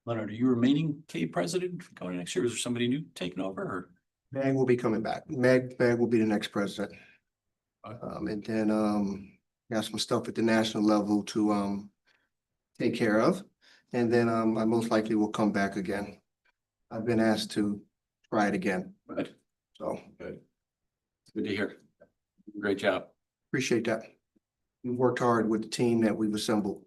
Leonard, are you remaining K president going next year? Is there somebody new taking over or? Meg will be coming back. Meg will be the next president. And then, got some stuff at the national level to, take care of. And then, I most likely will come back again. I've been asked to try it again, Good, so good. Good to hear. Great job. appreciate that. We've worked hard with the team that we've assembled.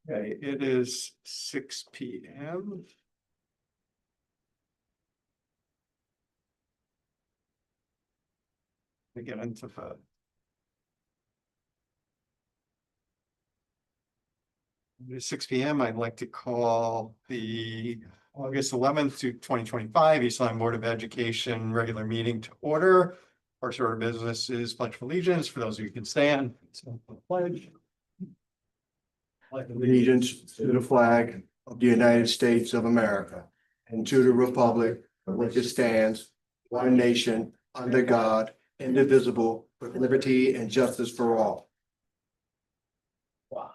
Okay, it is 6 p.m. We get into the. It is 6 p.m. I'd like to call the August 11th to 2025 East Line Board of Education regular meeting to order. First order of business is pledge of allegiance. For those of you who can stand. So, pledge. Allegiance to the flag of the United States of America and to the republic for which it stands, one nation, under God, indivisible, with liberty and justice for all. Wow.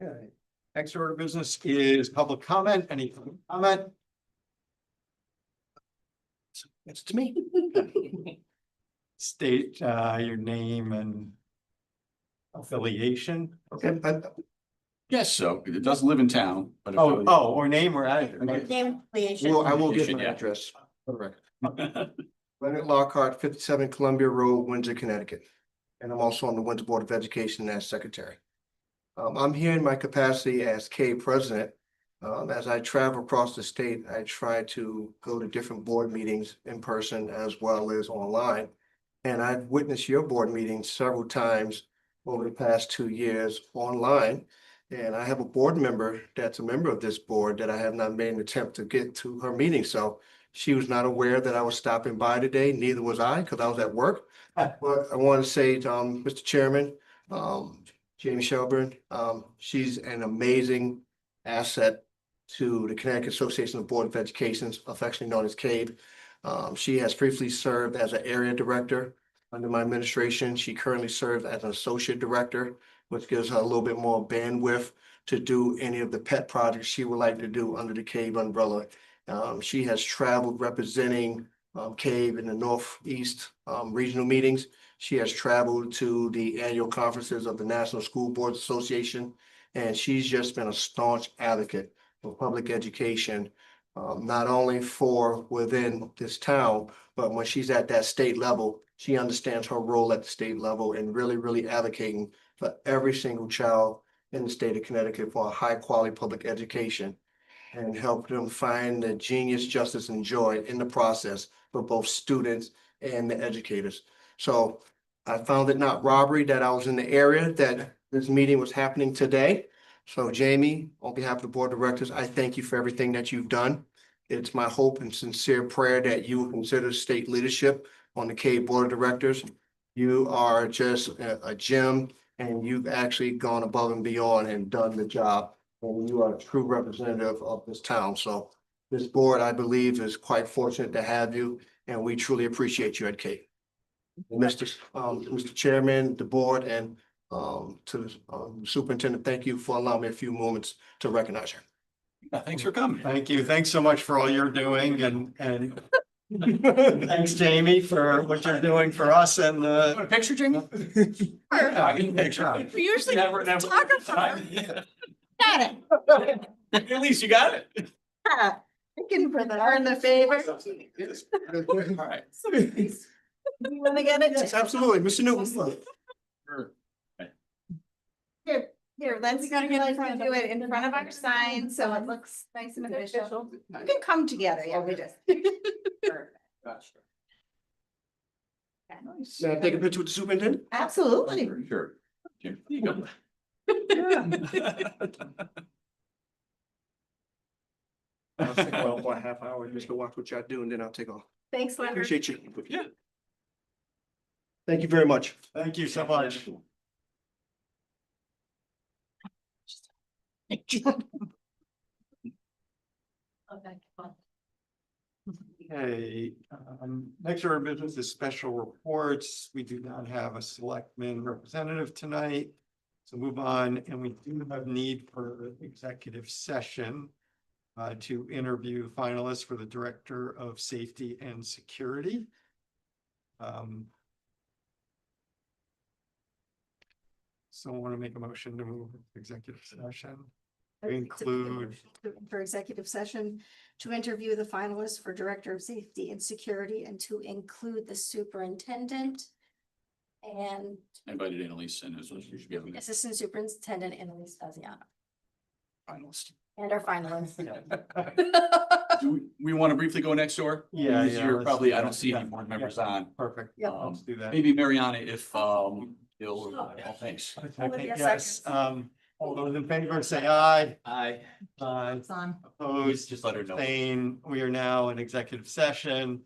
Okay, next order of business is public comment. Any public comment? It's to me. State your name and affiliation. Okay, Yes, so it does live in town, but. Or name or address. well, I will give Affiliation, my yeah. address. For the record. Leonard Lockhart, 57 Columbia Road, Windsor, Connecticut. And I'm also on the Windsor Board of Education as secretary. I'm here in my capacity as K president. As I travel across the state, I try to go to different board meetings in person as well as online. And I've witnessed your board meetings several times over the past 2 years online. And I have a board member that's a member of this board that I have not made an attempt to get to her meeting. So she was not aware that I was stopping by today. Neither was I, because I was at work. But I want to say, Mr. Chairman, Jamie Shelburne, she's an amazing asset to the Connecticut Association of Board of Education, affectionately known as CABE. She has briefly served as an area director under my administration. She currently serves as an associate director, which gives her a little bit more bandwidth to do any of the pet projects she would like to do under the CABE umbrella. She has traveled representing CABE in the Northeast regional meetings. She has traveled to the annual conferences of the National School Boards Association, and she's just been a staunch advocate for public education, not only for within this town, but when she's at that state level, she understands her role at the state level and really advocating for every single child in the state of Connecticut for a high quality public education and help them find the genius, justice, and joy in the process for both students and the educators. So I found it not robbery that I was in the area that this meeting was happening today. So Jamie, on behalf of the board of directors, I thank you for everything that you've done. It's my hope and sincere prayer that you will consider state leadership on the CABE board of directors. You are just a gem, and you've actually gone above and beyond and done the job. And you are a true representative of this town. So this board, I believe, is quite fortunate to have you, and we truly appreciate you at CABE. Mr. Chairman, the board, and to the superintendent, thank you for allowing me a few moments to recognize her. Yeah, thanks for coming. Thank you. Thanks so much for all you're doing and thanks, Jamie, for what you're doing for us and Want a picture, Jamie? Yeah, I can picture. We usually Never. photographer. Got it. At least you got it. Looking for the earn the favor. All right. You want to get it? Yes, absolutely. Mr. Newton. Sure. Here, let's do it in front of our sign, so it looks nice and official. You can come together, yeah, we just. May I take a picture with the superintendent? Absolutely. Sure. Jim, there you go. I'll stick around for a half hour just to watch what y'all do, and then I'll take off. Thanks, Leonard. Appreciate you. Yeah. Thank you very much. thank you so much. Okay, next order of business is special reports. We do not have a selectman representative tonight. So move on, and we do have need for executive session to interview finalists for the Director of Safety and Security. So I want to make a motion to move executive session. Include, For executive session, to interview the finalists for Director of Safety and Security and to include the superintendent and I invited Annalise and you should be having a Assistant Superintendent Annalise Faziano finalist. and our finalists. Do we want to briefly go next door? Yeah, Easier, let's probably, do I that. don't see any Yeah, board members yeah. on. perfect. Yeah. Let's do that. Maybe Mariana, if, Bill, oh, thanks. Olivia Yes, seconds. all those in favor say aye. Aye. Aye. It's on. Opposed, Just let her know. abstain. We are now in executive session.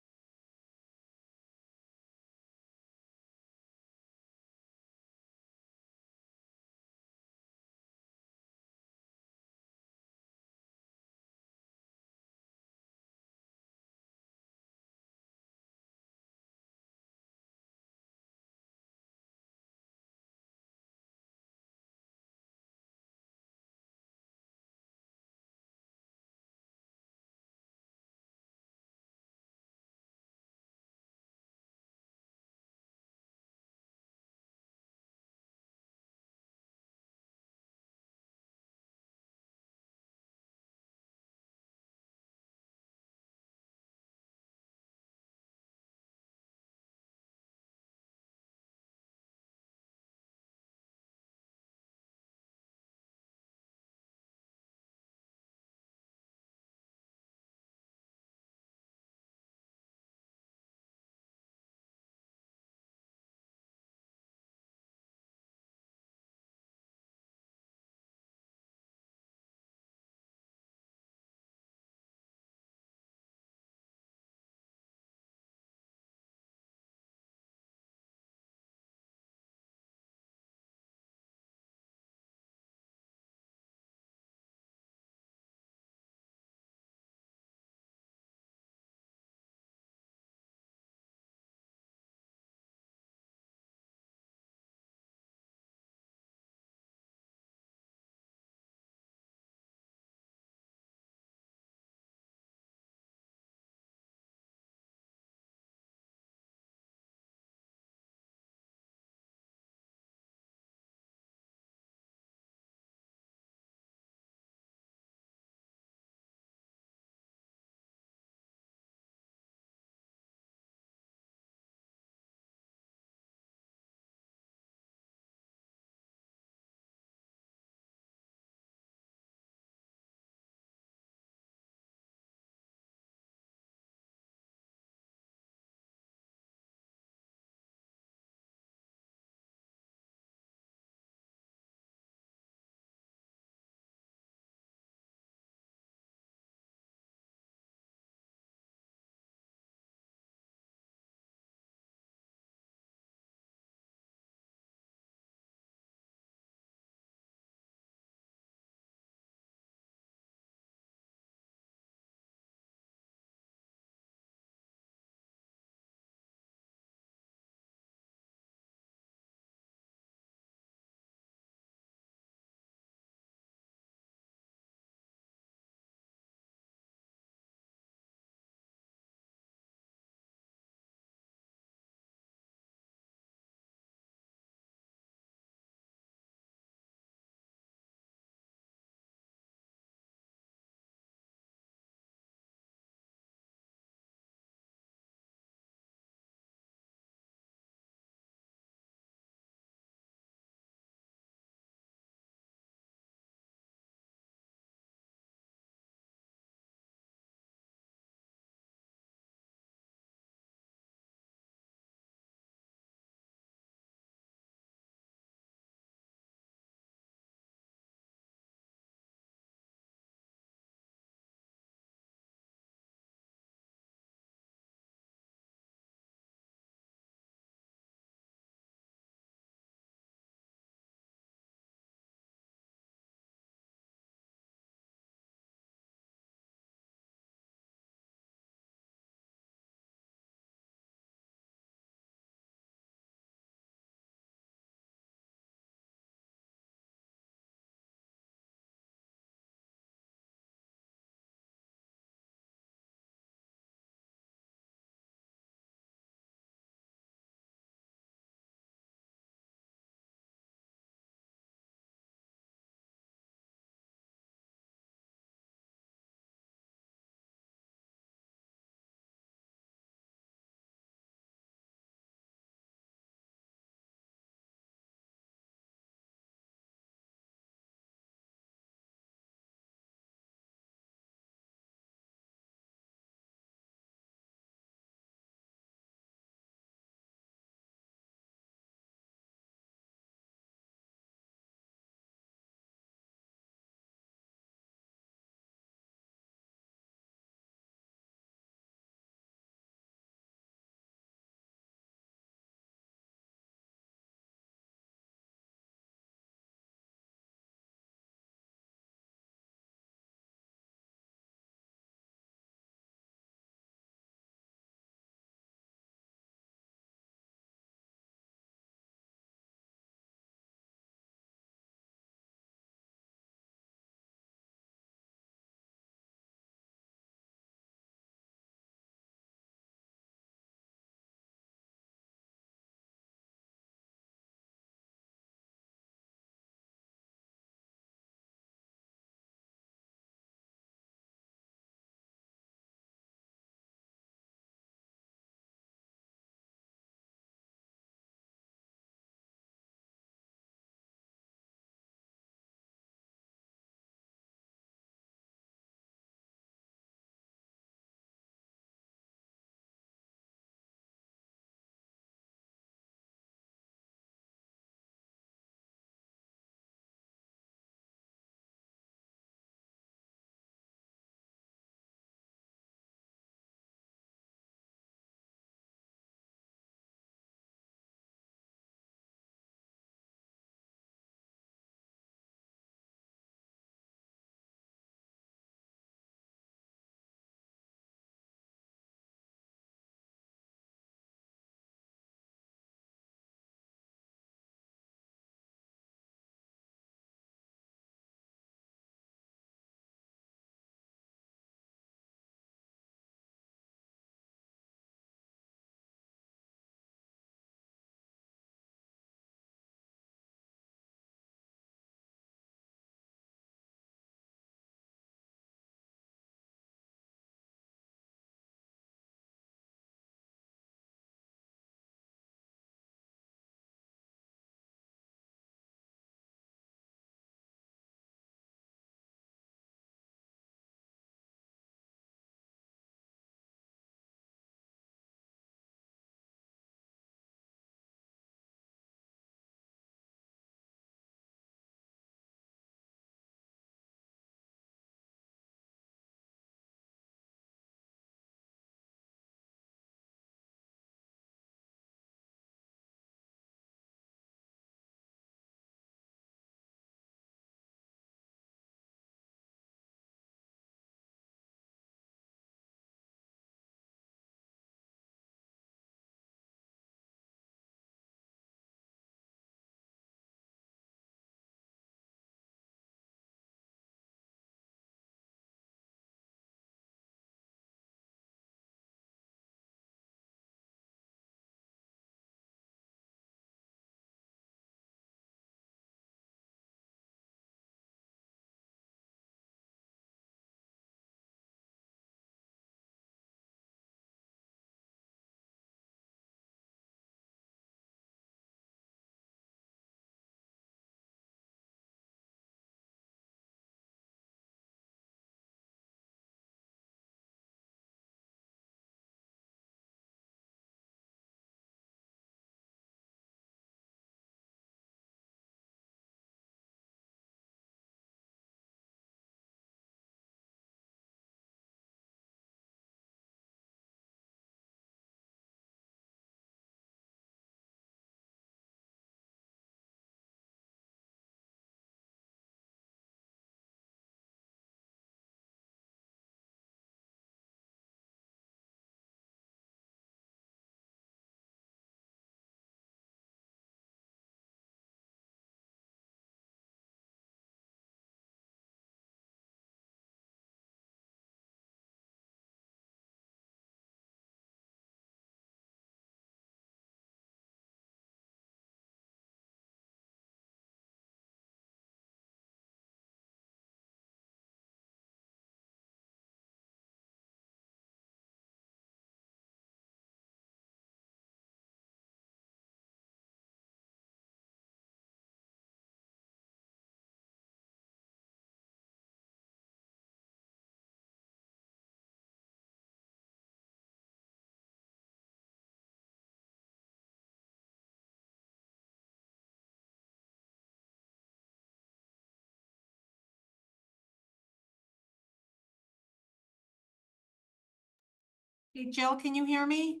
Hey, Jill, can you hear me?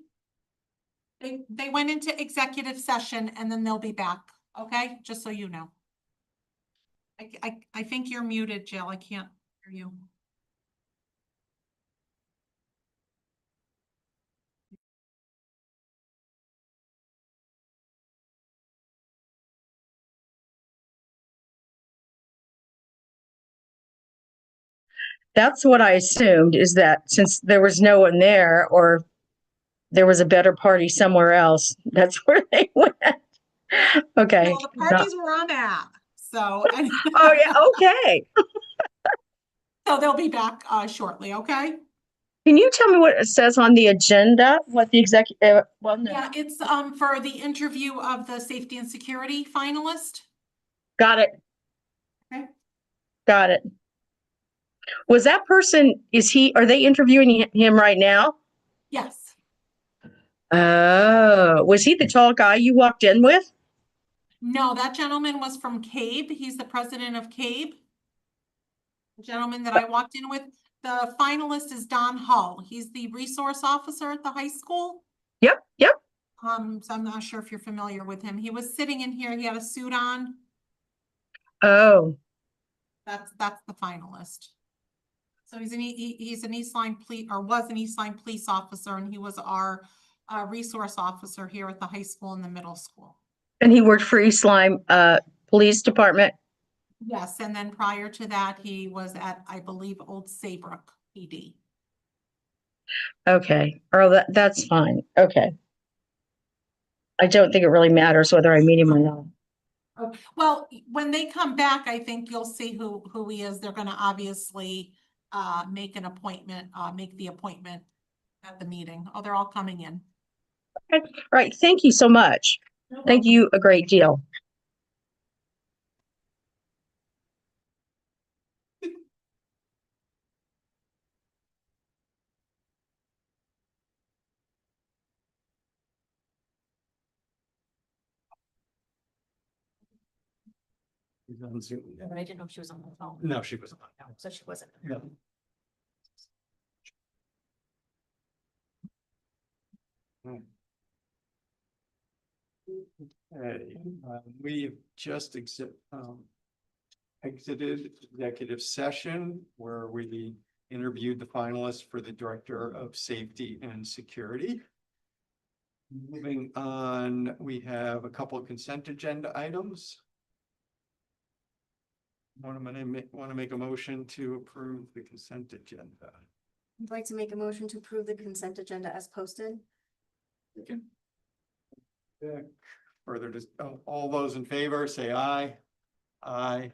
They went into executive session and then they'll be back, okay? Just so you know. I think you're muted, Jill. I can't hear you. That's what I assumed, is that since there was no one there, or there was a better party somewhere else, that's where they went. Okay. Well, the parties were on that, so. Oh, yeah, okay. So they'll be back shortly, okay? Can you tell me what it says on the agenda, what the executive, well, no, Yeah, it's for the interview of the safety and security finalist. got it. Okay. Got it. Was that person, are they interviewing him right now? Yes. Oh, was he the tall guy you walked in with? No, that gentleman was from CABE. He's the president of CABE. The gentleman that I walked in with. The finalist is Don Hull. He's the resource officer at the high school. Yep, yep. So I'm not sure if you're familiar with him. He was sitting in here. He had a suit on. Oh, That's the finalist. So he's an East Line police, or was an East Line police officer, and he was our resource officer here at the high school and the middle school. and he worked for East Lyme Police Department? Yes, and then prior to that, he was at, I believe, Old Saybrook PD. Okay, or that's fine. Okay. I don't think it really matters whether I meet him or not. Oh, well, when they come back, I think you'll see who he is. They're gonna obviously make an appointment, make the appointment at the meeting. Oh, they're all coming in. All right, thank you so much. Thank you a great deal. He's on Zoom. But I didn't know if she was on the phone. No, she wasn't. So she wasn't. No. Okay, we've just exited executive session where we interviewed the finalists for the Director of Safety and Security. Moving on, we have a couple of consent agenda items. Want to make a motion to approve the consent agenda. I'd like to make a motion to approve the consent agenda as posted. Yeah. Further, all those in favor, say aye. Aye.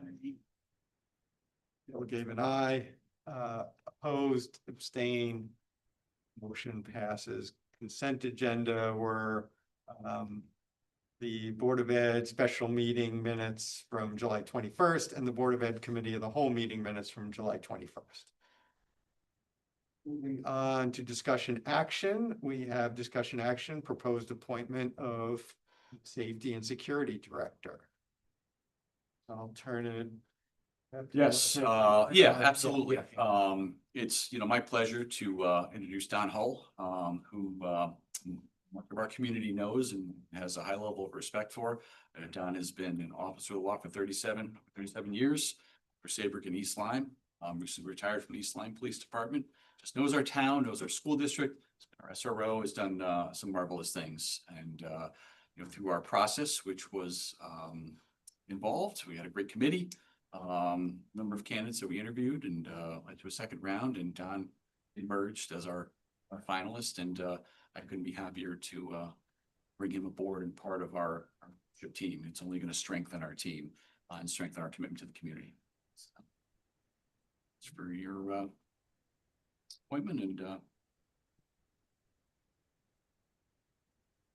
Bill gave an aye. Opposed, abstain. Motion passes. Consent agenda were the Board of Ed special meeting minutes from July 21st and the Board of Ed Committee of the Whole meeting minutes from July 21st. Moving on to discussion action, we have discussion action, proposed appointment of Safety and Security Director. I'll turn it. Yes, yeah, absolutely. It's, my pleasure to introduce Don Hull, who much of our community knows and has a high level of respect for. Don has been an officer of the law for 37 years for Saybrook and East Lyme. Recently retired from the East Lyme Police Department. Just knows our town, knows our school district. Our SRO has done some marvelous things, and through our process, which was involved, we had a great committee. Number of candidates that we interviewed, and went to a second round, and Don emerged as our finalist, and I couldn't be happier to bring him aboard and part of our team. It's only going to strengthen our team and strengthen our commitment to the community. So, it's for your appointment, and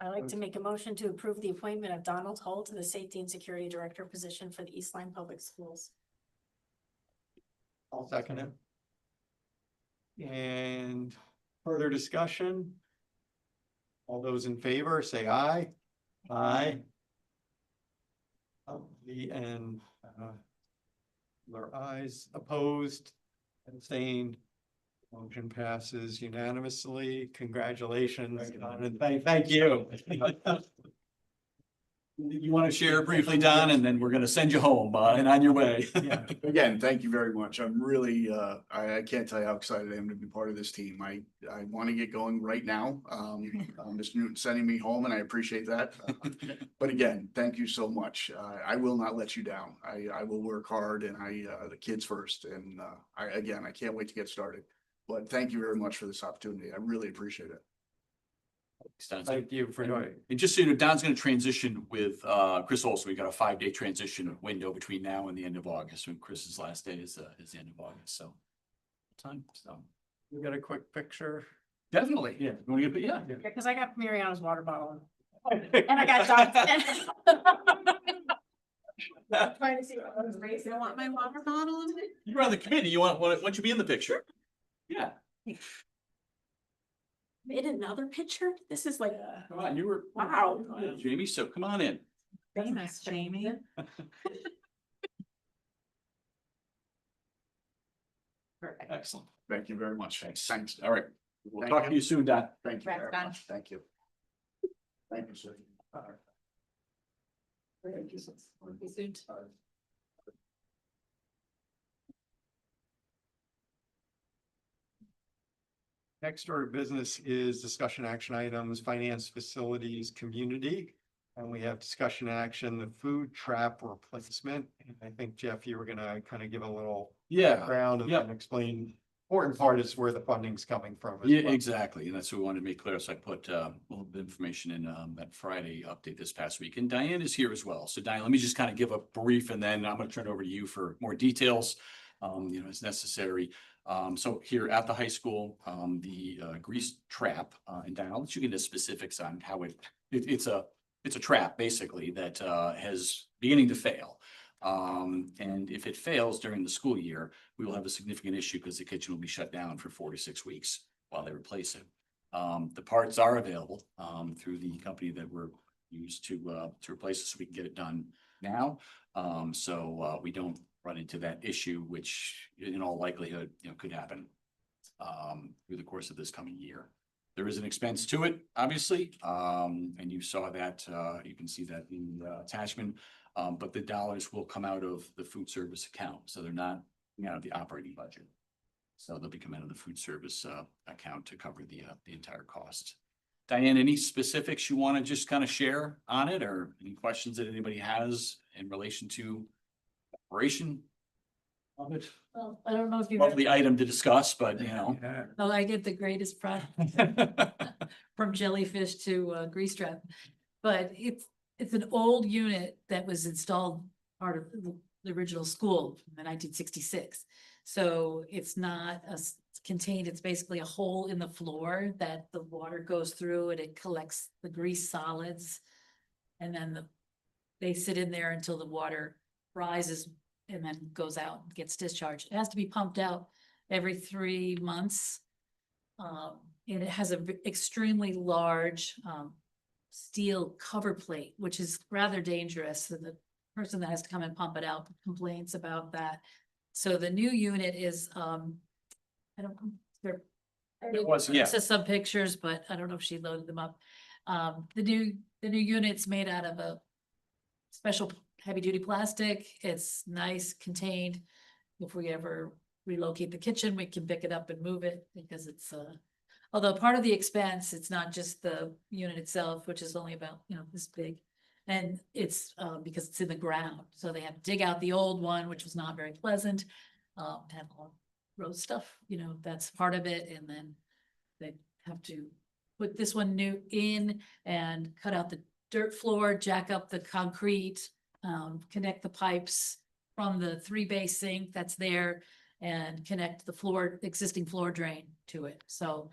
I'd like to make a motion to approve the appointment of Donald Hull to the Safety and Security Director position for the East Lyme Public Schools. I'll second it. And further discussion? All those in favor, say aye. Aye. And their ayes opposed, abstained. Motion passes unanimously. Congratulations, Don, and thank you. You want to share briefly, Don, and then we're going to send you home and on your way. Yeah. Again, thank you very much. I'm really, I can't tell you how excited I am to be part of this team. I want to get going right now. Mr. Newton sending me home and I appreciate that. But again, thank you so much. I will not let you down. I will work hard and the kids first. And I can't wait to get started. But thank you very much for this opportunity. I really appreciate it. Thank you for doing it. And just so you know, Don's gonna transition with Chris Olson. We got a 5-day transition window between now and the end of August, when Chris's last day is the end of August, so. So, We got a quick picture. definitely, yeah. You wanna get, yeah. Because I got Mariana's water bottle. And I got Johnson. Trying to see what I was raising. You want my water bottle in it? You're on the committee. You want you be in the picture? Yeah, In another picture? This is like, come on, you were. Wow. Jamie, so come on in. Famous, Jamie. perfect. Excellent. Thank you very much. Thanks. All right. We'll Thank talk you. to you soon, Don. Thank you Congrats, very Don. much. Thank you. Thank you, sir. Thank you. Soon. Next order of business is discussion action items, finance, facilities, community. And we have discussion action, the food trap replacement. And I think Jeff, you were gonna kind of give a little Yeah. background and Yep. then explain. Important part is where the funding's coming from. as Yeah, well. exactly. And that's what we wanted to make clear. So I put a little bit of information in that Friday update this past week. And Diane is here as well. So Diane, let me just kind of give a brief and then I'm going to turn it over to you for more details, as necessary. So here at the high school, the grease trap, and Diane, I'll let you get into specifics on how it's a trap basically that has beginning to fail. And if it fails during the school year, we will have a significant issue because the kitchen will be shut down for 4 to 6 weeks while they replace it. The parts are available through the company that we're used to replace it, so we can get it done now. So we don't run into that issue, which in all likelihood, could happen through the course of this coming year. There is an expense to it, obviously, and you saw that, you can see that in the attachment. But the dollars will come out of the food service account, so they're not out of the operating budget. So they'll be coming out of the food service account to cover the entire cost. Diane, any specifics you want to just kind of share on it, or any questions that anybody has in relation to operation of it? Well, I don't know if you. Lovely item to discuss, but Yeah. Oh, I get the greatest product from jellyfish to grease trap. But it's an old unit that was installed part of the original school in the 1966. So it's not contained, it's basically a hole in the floor that the water goes through and it collects the grease solids. And then they sit in there until the water rises and then goes out and gets discharged. It has to be pumped out every 3 months. And it has a extremely large steel cover plate, which is rather dangerous. So the person that has to come and pump it out complains about that. So the new unit is, I don't know, there. It was, yeah. Just some pictures, but I don't know if she loaded them up. The new unit's made out of a special heavy duty plastic. It's nice, contained. If we ever relocate the kitchen, we can pick it up and move it because it's although part of the expense, it's not just the unit itself, which is only about, this big. And it's because it's in the ground. So they had to dig out the old one, which was not very pleasant. Have all road stuff, that's part of it. And then they have to put this one new in and cut out the dirt floor, jack up the concrete, connect the pipes from the 3-bay sink that's there and connect the existing floor drain to it. So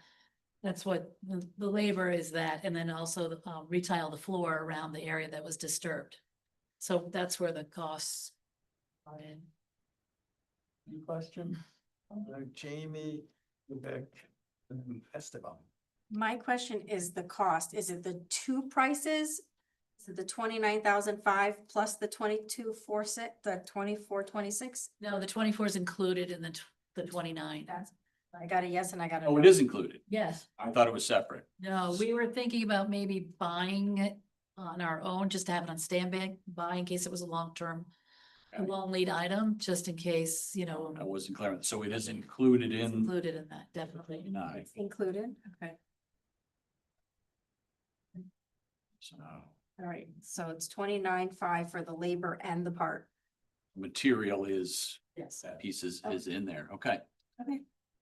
that's what the labor is that, and then also retile the floor around the area that was disturbed. So that's where the costs are in. Any question? Jamie, Vivek, and Esteban. My question is the cost. Is it the two prices? Is it the 29,005 plus the 22,446, the 24,26? No, the 24 is included in the 29. I got a yes and I got a. Oh, it no. is included. Yes. I thought it was separate. No, we were thinking about maybe buying it on our own, just to have it on standby, buy in case it was a long-term, Okay. long lead item, just in case, you know, I wasn't clear. So it is included it's in included in that, definitely. nine. Included. Okay. So All right, so it's 29.5 for the labor and the part. material is, Yes. that piece is in there. Okay. Okay,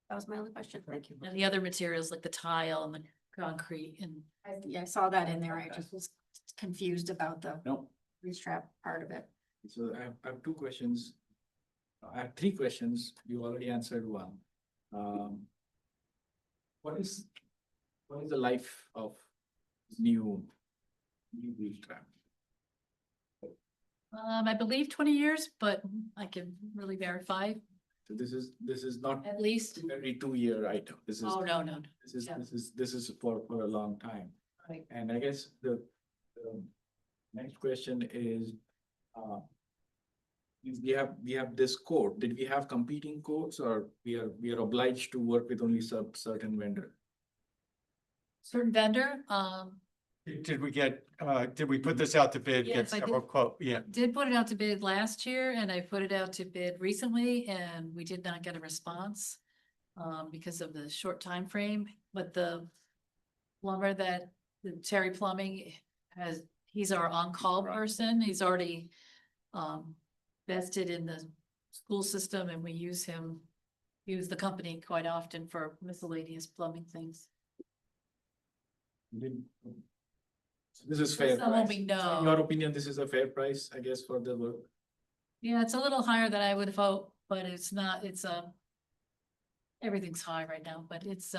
that was my only question. Thank you. And the other materials like the tile and the concrete and Yeah, I saw that in there. I just was confused about the Nope. grease trap part of it. So I have two questions. I have three questions. You already answered one. What is the life of new wheel trap? I believe 20 years, but I can really verify So this is not at least. every 2 year item. This is, Oh, no, no, no. Yeah. this is for a long time. Right. And I guess the next question is, we have this quote. Did we have competing quotes, or we are obliged to work with only certain vendor? Certain vendor, Did we put this out to bid? Get Yes, I did. several quote, yeah. did put it out to bid last year and I put it out to bid recently and we did not get a response. Because of the short time frame, but the plumber that, the Terry Plumbing he's our on-call person. He's already vested in the school system and we use the company quite often for miscellaneous plumbing things. So this is fair. Someone price. we So know. in your opinion, this is a fair price, I guess, for the work? Yeah, it's a little higher than I would hope, but it's not, everything's high right now, but it's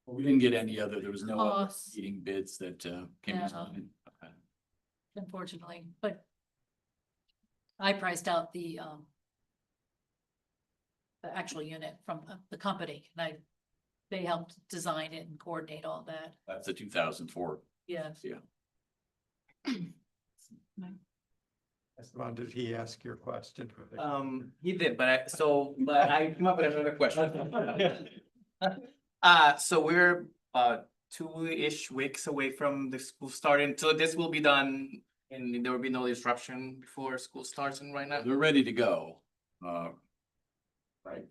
We didn't get any other, there was no other Costs. competing bids that came. No. in. Okay. unfortunately, but I priced out the actual unit from the company and they helped design it and coordinate all that. That's the 2004. Yes. Yeah. Esteban, did he ask your question? He did, but I come up with another question. So we're 2-ish weeks away from the school starting, so this will be done and there will be no disruption before school starts and right now. They're ready to go. Right.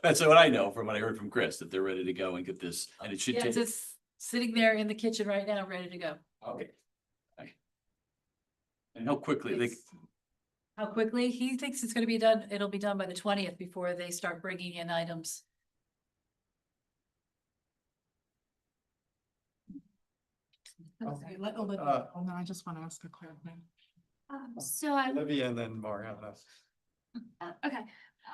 That's what I know from what I heard from Chris, that they're ready to go and get this, and it should Yeah, take. it's sitting there in the kitchen right now, ready to go. Okay. And how quickly they, It's- How quickly? He thinks it's gonna be done, it'll be done by the 20th before they start bringing in items. Okay, let Olivia, Uh, oh, no, I just want to ask a clarifying. So I'm, Olivia and then Mariana. Okay,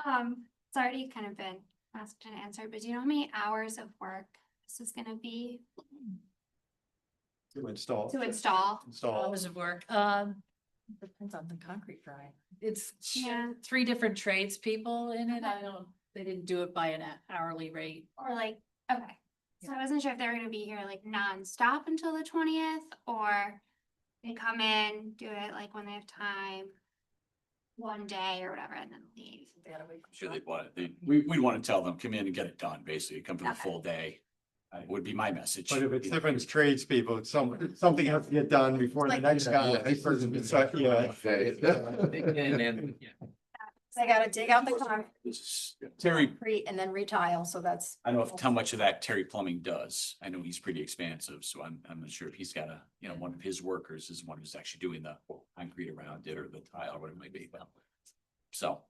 it's already kind of been asked and answered, but do you know how many hours of work this is gonna be To install. to install? Install. Hours of work, depends on the concrete drying. It's Yeah. 3 different trades people in it. They didn't do it by an hourly rate. Or like, okay, so I wasn't sure if they were gonna be here like nonstop until the 20th, or they come in, do it like when they have time, one day or whatever, and then leave. I'm sure they'd want it, we'd want to tell them, come in and get it done, basically, come for the Okay. full day. Would be my message. But if it's You know. different tradespeople, something has to get done before the Like- next guy. So I gotta dig out the Terry, concrete and then retile, so that's. I don't know how much of that Terry Plumbing does. I know he's pretty expansive, so I'm not sure if he's got one of his workers is one who's actually doing the concrete around it or the tile or whatever it might be, but. So,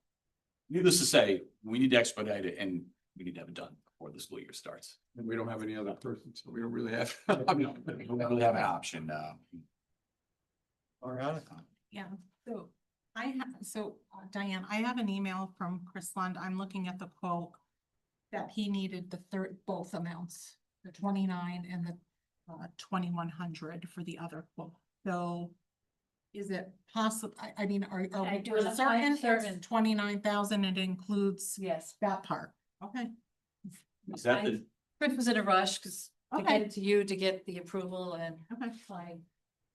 needless to say, we need to expedite it and we need to have it done before the school year starts. And we don't have any other persons, so we don't really have. We don't really have an option, Mariana? Yeah, so Diane, I have an email from Chris Lund. I'm looking at the quote that he needed both amounts, the 29 and the 2,100 for the other quote. So is it possible, I mean, are I we do it certain certain. it's 29,000, it includes Yes. that part? Okay. is that the, Chris was in a rush because to Okay. get it to you to get the approval and Okay. I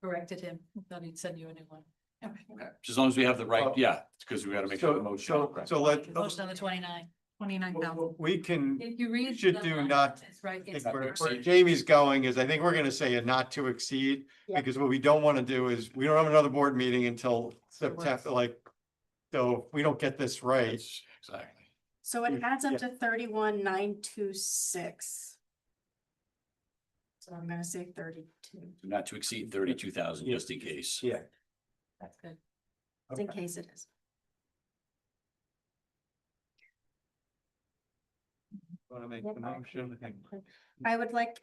corrected him. Thought he'd send you a new one. Okay. okay, as long as we have the right, Well, yeah, because we gotta make sure the motion. So let, Motion on the 29. 29,000. We can, If you read. should the do line, not- it's right. I It's think the where Jamie's going is, I think we're gonna say a not to exceed, Yeah. because what we don't wanna do is, we don't have another board meeting until September, like. So if we don't get this right, Yes, exactly. So it adds up Yeah. to 31,926. So I'm gonna say 32, Not to exceed 32,000, just in case. yeah. That's good. just in case it is. Wanna make Yep. the motion? I would like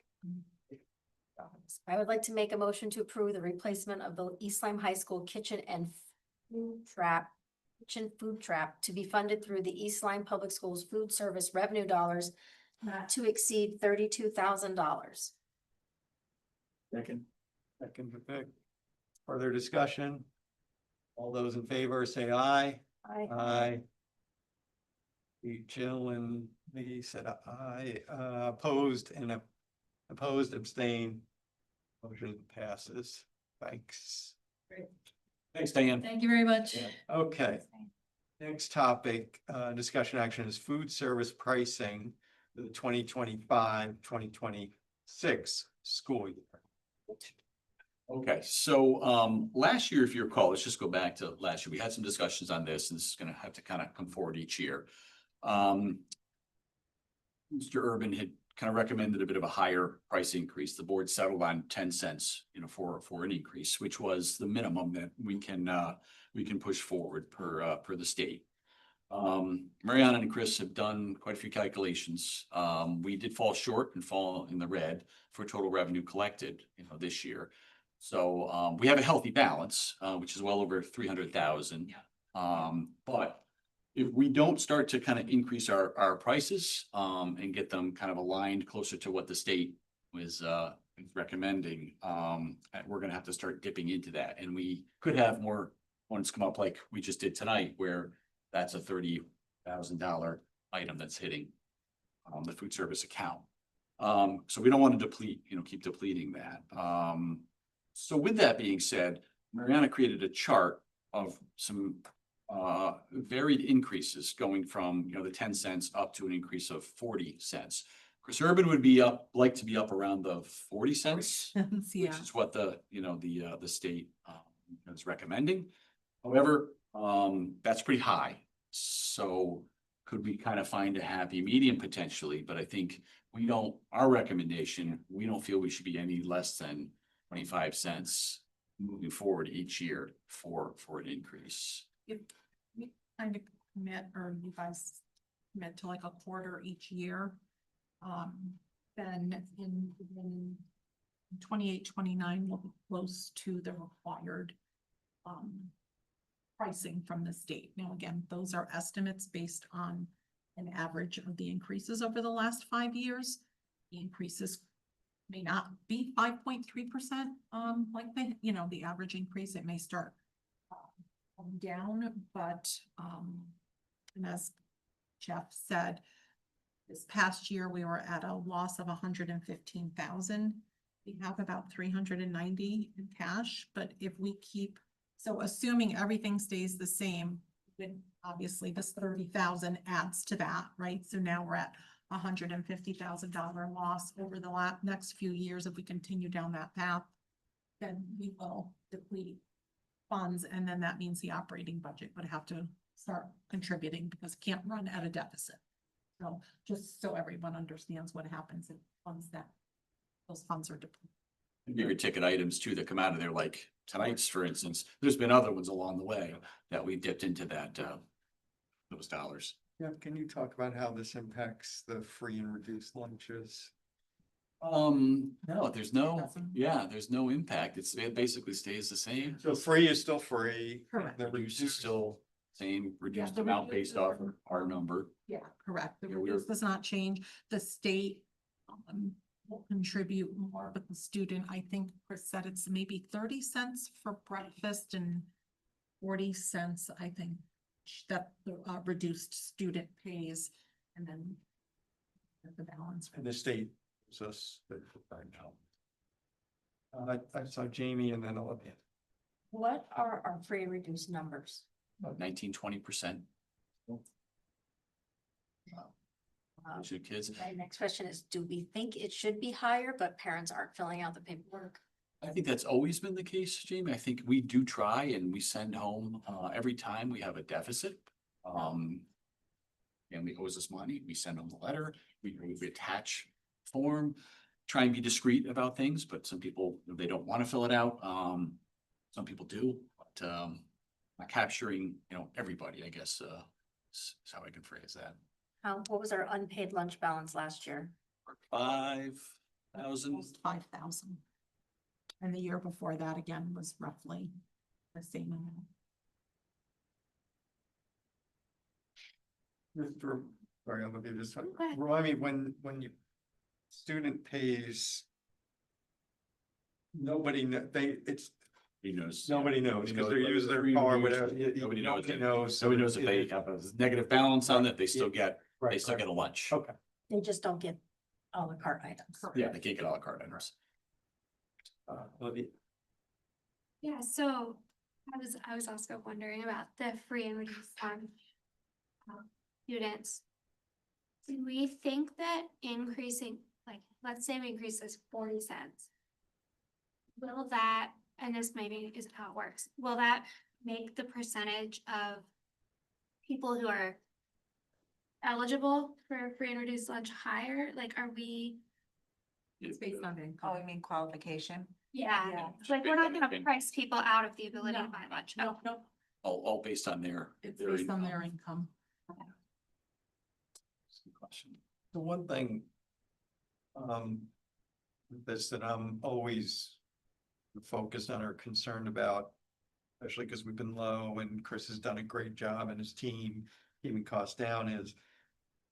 to make a motion to approve the replacement of the East Lyme High School kitchen and food trap to be funded through the East Lyme Public Schools food service revenue dollars not to exceed $32,000. Second. Second, Vic. Further discussion? All those in favor say aye. Aye. Jill and Lee said aye, opposed and opposed, abstain. Motion passes. Thanks. Thanks, Diane. Thank you very much. Okay. Next topic, discussion action is food service pricing for the 2025-2026 school year. Okay, so last year, if you recall, let's just go back to last year. We had some discussions on this, and this is gonna have to kind of come forward each year. Mr. Urban had kind of recommended a bit of a higher price increase. The board settled on 10 cents, for an increase, which was the minimum that we can push forward per the state. Mariana and Chris have done quite a few calculations. We did fall short and fall in the red for total revenue collected, this year. So we have a healthy balance, which is well over 300,000. But if we don't start to kind of increase our prices and get them kind of aligned closer to what the state was recommending, we're gonna have to start dipping into that. And we could have more ones come up like we just did tonight, where that's a $30,000 item that's hitting the food service account. So we don't want to deplete, keep depleting that. So with that being said, Mariana created a chart of some varied increases going from, the 10 cents up to an increase of 40 cents. Chris Urban would like to be up around the 40 cents, Yeah. which is what the state is recommending. However, that's pretty high. So could we kind of find a happy medium potentially? But I think our recommendation, we don't feel we should be any less than 25 cents moving forward each year for an increase. If we kind of commit, or you guys commit to like a quarter each year, then in 28, 29 will be close to the required pricing from the state. Now, again, those are estimates based on an average of the increases over the last 5 years. The increases may not be 5.3%, like the average increase. It may start down, but and as Jeff said, this past year we were at a loss of 115,000. We have about 390 in cash, but if we so assuming everything stays the same, then obviously this 30,000 adds to that, right? So now we're at $150,000 loss over the next few years. If we continue down that path, then we will deplete funds, and then that means the operating budget would have to start contributing because it can't run at a deficit. So just so everyone understands what happens if those funds are depleted. Bigger ticket items too that come out of there, like tonight's, for instance. There's been other ones along the way that we dipped into those dollars. Yeah, can you talk about how this impacts the free and reduced lunches? No, there's no impact. It basically stays the same. So free is still free. Correct. The Reduced is still same, reduced the amount reduced based off is- of our number. Yeah, correct. The Yeah, we're- reduce does not change. The state will contribute more, but the student, I think Chris said it's maybe 30 cents for breakfast and 40 cents, I think, that the reduced student pays, and then the balance. And the state gives us the right now. I saw Jamie and then Olivia. What are our free and reduced numbers? About 19-20%. Two kids. My next question is, do we think it should be higher, but parents aren't filling out the paperwork? I think that's always been the case, Jamie. I think we do try and we send home, every time we have a deficit. And we owes us money, we send them the letter, we attach form, try and be discreet about things, but some people, they don't want to fill it out. Some people do, but, not capturing, everybody, I guess, is how I can phrase that. What was our unpaid lunch balance last year? 5,000. Almost 5,000. And the year before that again was roughly the same amount. Sorry, I'm gonna be just, Okay. remind me, when you, student pays. Nobody, He knows. nobody knows, Nobody because knows they're whether using it's their free car, or whatever. reduced. Nobody knows. knows. Nobody knows if they have a negative balance on it, they still get, they Right, still right. get a lunch. Okay. They just don't get a la carte items. Yeah, they can't get a la carte items. Olivia? Yeah, so I was also wondering about the free and reduced lunch students. Do we think that increasing, like, let's say we increase this 40 cents. Will that, and this maybe isn't how it works, will that make the percentage of people who are eligible for free and reduced lunch higher? Like, are we? It's based on income. Oh, I mean qualification? Yeah, Yeah. like, we're not gonna price people out of the ability to buy lunch. No, no, All based on their. it's based on their income. Good question. The one thing. This that I'm always focused on or concerned about. Especially because we've been low and Chris has done a great job and his team keeping costs down is.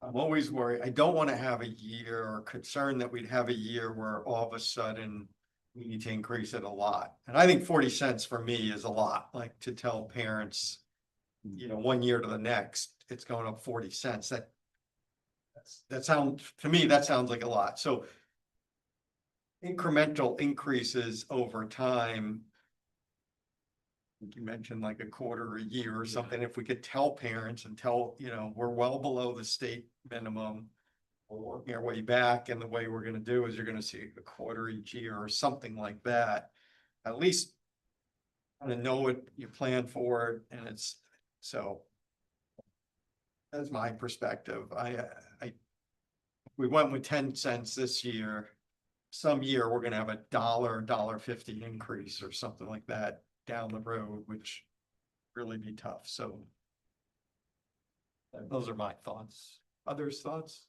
I'm always worried, I don't want to have a year or concerned that we'd have a year where all of a sudden. We need to increase it a lot, and I think 40 cents for me is a lot, like to tell parents. 1 year to the next, it's going up 40 cents, that sounds, to me, that sounds like a lot, so. Incremental increases over time. I think you mentioned like a quarter a year or something, if we could tell parents and tell, we're well below the state minimum. We're working our way back, and the way we're gonna do is you're gonna see a quarter each year or something like that. At least. Kind of know what you plan for, and it's, so. That's my perspective, we went with 10 cents this year. Some year, we're gonna have $1.50 increase or something like that down the road, which really be tough, so. Those are my thoughts. Others' thoughts?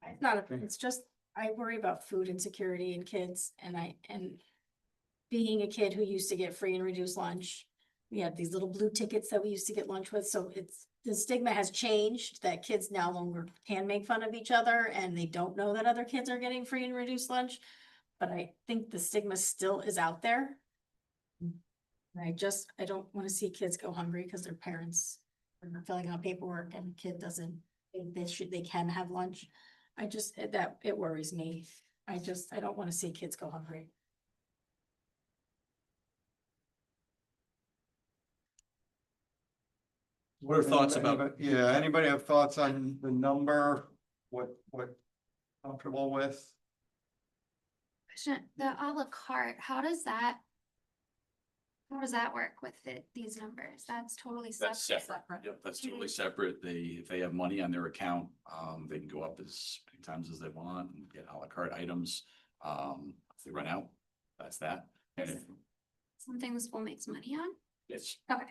It's not, it's just, I worry about food insecurity in kids and being a kid who used to get free and reduced lunch. We had these little blue tickets that we used to get lunch with, so the stigma has changed that kids no longer can make fun of each other and they don't know that other kids are getting free and reduced lunch. But I think the stigma still is out there. I don't want to see kids go hungry because their parents are filling out paperwork and the kid doesn't think they can have lunch. It worries me. I don't want to see kids go hungry. What are thoughts about? Anybody have thoughts on the number? What comfortable with? The a la carte, how does that work with these numbers? That's totally separate. That's separate. Yep, that's totally separate. If they have money on their account, they can go up as many times as they want and get a la carte items. If they run out, that's that. And if Something the school makes money on? it's, Okay.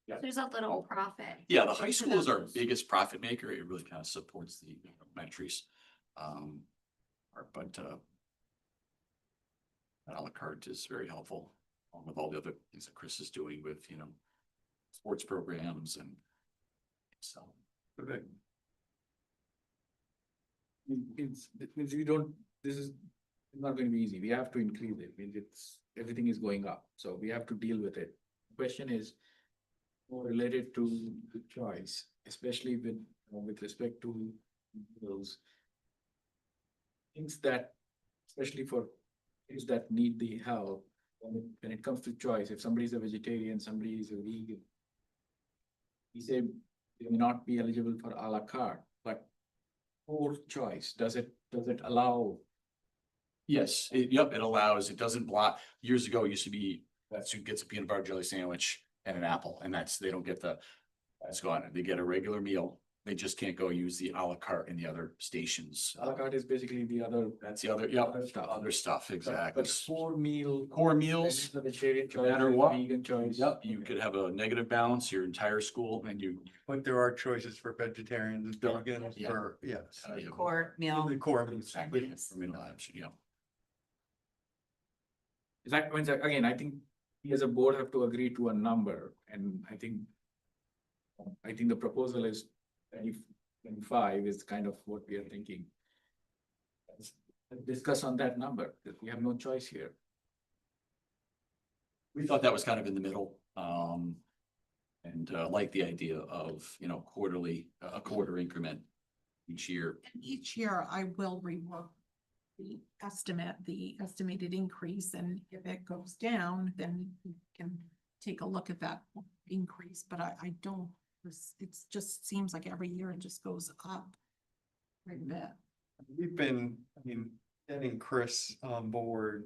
Yeah. There's a little profit. yeah, the high into school is our those. biggest profit maker. It really kind of supports the elementaries. But a la carte is very helpful, along with all the other things that Chris is doing with, sports programs and so. It means we don't, this is not going to be easy. We have to increase it. I mean, everything is going up, so we have to deal with it. Question is more related to the choice, especially with respect to those things that, especially for kids that need the help. When it comes to choice, if somebody is a vegetarian, somebody is a vegan. We say they may not be eligible for à la carte, but for choice, does it allow? Yes, yep, it allows, it doesn't block. Years ago, it used to be that student gets a peanut butter jelly sandwich and an apple, and they don't get that's gone. They get a regular meal. They just can't go use the à la carte in the other stations. À la carte is basically the other. That's the other, yep, Other stuff. other stuff, exactly. But core meal. Core meals, Vegetarian no matter choice, what. vegan choice. Yep, you could have a negative balance your entire school and you. But there are choices for vegetarians and vegans Yeah. for, yes. Core meal. The core meals. Exactly, for middle items, yeah. Is that, means that, again, I think we as a board have to agree to a number, and I think the proposal is 25 is kind of what we are thinking. Let's discuss on that number, that we have no choice here. We thought that was kind of in the middle, and like the idea of, quarterly, a quarter increment each year. And each year I will rework the estimated increase, and if it goes down, then we can take a look at that increase, but I don't, it just seems like every year it just goes up quite a bit. We've been, getting Chris on board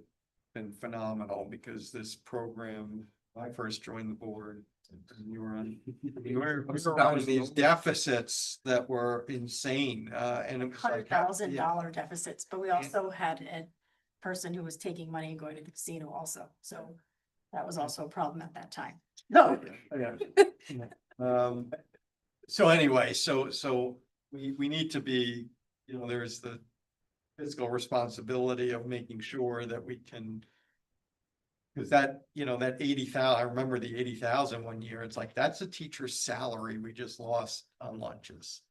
been phenomenal because this program, when I first joined the board. You were on, we were running these deficits that were insane, and it was like. $100,000 deficits, but we also had a person who was taking money and going to the casino also, so that was also a problem at that time. No. So anyway, so we need to be, there's the fiscal responsibility of making sure that we can. Cause that 80,000, I remember the 80,000 one year, it's like, that's a teacher's salary we just lost on lunches.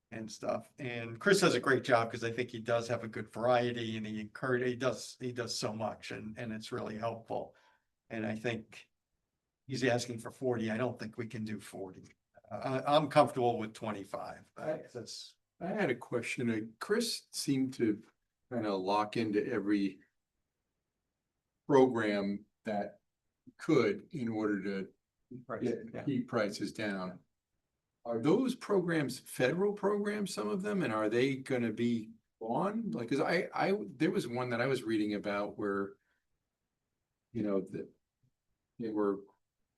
And stuff, and Chris does a great job, cause I think he does have a good variety and he does so much and it's really helpful. And I think he's asking for 40, I don't think we can do 40. I'm comfortable with 25. That's. I had a question. Chris seemed to kind of lock into every program that could in order to keep prices down. Are those programs federal programs, some of them, and are they gonna be on? Like, cause there was one that I was reading about where, they were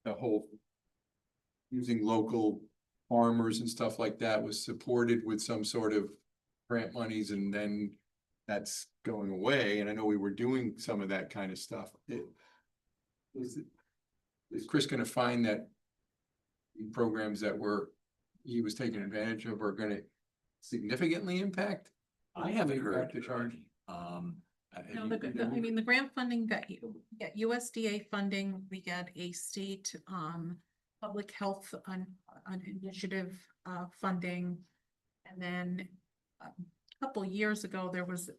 the whole using local farmers and stuff like that was supported with some sort of grant monies, and then that's going away. And I know we were doing some of that kind of stuff. Is Chris gonna find that the programs that he was taking advantage of are gonna significantly impact? I haven't heard. The charge. No, the grant funding that you get USDA funding, we get a state public health initiative funding. And then a couple years ago, there was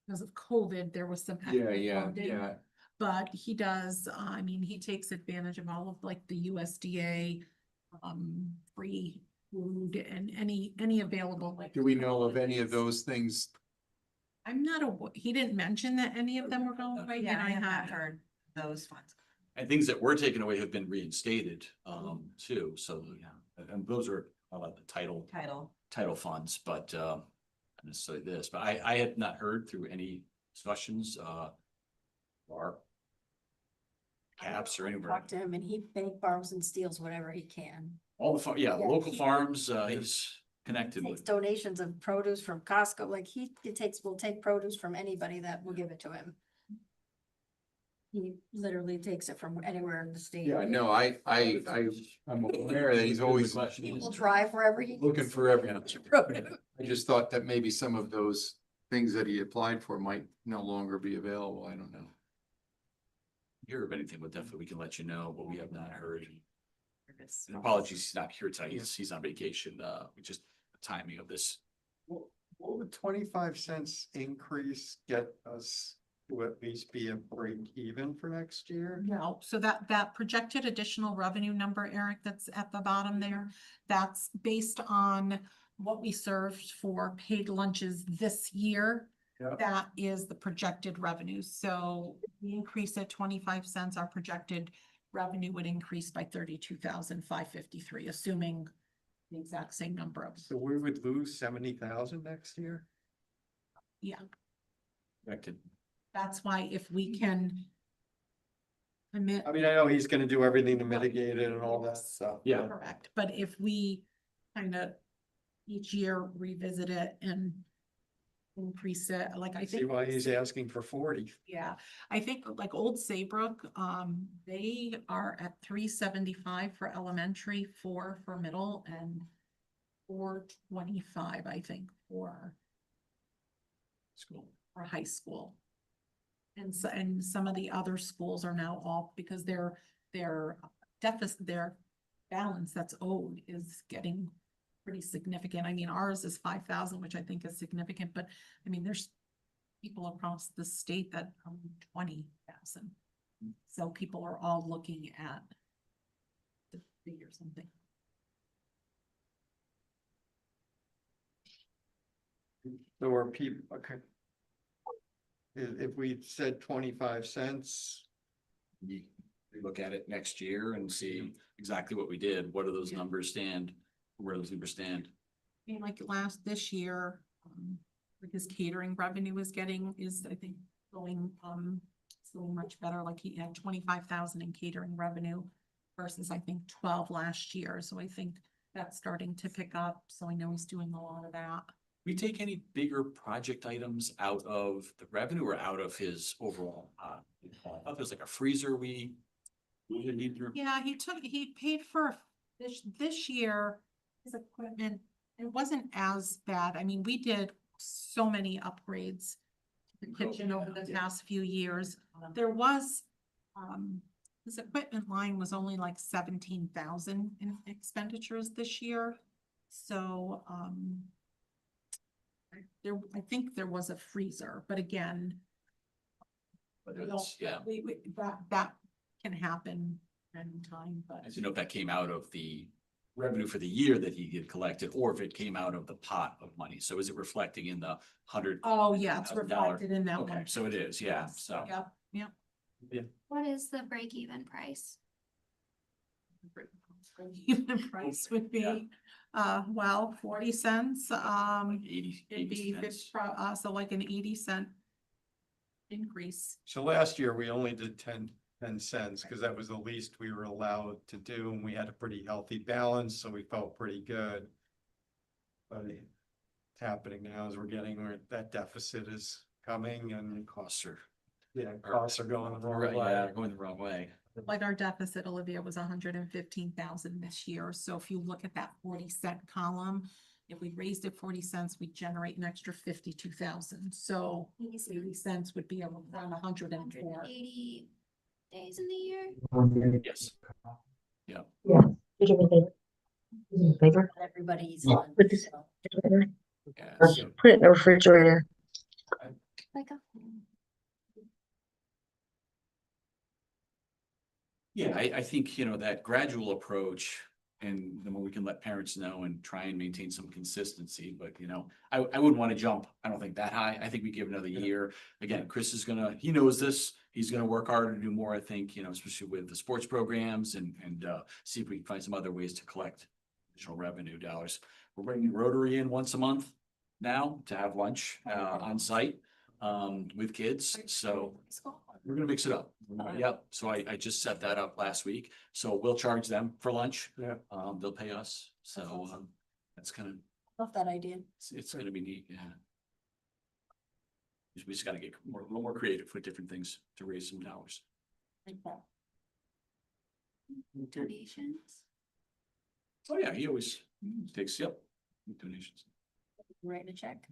because of COVID, there was some extra funding. But he does, he takes advantage of all of like the USDA free food and any available, like. Do we know of any of those things? I'm not he didn't mention that any of them were going away, and I have heard those funds. And things that were taken away have been reinstated, too, so, yeah, and those are the title funds, but, not necessarily this, but I had not heard through any discussions, or caps or anywhere. Talk to him and he borrows and steals whatever he can. All the, the local farms, he's connected Takes with. donations of produce from Costco, like will take produce from anybody that will give it to him. He literally takes it from anywhere in the state. Yeah, no, I'm aware that he's always He'll drive wherever he. looking for everything. I just thought that maybe some of those things that he applied for might no longer be available. I don't know. Hear of anything, but definitely we can let you know, but we have not heard. And apologies, he's not here tonight. He's on vacation. We just the timing of this. What would 25 cents increase get us to at least be a break even for next year? No, so that projected additional revenue number, Eric, that's at the bottom there, that's based on what we served for paid lunches this year. Yeah. That is the projected revenue. So we increase at 25 cents, our projected revenue would increase by 32,553, assuming the exact same number of, So we would lose 70,000 next year? yeah. Corrected. That's why if we can commit. I mean, I know he's gonna do everything to mitigate it and all that stuff. Yeah. Correct, but if we kind of each year revisit it and increase it, like I I see think. why he's asking for 40. Yeah, I think like Old Saybrook, they are at 375 for elementary, 4 for middle, and 425, I think, for School. high school. And so, and some of the other schools are now off because their deficit, their balance that's owed is getting pretty significant. I mean, ours is 5,000, which I think is significant, but I mean, there's people across the state that own 20,000. So people are all looking at the figure something. So are people, okay. If we said 25 cents, We look at it next year and see exactly what we did. What do those numbers stand? Where those numbers stand? I mean, like this year, because catering revenue is I think going, it's going much better. Like he had 25,000 in catering revenue versus I think 12 last year. So I think that's starting to pick up. So I know he's doing a lot of that. We take any bigger project items out of the revenue or out of his overall? I thought there's like a freezer we didn't need to. Yeah, he paid for this year, his equipment, it wasn't as bad. I mean, we did so many upgrades to the kitchen over the past few years. There was, his equipment line was only like 17,000 in expenditures this year. So, I think there was a freezer, but again, But we it's, don't, yeah, that can happen anytime, but. as you know, if that came out of the revenue for the year that he had collected, or if it came out of the pot of money. So is it reflecting in the $100,000? Oh, yeah, it's $1,000. reflected in that Okay, one. so it is, yeah, so. Yep, yep. What is the break-even price? Even price would be, well, 40 cents, Like 80 it'd be 50, cents. so like an 80-cent increase. so last year we only did 10 cents because that was the least we were allowed to do, and we had a pretty healthy balance, so we felt pretty good. But it's happening now as we're getting where that deficit is coming and Costs are, costs are going the wrong yeah, way. going the wrong way. Like our deficit, Olivia, was 115,000 this year. So if you look at that 40-cent column, if we raised it 40 cents, we generate an extra 52,000. So 80 cents would be around 104. 180 days in the year? Yes. Yeah. Yeah. Did you have a paper? Everybody's Yeah. on. Put this- so. Yeah, Or so put it in the refrigerator. Like a. yeah, I think, you know, that gradual approach and then we can let parents know and try and maintain some consistency, but you know, I wouldn't want to jump. I don't think that high. I think we give another year. Again, Chris is he knows this. He's gonna work harder to do more, I think, you know, especially with the sports programs and see if we can find some other ways to collect additional revenue dollars. We're bringing Rotary in once a month now to have lunch on site with kids, so we're gonna mix it up. Yep, so I just set that up last week, so we'll charge them for lunch. Yeah. They'll pay us, so that's kind of, Love that idea. it's gonna be neat, yeah. We just gotta get a little more creative with different things to raise some dollars. Donations. Oh, yeah, he always takes, yep, donations. Writing a check.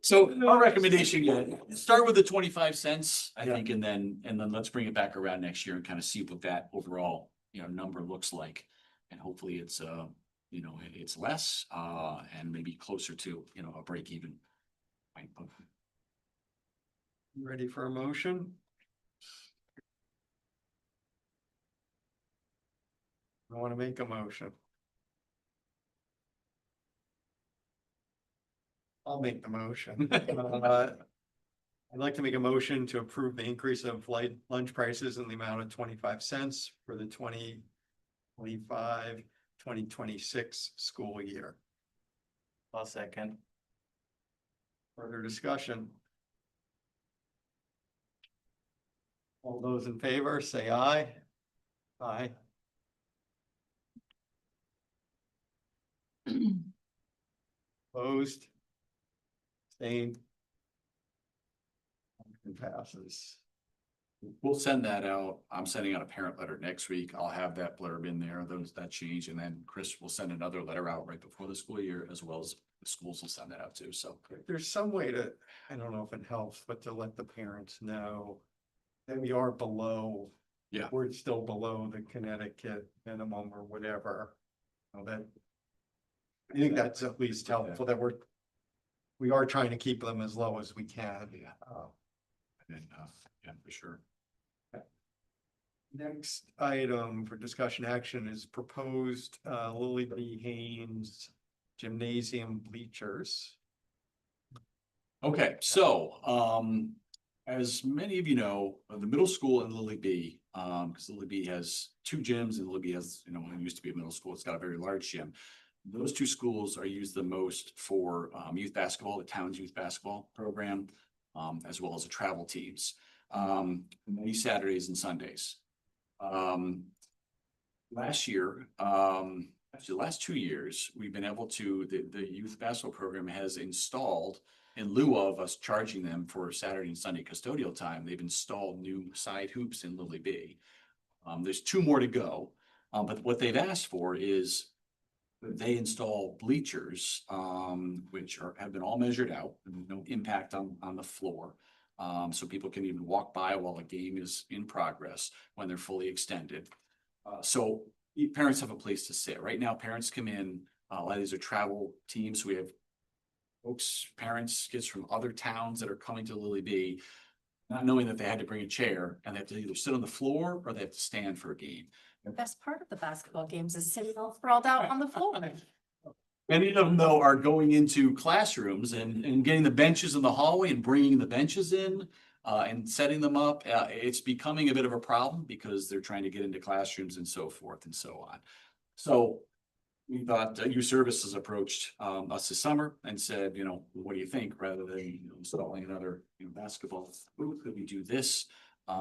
So our recommendation, yeah, start with the 25 cents, I think, and then let's bring it back around next year and kind of see what that overall, you know, number looks like. And hopefully it's, you know, it's less, and maybe closer to, you know, a break even. Right, but Ready for a motion? I want to make a motion. I'll make the motion. I'd like to make a motion to approve the increase of light lunch prices in the amount of 25 cents for the 2025-2026 school year. I'll second. Further discussion? All those in favor, say aye. Aye. Opposed? Abstained? Motion passes. We'll send that out. I'm sending out a parent letter next week. I'll have that blurb in there, that change, and then Chris will send another letter out right before the school year, as well as the schools will send that out too, so. If there's some way to, I don't know if it helps, but to let the parents know that we are below. Yeah. We're still below the Connecticut minimum or whatever. You know, that. I think that's at least helpful that we are trying to keep them as low as we can. Yeah. And, yeah, for sure. Next item for discussion action is proposed Lily B. Haynes gymnasium bleachers. Okay, so, as many of you know, the middle school in Lily B, because Lily B has two gyms and Lily B has, it used to be a middle school, it's got a very large gym. Those two schools are used the most for youth basketball, the town's youth basketball program, as well as the travel teams, many Saturdays and Sundays. Last year, actually the last 2 years, we've been able to, the youth basketball program has installed, in lieu of us charging them for Saturday and Sunday custodial time, they've installed new side hoops in Lily B. There's 2 more to go, but what they've asked for is that they install bleachers, which have been all measured out, no impact on the floor. So people can even walk by while a game is in progress when they're fully extended. So parents have a place to sit. Right now, parents come in, a lot of these are travel teams. We have folks, parents, kids from other towns that are coming to Lily B, not knowing that they had to bring a chair, and they have to either sit on the floor or they have to stand for a game. The best part of the basketball games is sitting all sprawled out on the floor. Many of them, though, are going into classrooms and getting the benches in the hallway and bringing the benches in and setting them up. It's becoming a bit of a problem because they're trying to get into classrooms and so forth and so on. So we thought youth services approached us this summer and said, what do you think? Rather than installing another basketball booth, could we do this? We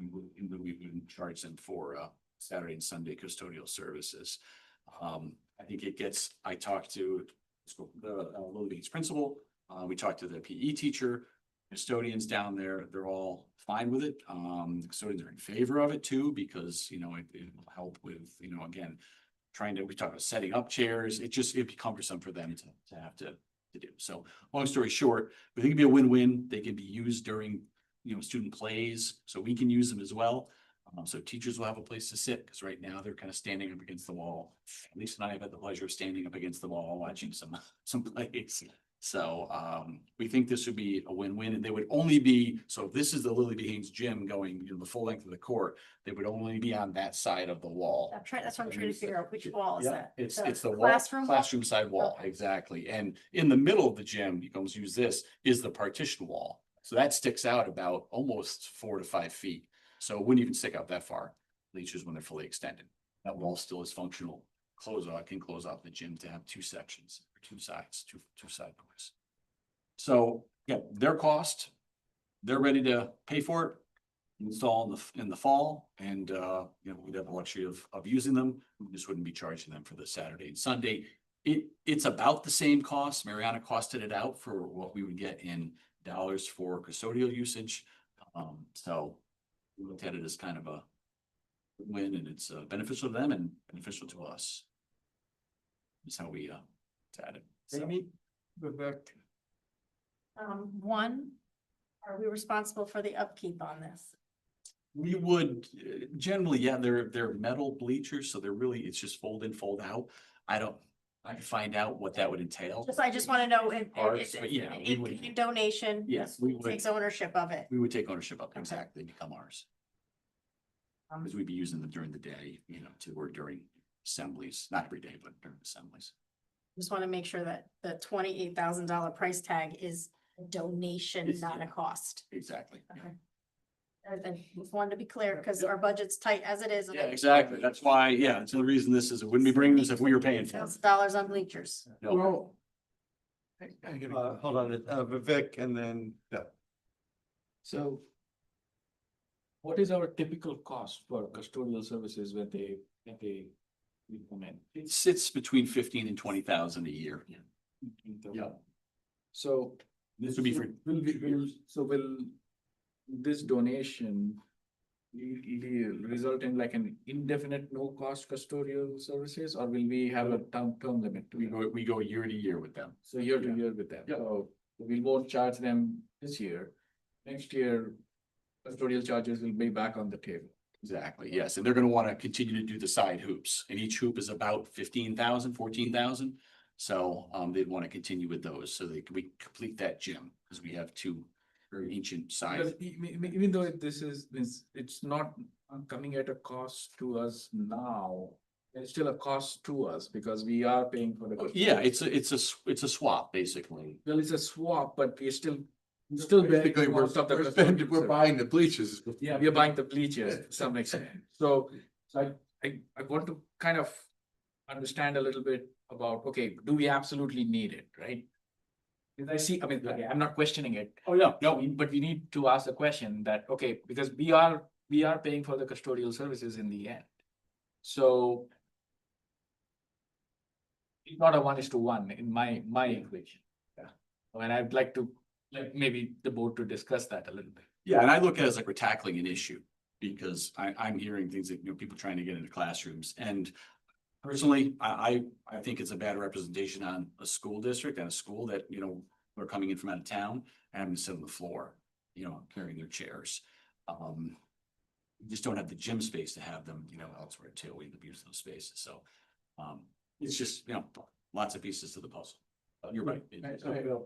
wouldn't charge them for Saturday and Sunday custodial services. I think I talked to the Lily Beach principal, we talked to the PE teacher, custodians down there, they're all fine with it. The custodians are in favor of it too, because, it will help with, again, we talk about setting up chairs, it'd be cumbersome for them to have to do. So long story short, we think it'd be a win-win. They can be used during, student plays, so we can use them as well. So teachers will have a place to sit, because right now they're kind of standing up against the wall. Lisa and I have had the pleasure of standing up against the wall watching some plays. So we think this would be a win-win, and they would only be, so if this is the Lily B. Haynes gym going the full length of the court, they would only be on that side of the wall. That's what I'm trying to figure out, which wall is Yeah, that? it's the wall, classroom wall? classroom side wall, Okay. exactly. And in the middle of the gym, you can almost use this, is the partition wall. So that sticks out about almost 4 to 5 feet. So it wouldn't even stick out that far, bleachers when they're fully extended. That wall still is functional. Can close off the gym to have 2 sections, or 2 sides, two side doors. So yeah, their cost, they're ready to pay for it, install in the fall, and we'd have the luxury of using them. We just wouldn't be charging them for the Saturday and Sunday. It's about the same cost. Mariana costed it out for what we would get in dollars for custodial usage. So we looked at it as kind of a win, and it's beneficial to them and beneficial to us. That's how we added. So, Amy, Vivek, One, are we responsible for the upkeep on this? we would generally, yeah, they're metal bleachers, so it's just fold in, fold out. I can find out what that would entail. I just want to know Ours, but yeah, we would- in donation. Yes, we would. Takes ownership of it. We would take ownership of it, exactly, become ours. Because we'd be using them during the day, or during assemblies, not every day, but during assemblies. Just want to make sure that the $28,000 price tag is a donation, It's- not a yeah. cost. Exactly. Okay. I just wanted to be clear, because our budget's tight as it is. and Yeah, I- exactly. That's why, yeah, it's the reason this is, wouldn't be bringing this if we were paying for it. $1,000 on bleachers. No. Well. Hold on, Vivek and then, yeah. So. What is our typical cost for custodial services when they come in? It sits between 15 and 20,000 a year. Yeah. So. This would be for, Will this donation result in like an indefinite no cost custodial services, or will we have a term limit? to that? we go year to year with them. So year to year with them. Yeah. So we won't charge them this year. Next year, custodial charges will be back on the table. Exactly, yes. And they're gonna wanna continue to do the side hoops, and each hoop is about 15,000, 14,000. So they'd wanna continue with those, so we complete that gym, because we have two very ancient Because sides. even though it's not coming at a cost to us now, it's still a cost to us because we are paying for the. Yeah, it's a swap, basically. Well, it's a swap, but we're still Basically, bearing we're, most of the we're custodial we're service. buying the bleachers. Yeah, we are buying the bleachers to some extent. So I want to kind of understand a little bit about, okay, do we absolutely need it, right? Because I see, I mean, okay, I'm not questioning it. Oh, yeah, no, But we need to ask the question that, okay, because we are paying for the custodial services in the end. So. It's not a 1:1 in my equation. Yeah. And I'd like maybe the board to discuss that a little bit. yeah, and I look at it as like we're tackling an issue, because I'm hearing things that, people trying to get into classrooms, and personally, I think it's a bad representation on a school district and a school that, are coming in from out of town and having to sit on the floor, carrying their chairs. We just don't have the gym space to have them, elsewhere too. We abuse those spaces, so. It's just, lots of pieces to the puzzle. You're right.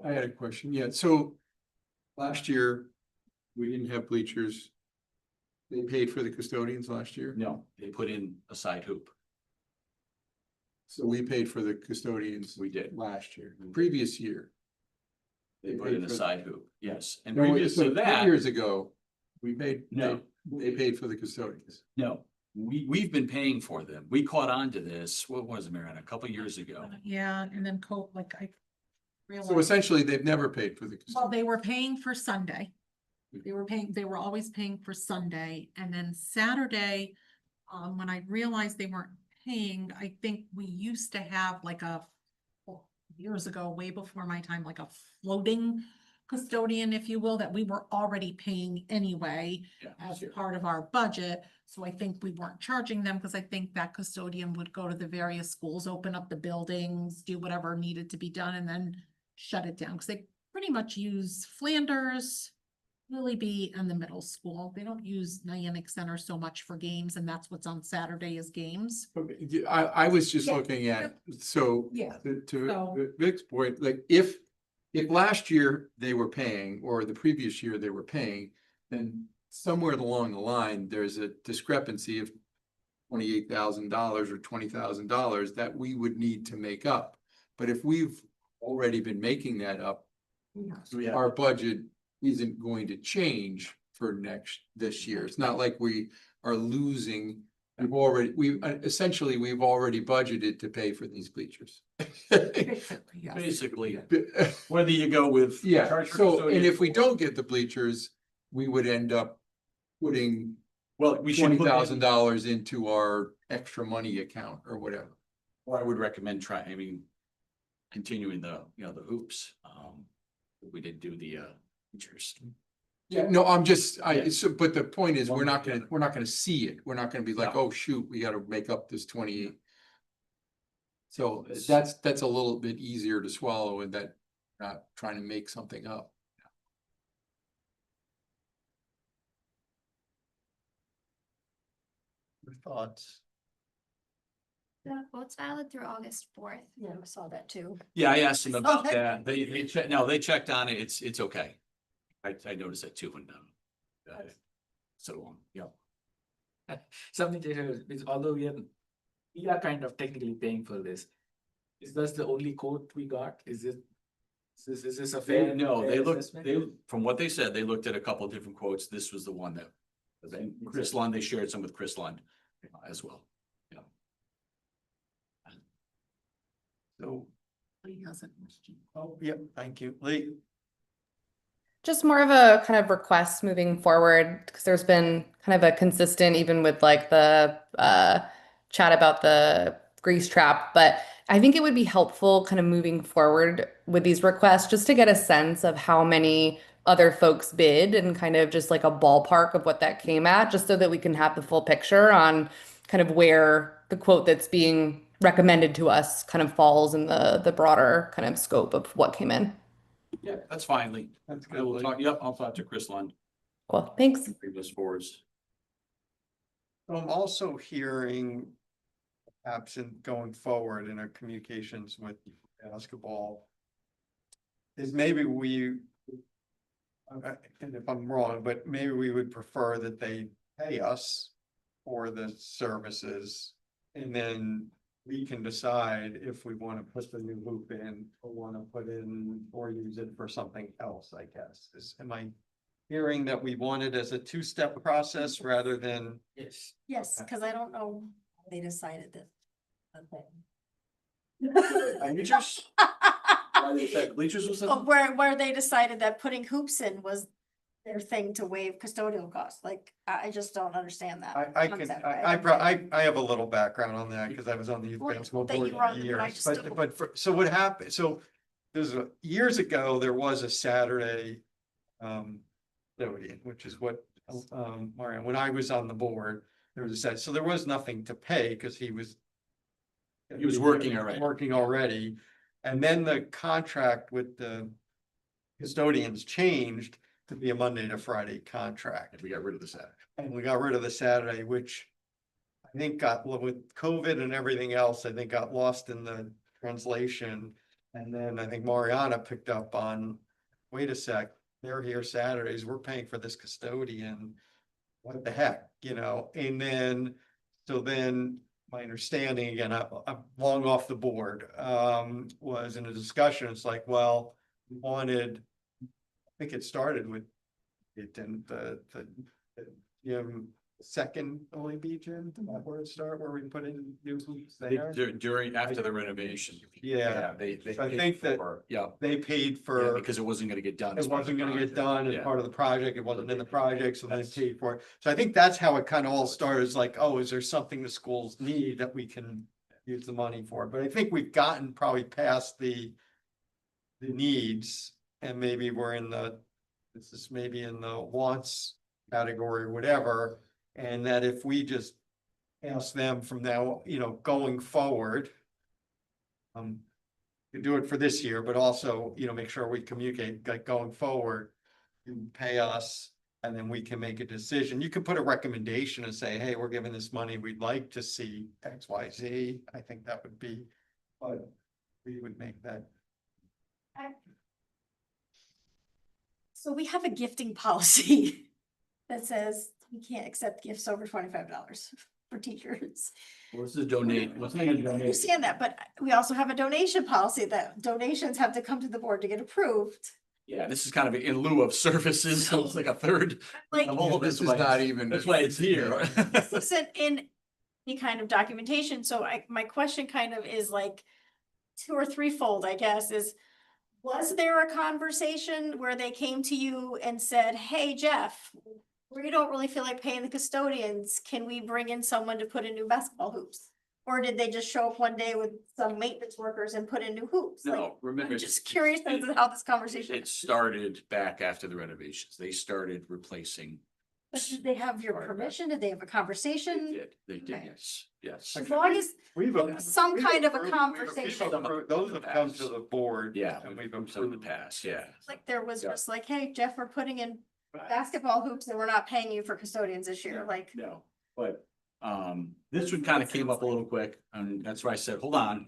I had a question, yeah, so last year, we didn't have bleachers. They paid for the custodians last year, No, they put in a side hoop. so we paid for the custodians We did. last year, previous year. They put in a side hoop, yes. And No, previous so to 2 that, years ago, we paid, No. they paid for the custodians. no, we've been paying for them. We caught on to this, what was it, Mariana, a couple years ago? Yeah, and then I So realized, essentially, they've never paid for the well, custodians. they were paying for Sunday. They were always paying for Sunday, and then Saturday, when I realized they weren't paying, I think we used to have years ago, way before my time, like a floating custodian, if you will, that we were already paying anyway Yeah, as sure. part of our budget. So I think we weren't charging them, because I think that custodian would go to the various schools, open up the buildings, do whatever needed to be done, and then shut it down, because they pretty much use Flanders, Lily B, and the middle school. They don't use Niantic Center so much for games, and that's what's on Saturday is games. I was just Yeah. looking at, so Yeah. to So- Vic's point, like if last year they were paying, or the previous year they were paying, then somewhere along the line, there's a discrepancy of $28,000 or $20,000 that we would need to make up. But if we've already been making that up, our budget isn't going to change for this year. It's not like we are losing. We've already budgeted to pay for these bleachers. Basically, yes. Basically, whether you go with. Yeah, charge for so, and custodian if we or- don't get the bleachers, we would end up putting Well, we should. put in- $20,000 into our extra money account or whatever. Or I would recommend continuing the hoops. We did do the features. Yeah, no, I'm just, Yeah. but the point is, we're not gonna see it. We're not gonna be like, No. oh, shoot, we gotta make up this 28. So It's- that's a little bit easier to swallow, and that not trying to make something up. Thoughts? The vote's valid through August 4th. Yeah, I saw that too. Yeah, I asked them about Okay. that. They checked on it. It's okay. I noticed that too, and so, yeah. Something to hear is, although we are kind of technically paying for this. Is that the only quote we got? Is it Is this a They, fair? no, fair they looked, assessment? they, from what they said, they looked at a couple of different quotes. This was the one that. Then Chris Lund, they shared some with Chris Lund as well. Yeah. So. Oh, yep, thank you. Lee? Just more of a kind of request moving forward, because there's been kind of a consistent, even with like the chat about the grease trap, but I think it would be helpful kind of moving forward with these requests just to get a sense of how many other folks bid and kind of just like a ballpark of what that came at, just so that we can have the full picture on kind of where the quote that's being recommended to us kind of falls in the broader kind of scope of what came in. Yeah, that's fine, Lee. That's I will Lee. talk, yep, I'll talk to Chris Lund. Cool, thanks. Bring this forwards. I'm also hearing absent going forward in our communications with basketball is maybe we, and if I'm wrong, but maybe we would prefer that they pay us for the services and then we can decide if we want to put the new hoop in or want to put in or use it for something else, I guess. Am I hearing that we want it as a two-step process rather than? Yes. Yes, because I don't know, how they decided that. Bleachers? Why they said bleachers was Oh, where they decided that putting hoops in was their thing to waive custodial costs, like, I just don't understand that. I can, concept. I have a little basketball on that because I was on the youth Well, basketball that board you for run, but I years, just but, don't- so what happened, so years ago, there was a Saturday. Custodian, which is what, Marianne, when I was on the board, there was a set, so there was nothing to pay because he was. He was working already. Working already, and then the contract with the custodians changed to be a Monday to Friday contract. We got rid of the Saturday. And we got rid of the Saturday, which I think got, with COVID and everything else, I think got lost in the translation. And then I think Mariana picked up on, wait a sec, they're here Saturdays, we're paying for this custodian. What the heck, you know? And then, so then my understanding, again, I'm long off the board, was in a discussion, it's like, well, we wanted, I think it started with, it didn't, second only be Jim, where it start, where we put in new hoops there? During, after the renovation. Yeah. They. So I paid think that for- Yeah. They paid Yeah, for. because it wasn't gonna get done. It as part of the wasn't gonna get project. done as Yeah. part of the project, it wasn't in the project, so they paid for it. So I think that's how it kind of all started, is like, oh, is there something the schools need that we can use the money for? But I think we've gotten probably past the needs, and maybe we're in this is maybe in the wants category or whatever. And that if we just ask them from now, going forward. You do it for this year, but also, make sure we communicate, like, going forward. You pay us, and then we can make a decision. You could put a recommendation and say, hey, we're giving this money, we'd like to see X, Y, Z. I think that would be, but we would make that. So we have a gifting policy that says we can't accept gifts over $25 for teachers. Well, this is a donate, what's the I name of donate? understand that, but we also have a donation policy that donations have to come to the board to get approved. Yeah, this is kind of in lieu of services, so it's like a third Like, of all of This this. is not even. That's why it's here. this isn't in any kind of documentation, so my question kind of is like two or threefold, I guess, is was there a conversation where they came to you and said, hey, Jeff, we don't really feel like paying the custodians, can we bring in someone to put in new basketball hoops? Or did they just show up one day with some maintenance workers and put in new hoops? Like, No, remember. I'm just curious as to how this conversation. It started back after the renovations. They started replacing. But did they have your permission? Did they have a conversation? They did, Okay. yes. As long as We've there was some we've kind of a approved- conversation. Those have come to the board. Yeah, And we've some in the approved. past, yeah. Like there was Yeah. just like, hey, Jeff, we're putting in basketball hoops and we're not paying you for custodians this year, like. No, but this one kind of came up a little quick, and that's why I said, hold on,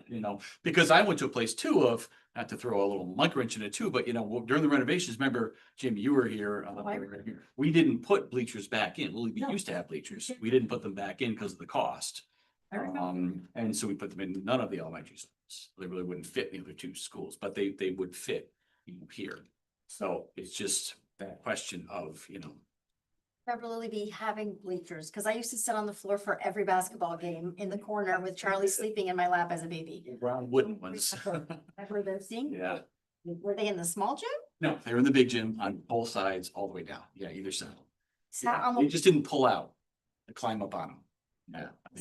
because I went to a place too of, not to throw a little monkey wrench in it too, but during the renovations, remember, Jim, you were here. We didn't put bleachers back in. Well, we used to have bleachers. We didn't put them back in because of the cost. And so we put them in none of the elementary schools. They really wouldn't fit in the other two schools, but they would fit here. So it's just that question of, Remember Lily be having bleachers, because I used to sit on the floor for every basketball game in the corner with Charlie sleeping in my lap as a baby. brown wooden ones. I've heard those seeing. Yeah, Were they in the small gym? no, they're in the big gym on both sides, all the way down. Yeah, either side. Sat on They the. just didn't pull out to climb up on them. Yeah. I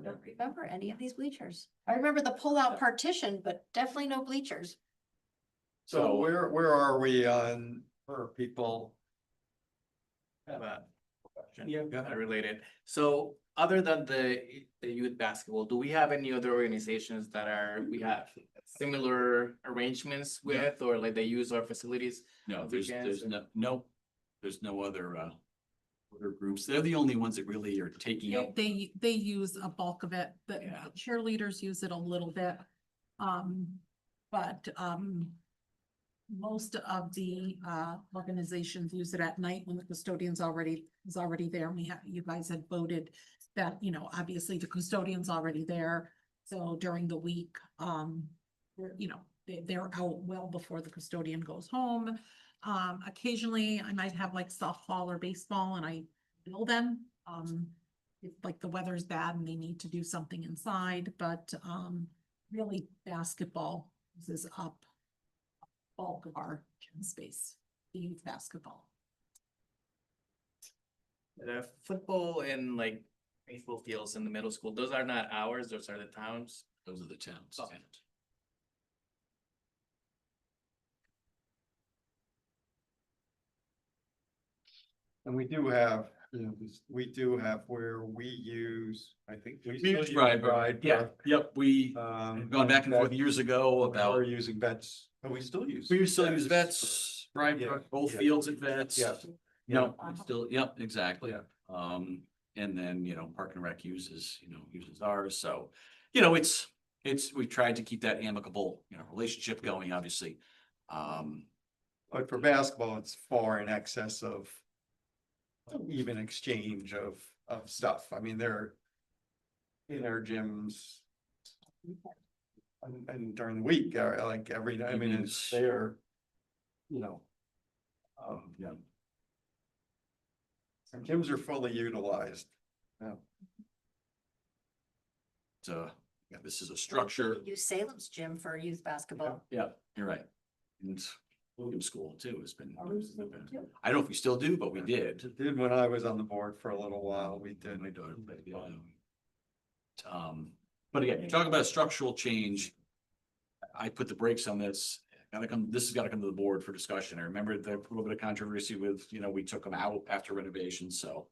don't remember any of these bleachers. I remember the pull-out partition, but definitely no bleachers. So where are we on, where people? Have a question. Yeah, go ahead. Related. So other than the youth basketball, do we have any other organizations that we have similar arrangements with, or like they use our facilities? No, Weekends there's or- there's no other, other groups. They're the only ones that really are taking up. They use a bulk of it, the Yeah. cheerleaders use it a little bit. But most of the organizations use it at night when the custodian's is already there. You guys had voted that, obviously the custodian's already there. So during the week, they're out well before the custodian goes home. Occasionally I might have like softball or baseball and I bill them. If like the weather's bad and they need to do something inside, but really basketball is up bulk of our gym space, the youth basketball. The football and like baseball fields in the middle school, those are not ours, those are the towns. Those are the towns. Okay. And we do have, we do have where we use, I think. We still use Bride, yeah, yep, we gone back and forth years ago about. We're using vets, but we still use. We still use vets, right, Yeah, both yeah. fields at vets. Yeah. No, we still, yep, exactly. Yeah. And then, Park and Rec uses ours, so, we tried to keep that amicable, relationship going, obviously. But for basketball, it's far in excess of even exchange of stuff. I mean, they're in our gyms and during the week, like every night, I mean, it's there, Yeah. our gyms are fully utilized. Yeah. Yeah, this is a structure. We use Salem's gym for youth basketball. Yeah, you're right. And William School too has been. Oh, we still do too. I don't know if we still do, but we did. It did when I was on the board for a little while, we did. My daughter played, yeah. But again, you talk about structural change. I put the brakes on this. This has got to come to the board for discussion. I remember the little bit of controversy with, we took them out after renovation, so.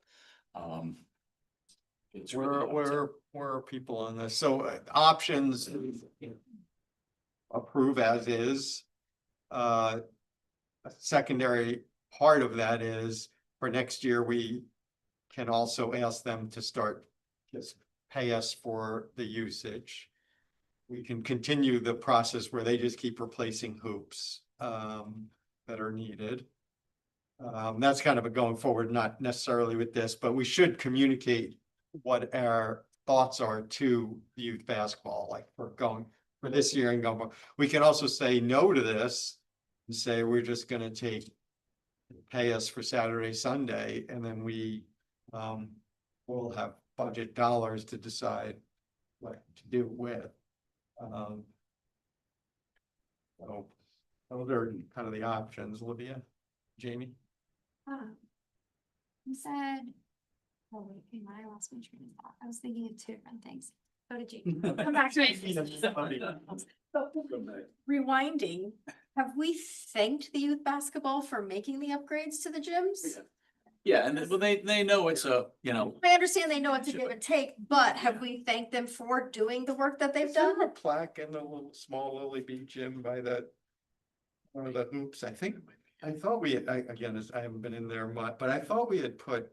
It's really Where are people on this? So options. Approve as is. A secondary part of that is for next year, we can also ask them to start just pay us for the usage. We can continue the process where they just keep replacing hoops that are needed. That's kind of a going forward, not necessarily with this, but we should communicate what our thoughts are to youth basketball, like for this year and going. We can also say no to this and say, we're just gonna pay us for Saturday, Sunday, and then we will have budget dollars to decide what to do with. So those are kind of the options. Olivia, Jamie? You said, oh wait, hang on, I lost my train of thought. I was thinking of two different things. So did you? Come back to Rewinding, have we thanked the youth basketball for making the upgrades to the gyms? Yeah, and well, they know it's a, I understand they know it's a give and take, but have we thanked them for doing the work that they've Is there done? a plaque in the little small Lily Beach gym by one of the hoops? I thought we, again, I haven't been in there much, but I thought we had put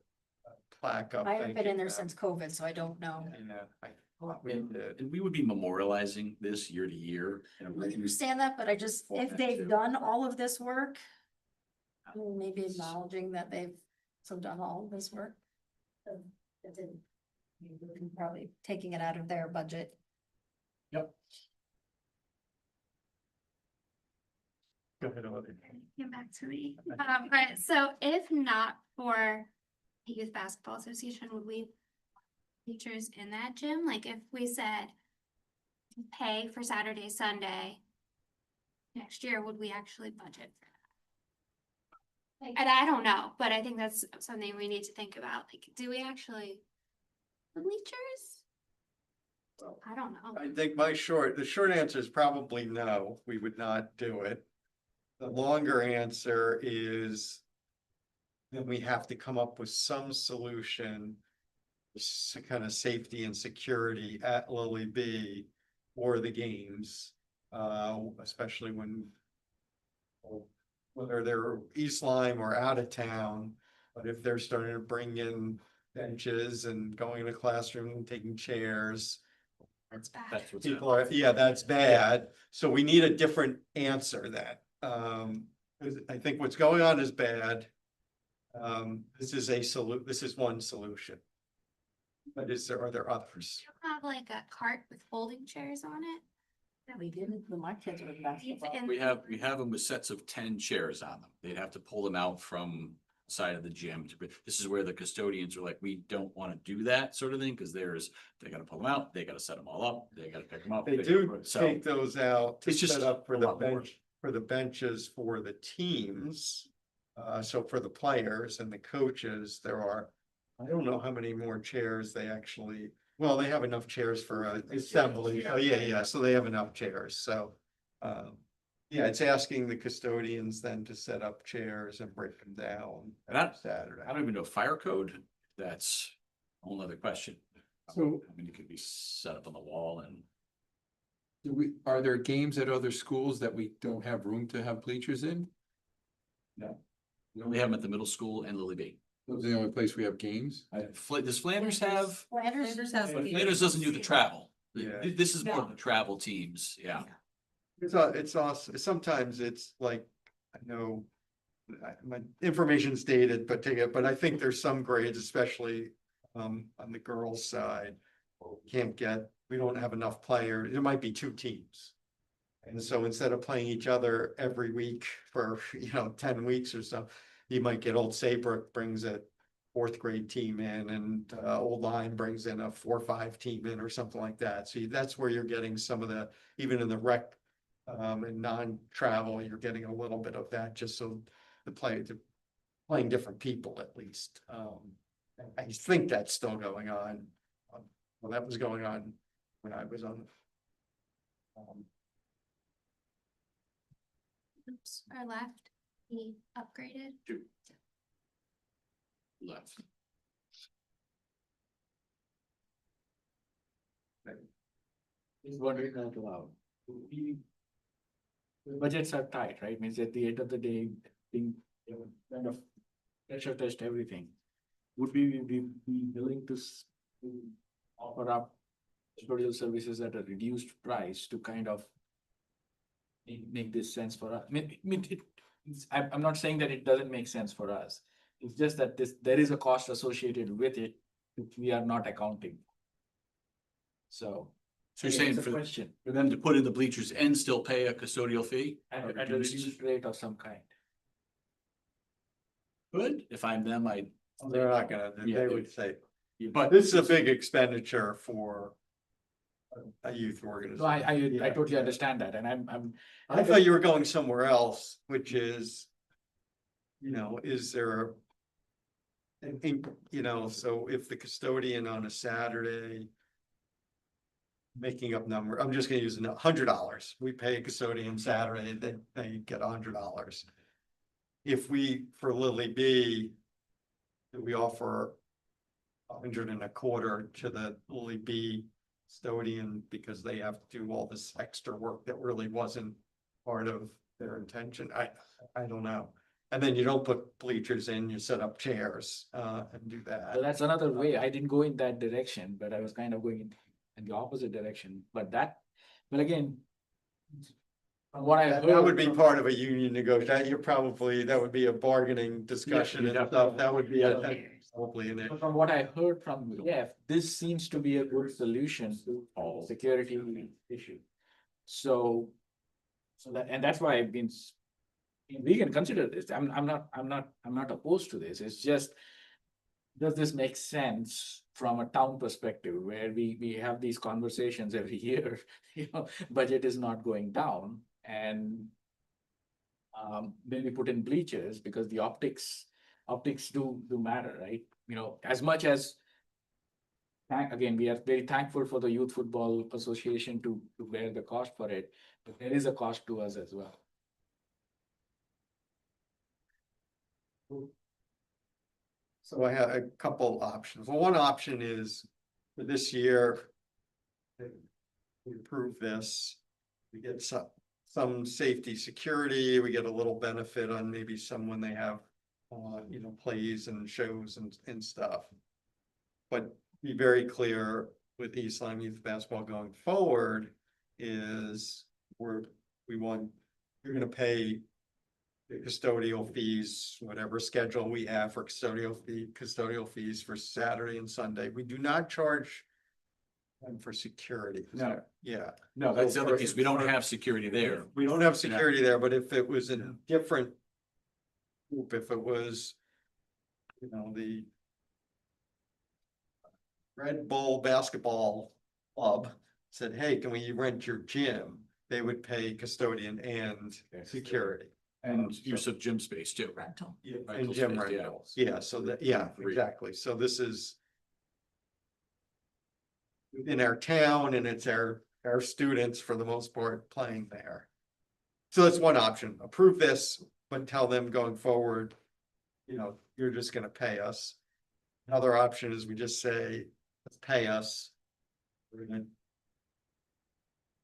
a plaque up. I haven't been thanking in there them. since COVID, so I don't know. Yeah, I thought we did. and we would be memorializing this year to year. I understand that, but I just, if they've done all of this work, I mean, maybe acknowledging that they've so done all of this work. Probably taking it out of their budget. Yep. Go ahead, Audrey. Get back to me. Alright, so if not for the Youth Basketball Association, would we teachers in that gym? Like if we said pay for Saturday, Sunday next year, would we actually budget for that? And I don't know, but I think that's something we need to think about. Like, do we actually the bleachers? I don't know. I think the short answer is probably no, we would not do it. The longer answer is then we have to come up with some solution, kind of safety and security at Lily B for the games, especially when whether they're East Lyme or out of town, but if they're starting to bring in benches and going in a classroom and taking chairs. That's bad. That's what's. People are, yeah, that's bad. So we need a different answer then. 'Cause I think what's going on is bad. This is one solution. But are there others? You have like a cart with folding chairs on it. Yeah, we did it when my kids were in basketball. And- We have them with sets of 10 chairs on them. They'd have to pull them out from the side of the gym. This is where the custodians are like, we don't want to do that sort of thing, because they gotta pull them out, they gotta set them all up, they gotta pick them up. They they do gotta- so take those out to it's just set up for a the lot more. bench, for the benches for the teams. So for the players and the coaches, I don't know how many more chairs they actually, well, they have enough chairs for assembly. Oh, yeah, so they have enough chairs, so. Yeah, it's asking the custodians then to set up chairs and break them down And I- on Saturday. I don't even know fire code. That's a whole other question. So- I mean, it could be set up on the wall and. Are there games at other schools that we don't have room to have bleachers in? No. We only have them at the middle school and Lily B. Those are the only place we have games? Does Flanders have? Flanders has. But Flanders doesn't do the travel. Yeah. This is more of the travel teams, yeah. It's also, sometimes it's like, I know. My information's dated, but I think there's some grades, especially on the girls' side. We don't have enough players, there might be two teams. And so instead of playing each other every week for, 10 weeks or so, you might get Old Saybrook brings a 4th grade team in and Old Lyme brings in a 4-5 team in or something like that. So that's where you're getting some of the, even in the rec and non-travel, you're getting a little bit of that just so playing different people at least. I think that's still going on. Well, that was going on when I was on. Oops, our left, he upgraded. Left. Is wondering out loud. The budgets are tight, right? Means at the end of the day, being kind of pressure test everything. Would we be willing to offer up custodial services at a reduced price to kind of make this sense for us? I'm not saying that it doesn't make sense for us. It's just that there is a cost associated with it, which we are not accounting. So. So you're saying it's a for question them to put in the bleachers and still pay a custodial fee? at A a reduced- reduced rate of some kind. Good, if I'm them, They're not gonna, Yeah, they they- would say, but this is a big expenditure for a youth organization. No, I Yeah. totally understand that, and I'm. I thought you were going somewhere else, which is, is there so if the custodian on a Saturday making up number, I'm just gonna use $100. We pay a custodian Saturday, they get $100. If for Lily B, we offer $125 to the Lily B custodian because they have to do all this extra work that really wasn't part of their intention. I don't know. And then you don't put bleachers in, you set up chairs and do So that. that's another way. I didn't go in that direction, but I was kind of going in the opposite direction, but again. From what I heard. That would be from- part of a union negotiation. That would be a bargaining discussion you'd and have to- stuff. That would be probably an issue. From what I heard from Jeff, this seems to be a good solution to all security issue. So that's why I've been we can consider this. I'm not opposed to this. It's just, does this make sense from a town perspective where we have these conversations every year, budget is not going down and then we put in bleachers because the optics do matter, right? As much as again, we are very thankful for the Youth Football Association to bear the cost for it, but there is a cost to us as well. So I have a couple options. Well, one option is for this year. We approve this, we get some safety, security, we get a little benefit on maybe some when they have, plays and shows and stuff. But be very clear with East Lyme Youth Basketball going forward is you're gonna pay the custodial fees, whatever schedule we have for custodial fees for Saturday and Sunday. We do not charge them for security. No. Yeah. No, that's the So other piece. We don't for- have security there. We don't have security there, but if it was a different group, if it was, the Red Bull Basketball Club said, hey, can we rent your gym? They would pay custodian and security. And use of gym space too. Rental. Yeah, Rental and gym space, yeah. rentals, yeah, so that, yeah, Free. exactly, so this is. In our town and it's our students for the most part playing there. So that's one option, approve this, but tell them going forward, you're just gonna pay us. Another option is we just say, let's pay us.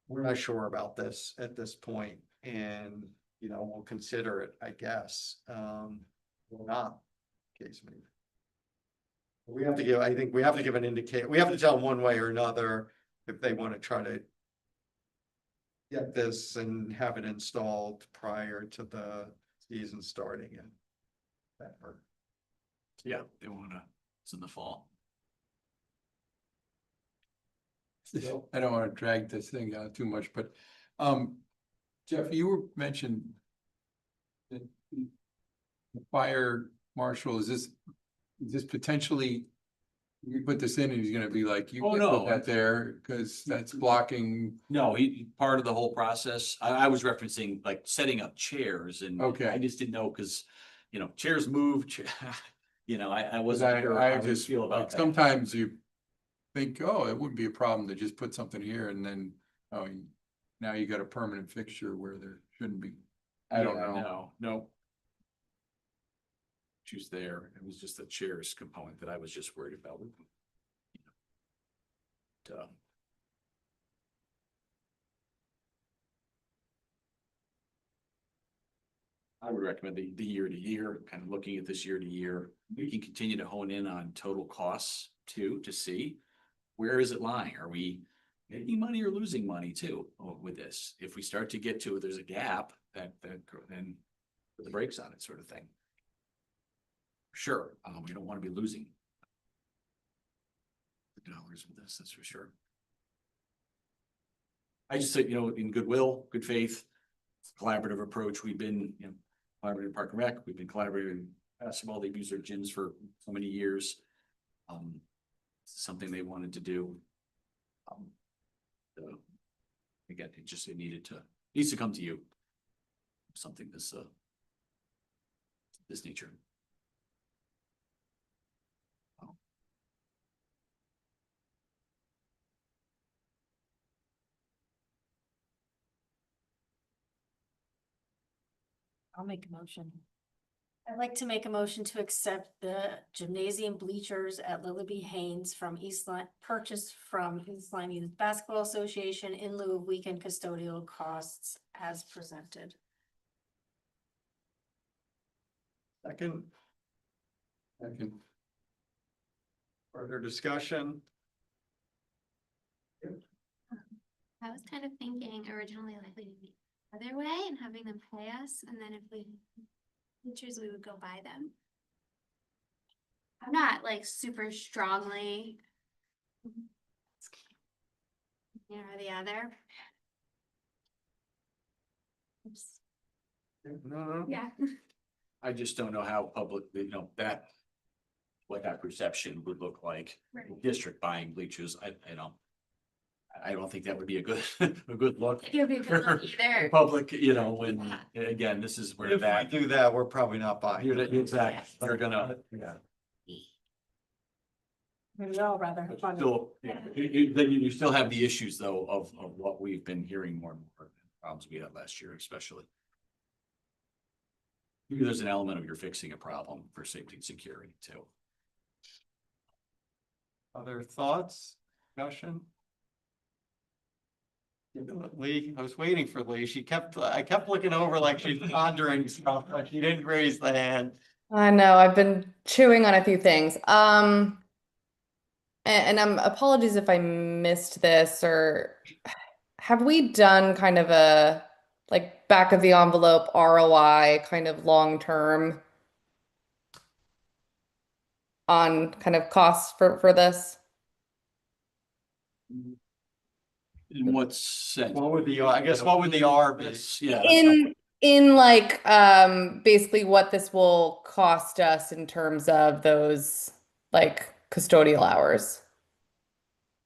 We're not sure about this at this point, and we'll consider it, I guess. Or not. Case maybe. I think we have to give an indicator, we have to tell them one way or another if they want to try to. Get this and have it installed prior to the season starting in. September. Yeah, they wanna, it's in the fall. I don't want to drag this thing out too much, but, Jeff, you mentioned. that The fire marshal, is this potentially? You put this in and he's gonna be like, you Oh, can't no. put that there, cause that's blocking. No, part of the whole process, I was referencing like setting up chairs and. Okay. I just didn't know, cause, chairs move, I 'Cause wasn't sure I how you just feel like, about that. sometimes you think, oh, it wouldn't be a problem to just put something here and then, now you got a permanent fixture where there shouldn't be. I don't Yeah, know. No. Choose there. It was just the chairs component that I was just worried about. I would recommend the year to year, kind of looking at this year to year. We can continue to hone in on total costs too, to see where is it lying? Are we making money or losing money too with this? If we start to get to, there's a gap then put the brakes on it, sort of thing. Sure, we don't want to be losing the dollars with this, that's for sure. I just said, in goodwill, good faith, collaborative approach. We've been, collaborating in Park and Rec. We've been collaborating in basketball. They've used their gyms for so many years. Something they wanted to do. Again, it needs to come to you. Something this nature. I'll make a motion. I'd like to make a motion to accept the gymnasium bleachers at Lily B. Haynes from purchased from East Lyme Youth Basketball Association in lieu of weekend custodial costs as presented. Second. Further discussion? I was kind of thinking originally like we did the other way and having them pay us, and then if we teachers, we would go buy them. I'm not like super strongly or the other. Oops. No, Yeah. I just don't know how public, what that perception would look like. Right. District buying bleachers, I don't think that would be a good, a good look. It would be a good look either. Public, when, again, this is where if that. we do that, we're probably not buying. Exactly, they're gonna, Maybe I'll rather have fun. still, then you still have the issues though of what we've been hearing more and more, problems we had last year especially. Maybe there's an element of you're fixing a problem for safety and security too. Other thoughts, discussion? Lee, I was waiting for Lee. I kept looking over like she's pondering stuff, but she didn't raise the hand. I know, I've been chewing on a few things. And I'm apologies if I missed this, or have we done kind of a like back of the envelope ROI kind of long term on kind of costs for this? In what sense? What would the, I guess, what would the R be? Yeah. In like basically what this will cost us in terms of those like custodial hours.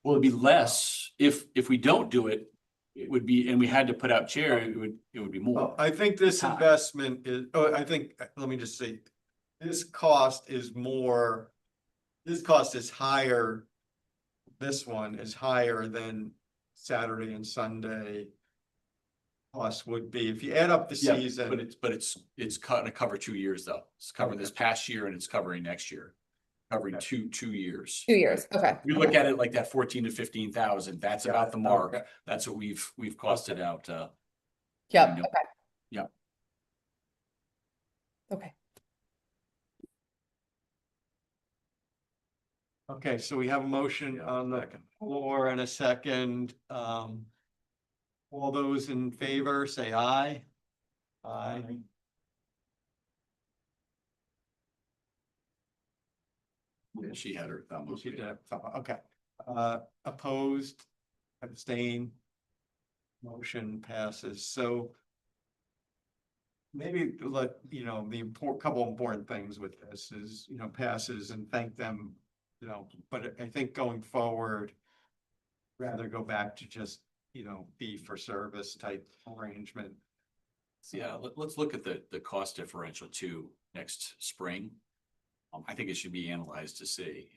Well, it'd be less if we don't do it, it would be, and we had to put out chair, it would be more. I think this investment is, let me just say, this cost is higher. This one is higher than Saturday and Sunday cost would be. If you add up the Yeah, season. but it's gonna cover 2 years though. It's covering this past year and it's covering next year. Covering two years. 2 years, okay. We look at it like that 14 to 15,000, that's about the mark. Okay. That's what we've costed out. Yep, okay. okay. Yeah. Okay. Okay, so we have a motion on the floor and a second. All those in favor, say aye. Aye. Yeah, she had her thumb. She did. Okay. Opposed, abstain. Motion passes. So maybe let, the couple important things with this is, passes and thank them, but I think going forward, rather go back to just, fee for service type arrangement. Yeah, let's look at the cost differential too next spring. I think it should be analyzed to see,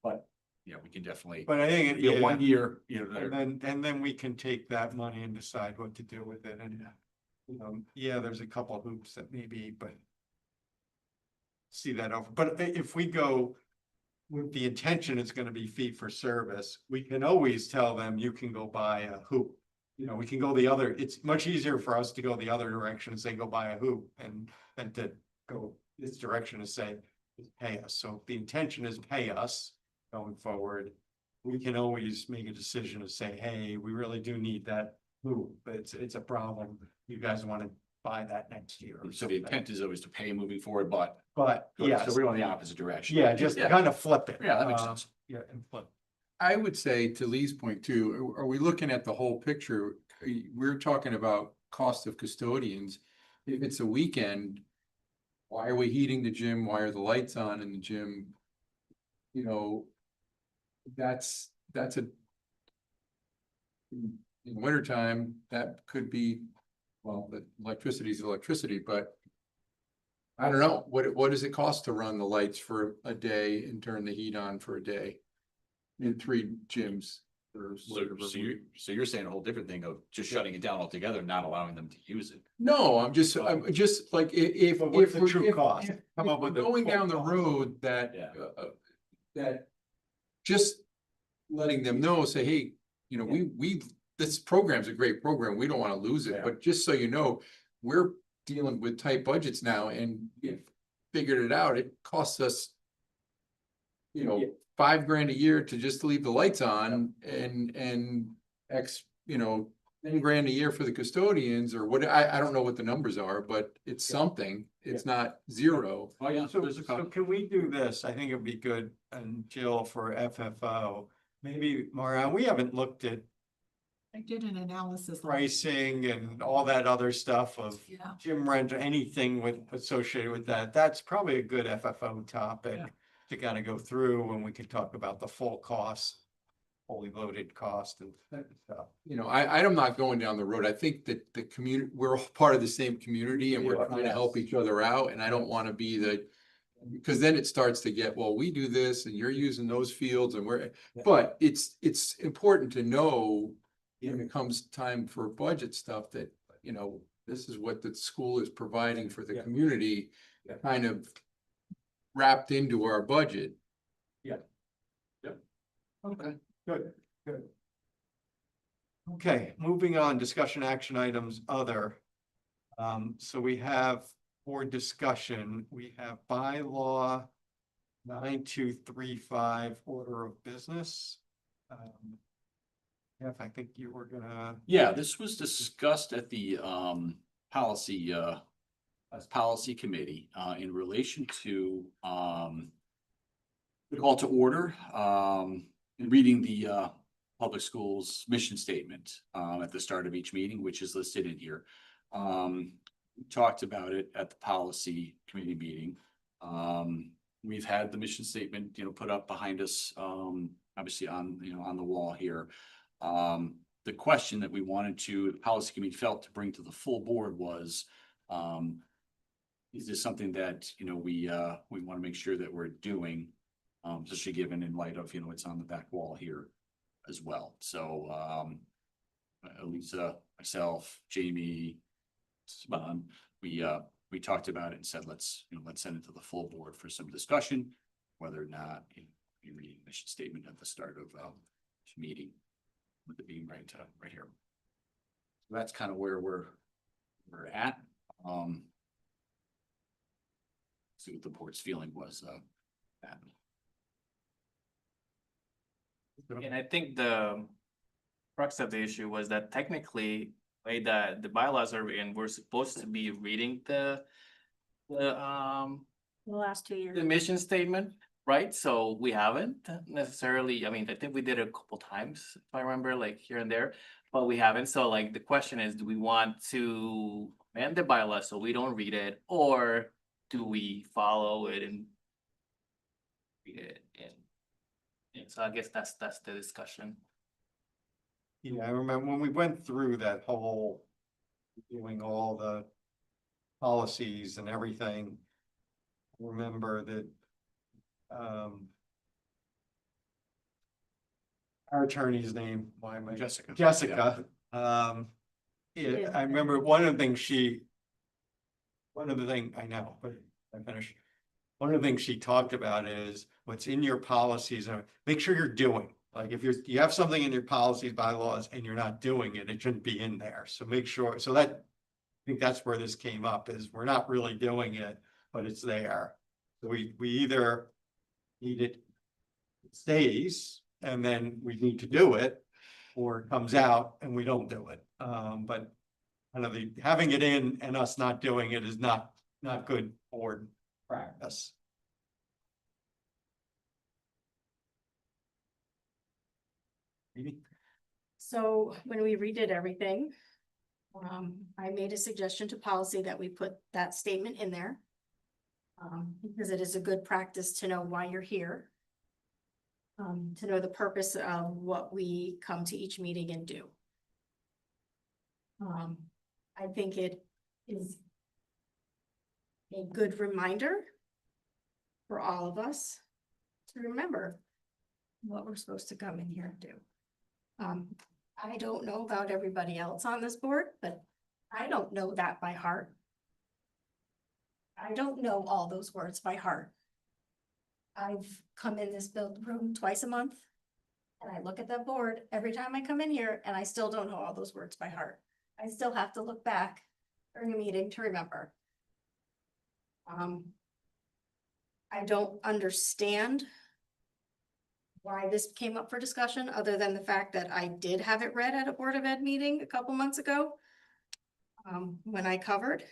but yeah, we can definitely. But I think, Yeah, 1 year, and then we can take that money and decide what to do with it, and, there's a couple of hoops that maybe, but. See that over, but if we go with the intention it's gonna be fee for service, we can always tell them you can go buy a hoop. We can go the other, it's much easier for us to go the other direction and say, go buy a hoop, and than to go this direction and say, pay us. So if the intention is pay us going forward, we can always make a decision to say, hey, we really do need that hoop, but it's a problem. You guys want to buy that next year. Or so the something. intent is always to pay moving forward, but Yeah, so we're going the opposite direction. yeah, just kind of flip it. Yeah, that makes sense. Yeah, and flip. I would say to Lee's point too, are we looking at the whole picture? We're talking about cost of custodians. If it's a weekend, why are we heating the gym? Why are the lights on in the gym? That's in the wintertime, that could be, well, the electricity is electricity, but I don't know, what does it cost to run the lights for a day and turn the heat on for a day? In 3 gyms. So you're saying a whole different thing of just shutting it down altogether, not allowing them to use it. No, I'm just like, if But what's the we're- true if- cost? if Come up we're with the going full down the cost. road that, Yeah. that just letting them know, say, hey, this program's a great program. We don't want to lose it, Yeah. but just so you know, we're dealing with tight budgets now and figured it out. It costs us, $5,000 a year to just leave the lights on and X, $10,000 a year for the custodians or what, I don't know what the numbers are, but it's something. It's not zero. Oh, yeah, So, there's a so can we do this? I think it'd be good, and Jill for FFO, maybe Marianne, we haven't looked at I did an analysis. pricing and all that other stuff of Yeah. gym rent, anything with associated with that, that's probably a good FFO topic Yeah. to kind of go through when we can talk about the full cost, fully loaded cost and stuff. You know, I'm not going down the road. I think that the community, we're all part of the same community and we're trying to help each other out, and I don't want to be the. Because then it starts to get, well, we do this and you're using those fields and but it's important to know. When it comes time for budget stuff that, you know, this is what the school is providing for the community. Kind of wrapped into our budget. Okay, good. Okay, moving on, discussion action items, other. So we have for discussion, we have bylaw 9235 order of business. Jeff, I think you were gonna. Yeah, this was discussed at the policy committee in relation to the call to order in reading the public schools mission statement at the start of each meeting, which is listed in here. We talked about it at the policy committee meeting. We've had the mission statement, you know, put up behind us, obviously on, you know, on the wall here. The question that we wanted to, the policy committee felt to bring to the full board was, is this something that, you know, we want to make sure that we're doing, especially given in light of, you know, it's on the back wall here as well. So, Lisa, myself, Jamie, we talked about it and said, let's send it to the full board for some discussion, whether or not, you know, be reading the mission statement at the start of the meeting, with it being right here. So that's kind of where we're at. See what the board's feeling was that. And I think the crux of the issue was that technically, way that the bylaws are written, we're supposed to be reading the last 2 years. the mission statement, right? So we haven't necessarily, I mean, I think we did it a couple times, if I remember, like here and there, but we haven't. So like the question is, do we want to amend the bylaw so we don't read it, or do we follow it and read it? And so I guess that's the discussion. Yeah, I remember when we went through that whole, doing all the policies and everything. Remember that our attorney's name, why am I? Jessica. Jessica. Yeah, I remember one of the things I know, but I finished. One of the things she talked about is what's in your policies and make sure you're doing. Like if you have something in your policies, bylaws, and you're not doing it, it shouldn't be in there. So make sure, so that, I think that's where this came up, is we're not really doing it, but it's there. So we either need it stays and then we need to do it, or it comes out and we don't do it. But kind of having it in and us not doing it is not good board practice. So when we redid everything, I made a suggestion to policy that we put that statement in there. Because it is a good practice to know why you're here. To know the purpose of what we come to each meeting and do. I think it is a good reminder for all of us to remember what we're supposed to come in here and do. I don't know about everybody else on this board, but I don't know that by heart. I don't know all those words by heart. I've come in this room twice a month. And I look at that board every time I come in here and I still don't know all those words by heart. I still have to look back during a meeting to remember. I don't understand why this came up for discussion, other than the fact that I did have it read at a Board of Ed meeting a couple months ago. When I covered.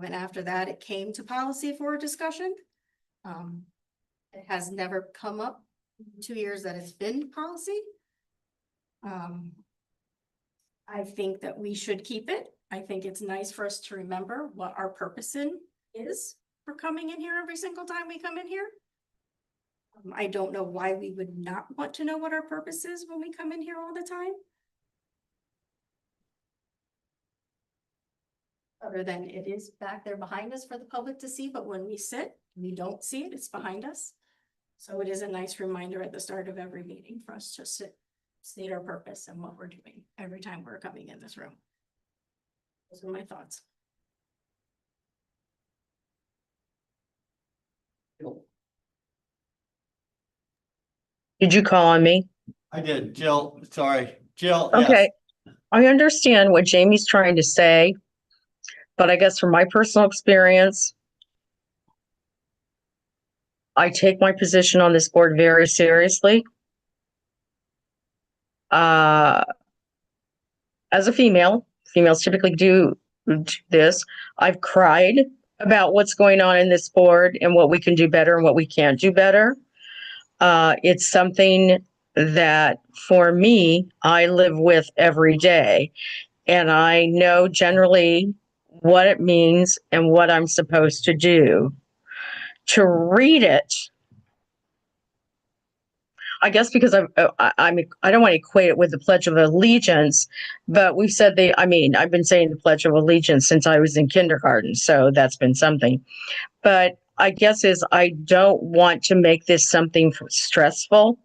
And after that, it came to policy for a discussion. It has never come up in 2 years that it's been policy. I think that we should keep it. I think it's nice for us to remember what our purpose is for coming in here every single time we come in here. I don't know why we would not want to know what our purpose is when we come in here all the time. Other than it is back there behind us for the public to see, but when we sit, we don't see it, it's behind us. So it is a nice reminder at the start of every meeting for us to state our purpose and what we're doing every time we're coming in this room. Those are my thoughts. Did you call on me? I did, Jill, sorry, Jill, yes. Okay, I understand what Jamie's trying to say, but I guess from my personal experience, I take my position on this board very seriously. As a female, females typically do this. I've cried about what's going on in this board and what we can do better and what we can't do better. It's something that for me, I live with every day. And I know generally what it means and what I'm supposed to do. To read it, I guess because I don't want to equate it with the Pledge of Allegiance, but we've said I've been saying the Pledge of Allegiance since I was in kindergarten, so that's been something. But I guess I don't want to make this something stressful.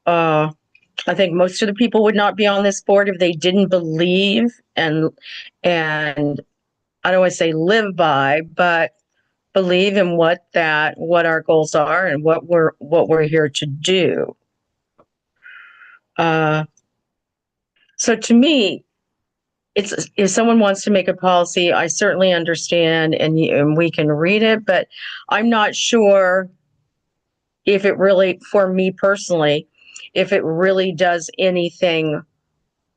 I think most of the people would not be on this board if they didn't believe and I don't want to say live by, but believe in what our goals are and what we're here to do. So to me, it's if someone wants to make a policy, I certainly understand and we can read it, but I'm not sure if it really, for me personally, if it really does anything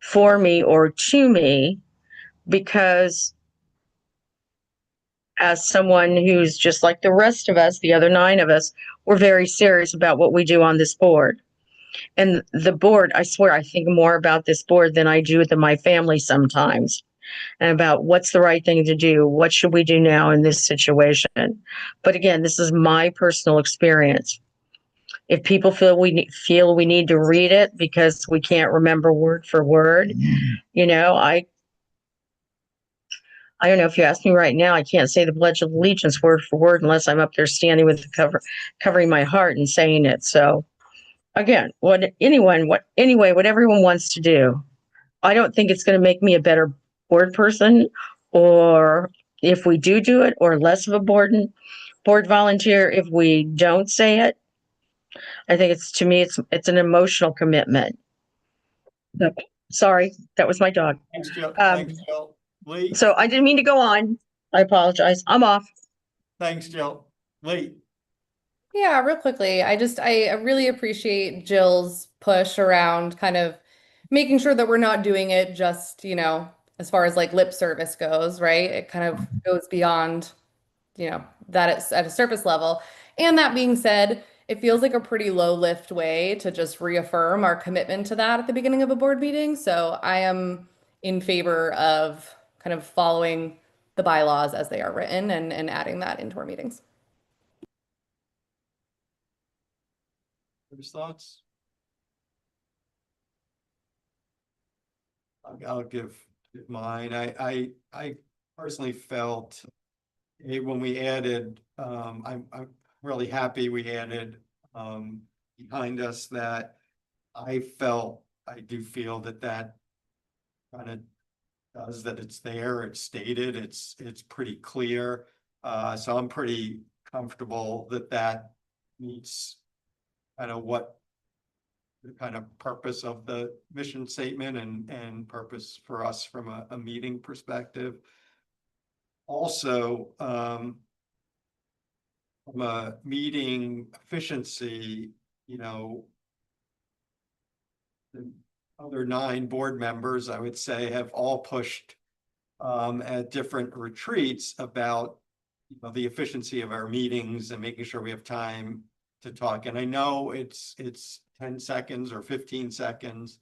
for me or to me, because as someone who's just like the rest of us, the other 9 of us, we're very serious about what we do on this board. And the board, I swear, I think more about this board than I do with my family sometimes. And about what's the right thing to do. What should we do now in this situation? But again, this is my personal experience. If people feel we need to read it because we can't remember word for word, I don't know, if you ask me right now, I can't say the Pledge of Allegiance word for word unless I'm up there standing with the covering my heart and saying it. So again, what everyone wants to do. I don't think it's going to make me a better board person, or if we do it, or less of a board volunteer if we don't say it. I think to me it's an emotional commitment. Sorry, that was my dog. Thanks, Jill. Thanks, Jill. Lee? So I didn't mean to go on. I apologize. I'm off. Thanks, Jill. Lee? Yeah, real quickly, I really appreciate Jill's push around kind of making sure that we're not doing it just, as far as like lip service goes, right? It kind of goes beyond, that it's at a surface level. And that being said, it feels like a pretty low lift way to just reaffirm our commitment to that at the beginning of a board meeting. So I am in favor of kind of following the bylaws as they are written and adding that into our meetings. First thoughts? I'll give mine. I personally felt when we added, I'm really happy we added behind us that I do feel that kind of does that. It's there, it's stated, it's pretty clear. So I'm pretty comfortable that meets kind of what the kind of purpose of the mission statement and purpose for us from a meeting perspective. Also, from a meeting efficiency, the other 9 board members, I would say, have all pushed at different retreats about the efficiency of our meetings and making sure we have time to talk. And I know it's 10 seconds or 15 seconds,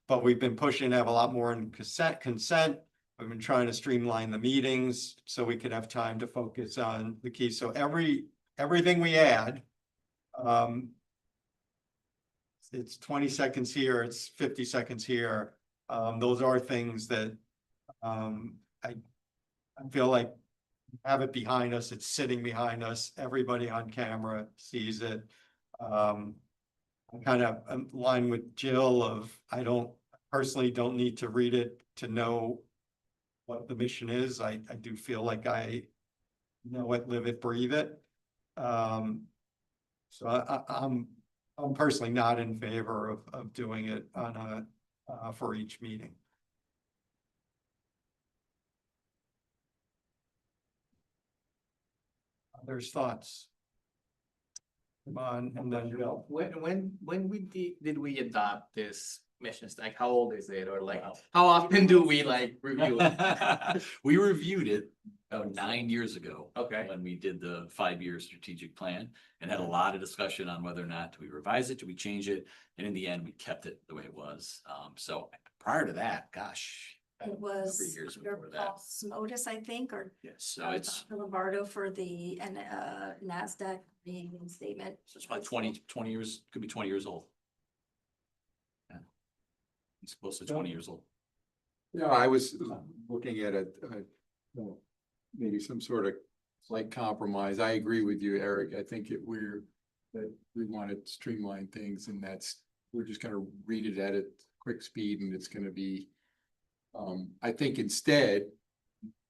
but we've been pushing to have a lot more in consent. We've been trying to streamline the meetings so we could have time to focus on the key. So everything we add, it's 20 seconds here, it's 50 seconds here. Those are things that I feel like have it behind us, it's sitting behind us, everybody on camera sees it. I'm kind of aligned with Jill of, I personally don't need to read it to know what the mission is. I do feel like I know it, live it, breathe it. So I'm personally not in favor of doing it on for each meeting. Others' thoughts? Come on, and then Bill. When did we adopt this mission? Like, how old is it? Or like, how often do we like review it? We reviewed it about 9 years ago. Okay. When we did the 5-year strategic plan and had a lot of discussion on whether or not do we revise it, do we change it? And in the end, we kept it the way it was. So prior to that, gosh. It was Every year's your before that. Paul Smotus, I think, or Yes, so it's, Dr. Lombardo for the NASDAQ statement. so it's about 20 years, could be 20 years old. Yeah. It's close to 20 years old. Yeah, I was looking at maybe some sort of slight compromise. I agree with you, Eric. I think that we want to streamline things, and we're just gonna read it at a quick speed, and it's gonna be, I think instead,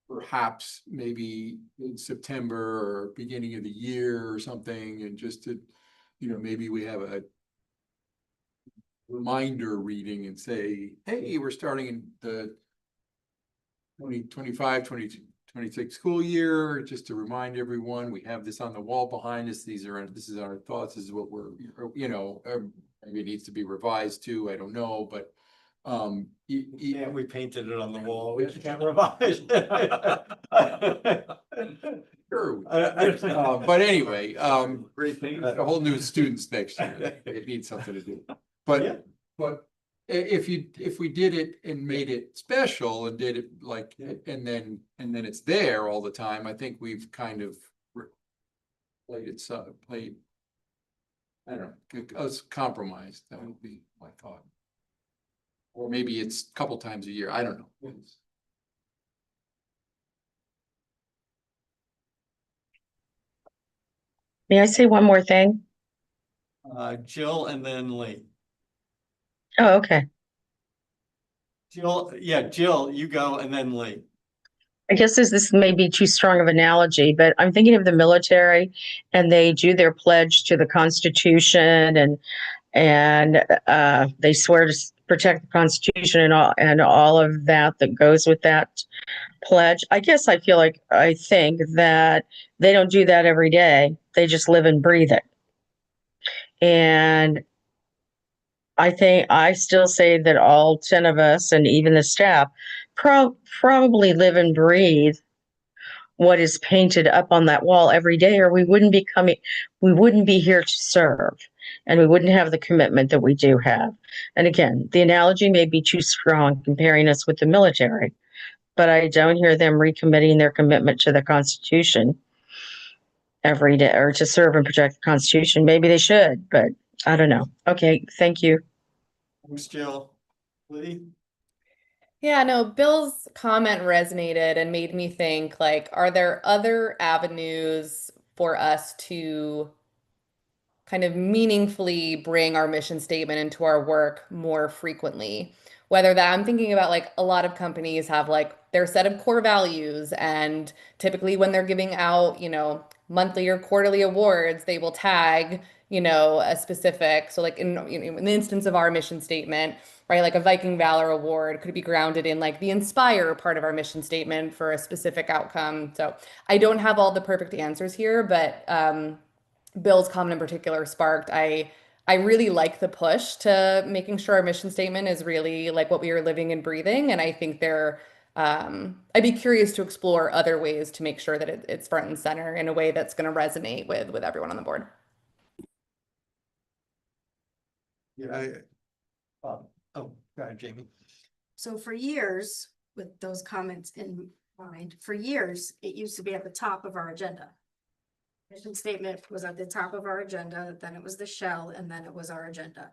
perhaps maybe in September or beginning of the year or something, and just to, maybe we have a reminder reading and say, hey, we're starting in the 2025, 2026 school year, just to remind everyone, we have this on the wall behind us. This is our thoughts, this is what we're, maybe it needs to be revised too, I don't know, but Yeah, we painted it on the wall, we can't revise. Sure. But anyway, Great thing. a whole new students next year, it needs something to do. Yeah. But if we did it and made it special and did it like, and then it's there all the time, I think we've kind of played, I don't know, us compromised, that would be my thought. Or maybe it's a couple times a year, I don't know. May I say one more thing? Jill and then Lee. Oh, okay. Jill, you go and then Lee. I guess this may be too strong of an analogy, but I'm thinking of the military, and they do their pledge to the Constitution, and they swear to protect the Constitution and all of that goes with that pledge. I guess I think that they don't do that every day. They just live and breathe it. And I still say that all 10 of us and even the staff probably live and breathe what is painted up on that wall every day, or we wouldn't be here to serve, and we wouldn't have the commitment that we do have. And again, the analogy may be too strong comparing us with the military, but I don't hear them recommitting their commitment to the Constitution every day, or to serve and protect the Constitution. Maybe they should, but I don't know. Okay, thank you. Thanks, Jill. Lee? Yeah, no, Bill's comment resonated and made me think, like, are there other avenues for us to kind of meaningfully bring our mission statement into our work more frequently? Whether that I'm thinking about, like, a lot of companies have like their set of core values, and typically when they're giving out, monthly or quarterly awards, they will tag, a specific. So like in the instance of our mission statement, right, like a Viking Valor Award could be grounded in like the inspire part of our mission statement for a specific outcome. So I don't have all the perfect answers here, but Bill's comment in particular sparked. I really like the push to making sure our mission statement is really like what we are living and breathing. And I think I'd be curious to explore other ways to make sure that it's front and center in a way that's going to resonate with everyone on the board. Yeah, Go ahead, Jamie. So for years, with those comments in mind, for years, it used to be at the top of our agenda. Mission statement was at the top of our agenda, then it was the shell, and then it was our agenda.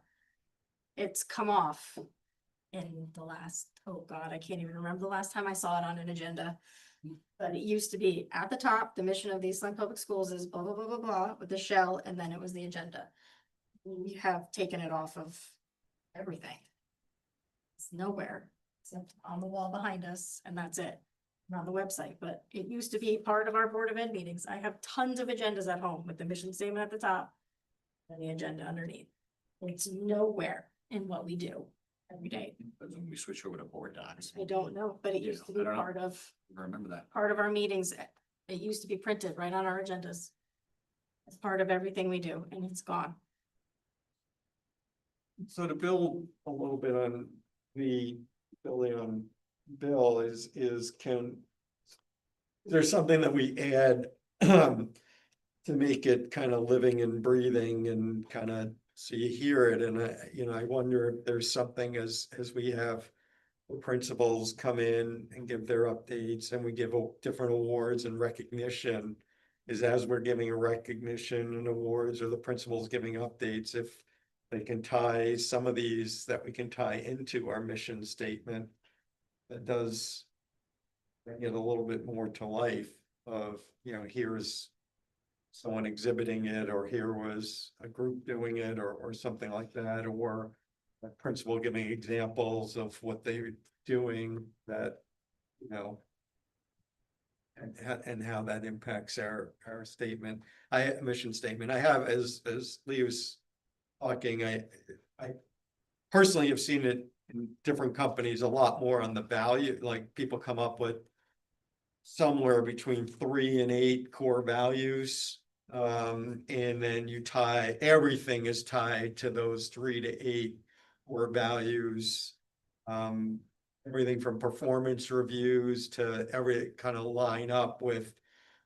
It's come off in the last, oh God, I can't even remember the last time I saw it on an agenda. But it used to be at the top, the mission of the East Line Public Schools is blah, blah, blah, blah, blah, with the shell, and then it was the agenda. We have taken it off of everything. It's nowhere, except on the wall behind us, and that's it. And on the website, but it used to be part of our Board of Ed meetings. I have tons of agendas at home with the mission statement at the top and the agenda underneath. It's nowhere in what we do every day. But when we switch over to board docs, I don't know, but it Yeah, used to I be don't know. part of I remember that. our meetings. It used to be printed right on our agendas. It's part of everything we do, and it's gone. So to build a little bit on the building on Bill is there's something that we add to make it kind of living and breathing and kind of so you hear it. And I wonder if there's something as we have the principals come in and give their updates and we give different awards and recognition is as we're giving a recognition and awards or the principals giving updates, if they can tie some of these that we can tie into our mission statement that does bring it a little bit more to life of, here's someone exhibiting it, or here was a group doing it, or something like that, or a principal giving examples of what they're doing that, and how that impacts our statement. Mission statement. I have, as Lee was talking, I personally have seen it in different companies a lot more on the value, like people come up with somewhere between 3 and 8 core values. And then everything is tied to those 3 to 8 core values. Everything from performance reviews to every kind of line up with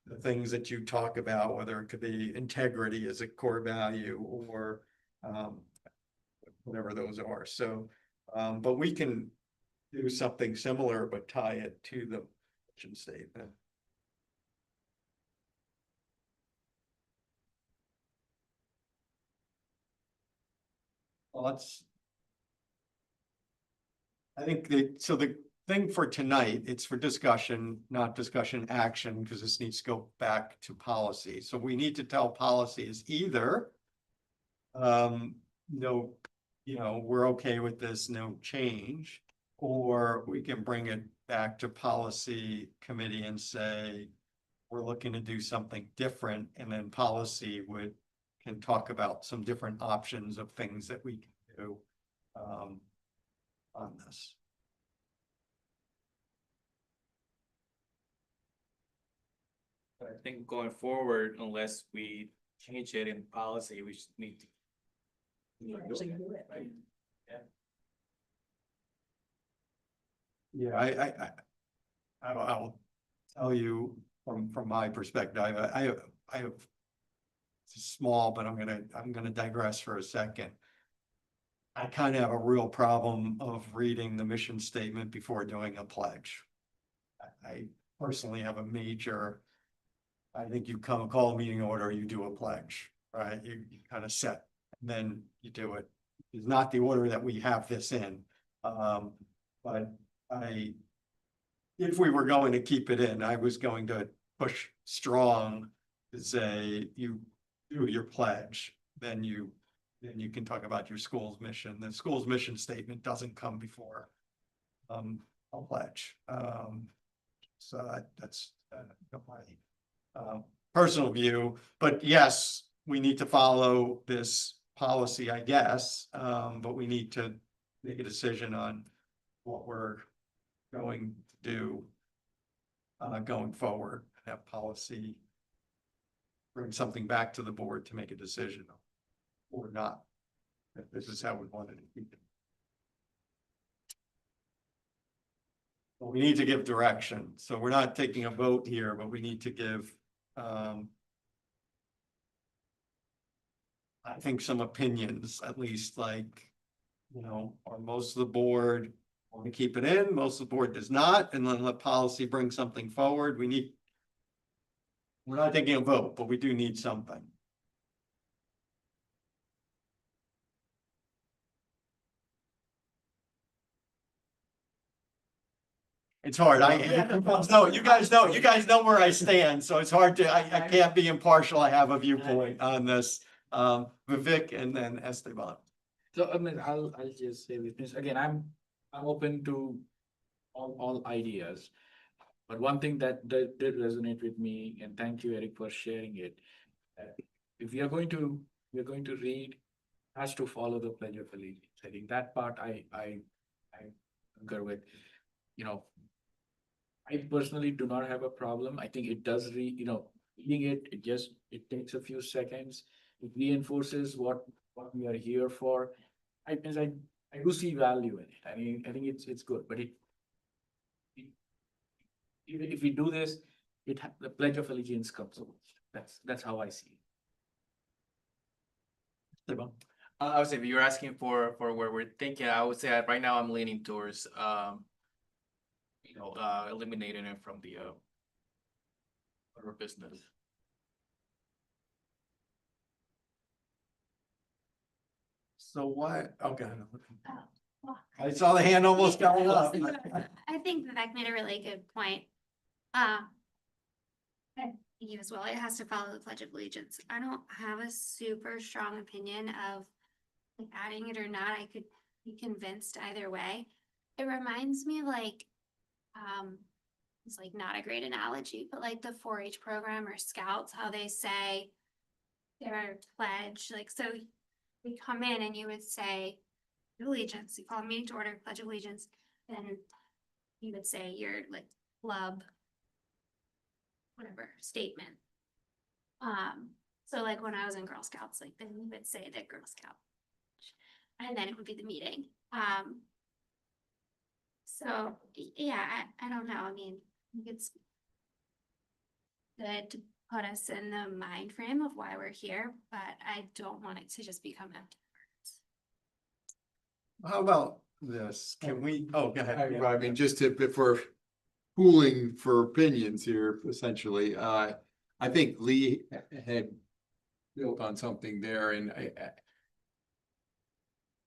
the things that you talk about, whether it could be integrity as a core value or whatever those are. So, but we can do something similar, but tie it to the mission statement. Well, I think so the thing for tonight, it's for discussion, not discussion action, because this needs to go back to policy. So we need to tell policy is either no, we're okay with this, no change, or we can bring it back to policy committee and say, we're looking to do something different, and then policy can talk about some different options of things that we can do on this. But I think going forward, unless we change it in policy, we just need to. Actually do it. Right? Yeah, I'll tell you from my perspective, I have it's small, but I'm gonna digress for a second. I kind of have a real problem of reading the mission statement before doing a pledge. I personally have a major, I think you call a meeting order, you do a pledge, right? You kind of set, and then you do it. It's not the order that we have this in. But if we were going to keep it in, I was going to push strong to say you do your pledge, then you can talk about your school's mission. The school's mission statement doesn't come before a pledge. So that's my personal view, but yes, we need to follow this policy, I guess, but we need to make a decision on what we're going to do going forward. Have policy bring something back to the board to make a decision or not. If this is how we wanted to keep it. But we need to give direction. So we're not taking a vote here, but we need to give I think some opinions, at least, like or most of the board want to keep it in, most of the board does not, and then let policy bring something forward. We're not taking a vote, but we do need something. It's hard. You guys know where I stand, so it's hard to, I can't be impartial. I have a viewpoint on this. Vivek and then Esteban. So I mean, I'll just say this, again, I'm open to all ideas. But one thing that did resonate with me, and thank you, Eric, for sharing it. If we're going to read, has to follow the Pledge of Allegiance. I think that part I concur with, I personally do not have a problem. I think it does reading it, it takes a few seconds. It reinforces what we are here for. I do see value in it. I mean, I think it's good, but even if we do this, the Pledge of Allegiance comes over. That's how I see it. I would say if you're asking for where we're thinking, I would say that right now I'm leaning towards, eliminating it from the order of business. So why, okay. I saw the hand almost going up. I think Vivek made a really good point. You as well, it has to follow the Pledge of Allegiance. I don't have a super strong opinion of like, adding it or not. I could be convinced either way. It reminds me of it's like not a great analogy, but like the 4-H program or Scouts, how they say their pledge, like, so we come in and you would say allegiance, you call a meeting to order, Pledge of Allegiance, then you would say your like club, whatever, statement. So like when I was in Girl Scouts, like then we would say the Girl Scout, and then it would be the meeting. So yeah, I don't know. I mean, I think it's good to put us in the mind frame of why we're here, but I don't want it to just become empty words. How about this? Can we, go ahead. I mean, just to, if we're pooling for opinions here, essentially, I think Lee had built on something there, and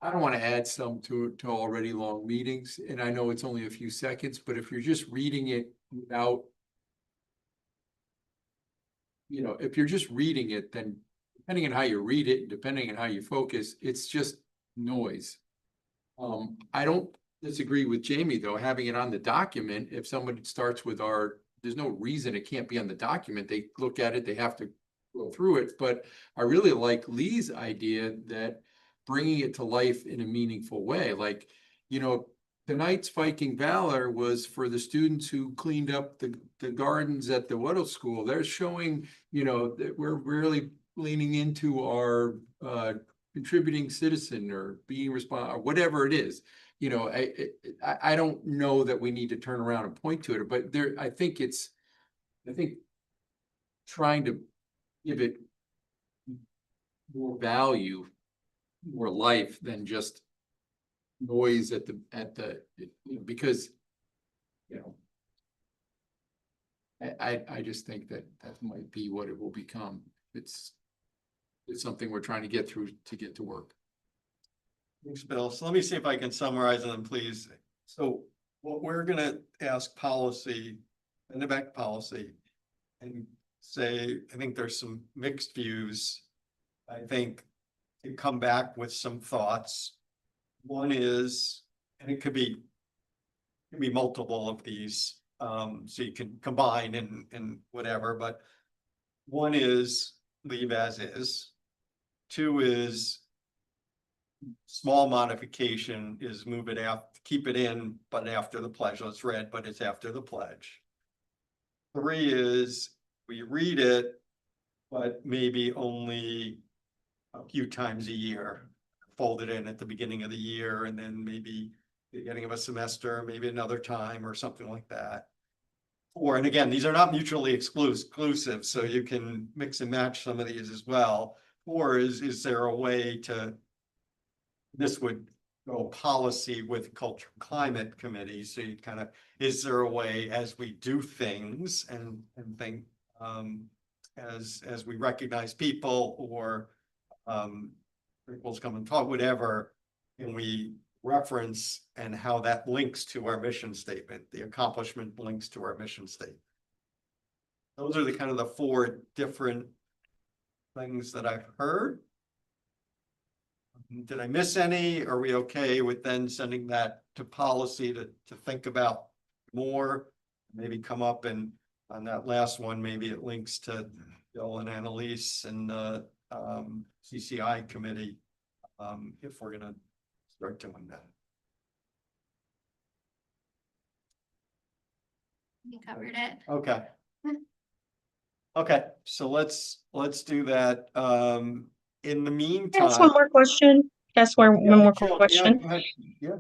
I don't want to add some to already long meetings, and I know it's only a few seconds, but if you're just reading it without, if you're just reading it, then depending on how you read it, depending on how you focus, it's just noise. I don't disagree with Jamie, though, having it on the document. If somebody starts with there's no reason it can't be on the document. They look at it, they have to go through it. But I really like Lee's idea that bringing it to life in a meaningful way. Like, tonight's Viking Valor was for the students who cleaned up the gardens at the Weddell School. They're showing, that we're really leaning into our contributing citizen or being responsible, or whatever it is. I don't know that we need to turn around and point to it, but I think trying to give it more value, more life than just noise because I just think that might be what it will become. It's something we're trying to get through to get to work. Thanks, Bill. So let me see if I can summarize them, please. So what we're gonna ask policy, and the back policy, and say, I think there's some mixed views. I think to come back with some thoughts. One is, and it could be multiple of these, so you can combine and whatever, but one is leave as is. Two is small modification is move it out, keep it in, but after the pledge. It's read, but it's after the pledge. Three is we read it, but maybe only a few times a year. Fold it in at the beginning of the year, and then maybe the beginning of a semester, maybe another time or something like that. Or, and again, these are not mutually exclusive, so you can mix and match some of these as well. Or is there a way to, this would go policy with culture climate committee. So you kind of, is there a way as we do things and think, as we recognize people or, people's come and talk, whatever, can we reference and how that links to our mission statement, the accomplishment links to our mission statement. Those are the kind of the 4 different things that I've heard. Did I miss any? Are we okay with then sending that to policy to think about more? Maybe come up and on that last one, maybe it links to Bill and Annalise and the CCI committee, if we're gonna start doing that. You covered it. Okay. Okay, so let's do that. In the Can I ask one meantime. more question? Can I ask one more Jill, question? go ahead. Yeah.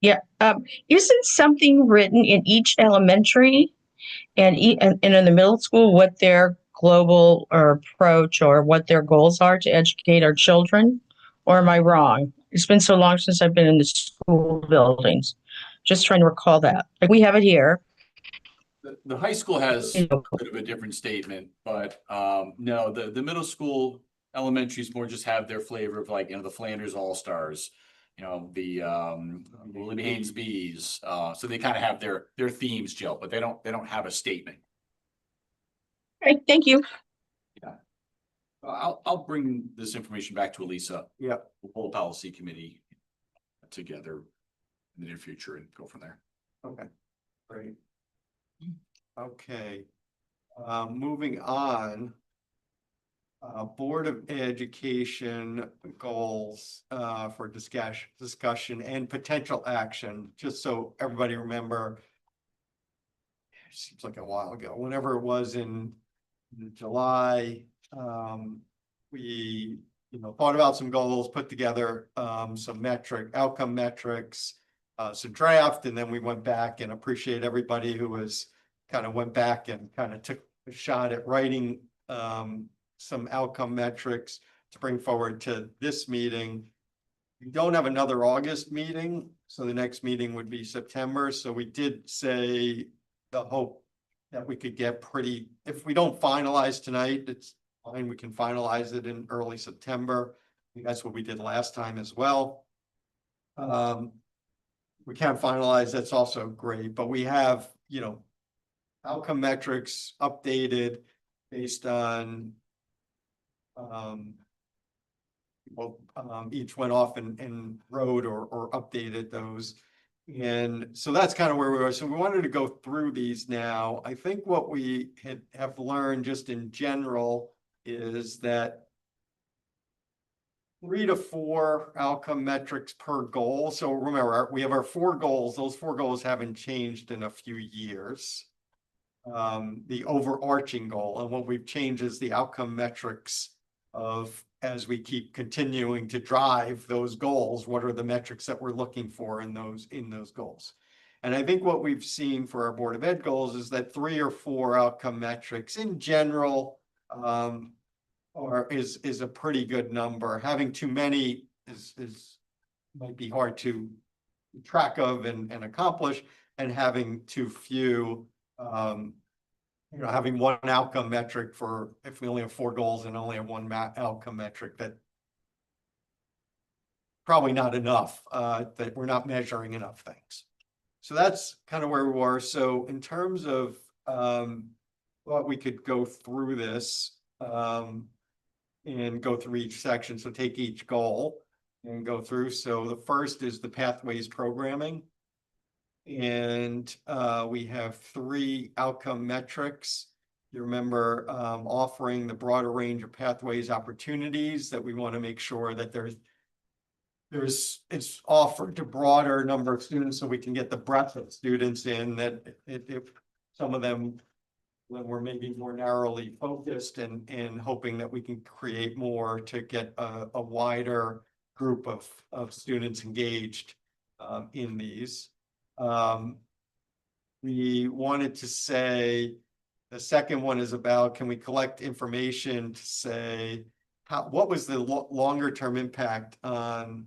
Yeah, isn't something written in each elementary and in the middle school what their global or approach or what their goals are to educate our children? Or am I wrong? It's been so long since I've been in the school buildings. Just trying to recall that. Like we have it here. The high school has You a know, bit of a different statement, but no, the middle school, elementaries more just have their flavor of like, the Flanders All-Stars, the Willie Haynes Bees. So they kind of have their themes, Jill, but they don't have a statement. Okay, thank you. I'll bring this information back to Elisa. Yeah. We'll pull a policy committee together in the near future and go from there. Okay, great. Okay, moving on. Board of Education goals for discussion and potential action, just so everybody remember. It seems like a while ago, whenever it was in July, we thought about some goals, put together some outcome metrics, some draft, and then we went back and appreciate everybody who went back and kind of took a shot at writing some outcome metrics to bring forward to this meeting. We don't have another August meeting, so the next meeting would be September. So we did say the hope that we could get if we don't finalize tonight, it's fine, we can finalize it in early September. I think that's what we did last time as well. We can't finalize, that's also great, but we have, outcome metrics updated based on each went off and wrote or updated those. And so that's kind of where we were. So we wanted to go through these now. I think what we have learned just in general is that 3 to 4 outcome metrics per goal. So remember, we have our 4 goals. Those 4 goals haven't changed in a few years. The overarching goal, and what we've changed is the outcome metrics of, as we keep continuing to drive those goals, what are the metrics that we're looking for in those goals? And I think what we've seen for our Board of Ed goals is that 3 or 4 outcome metrics in general is a pretty good number. Having too many might be hard to track of and accomplish, and having too few, having 1 outcome metric for, if we only have 4 goals and only have 1 outcome metric, that probably not enough, that we're not measuring enough things. So that's kind of where we were. So in terms of what we could go through this and go through each section. So take each goal and go through. So the first is the pathways programming. And we have 3 outcome metrics. You remember offering the broader range of pathways opportunities that we want to make sure that it's offered to broader number of students so we can get the breadth of students in, that if some of them, when we're maybe more narrowly focused and hoping that we can create more to get a wider group of students engaged in these. We wanted to say, the second one is about, can we collect information to say, what was the longer term impact on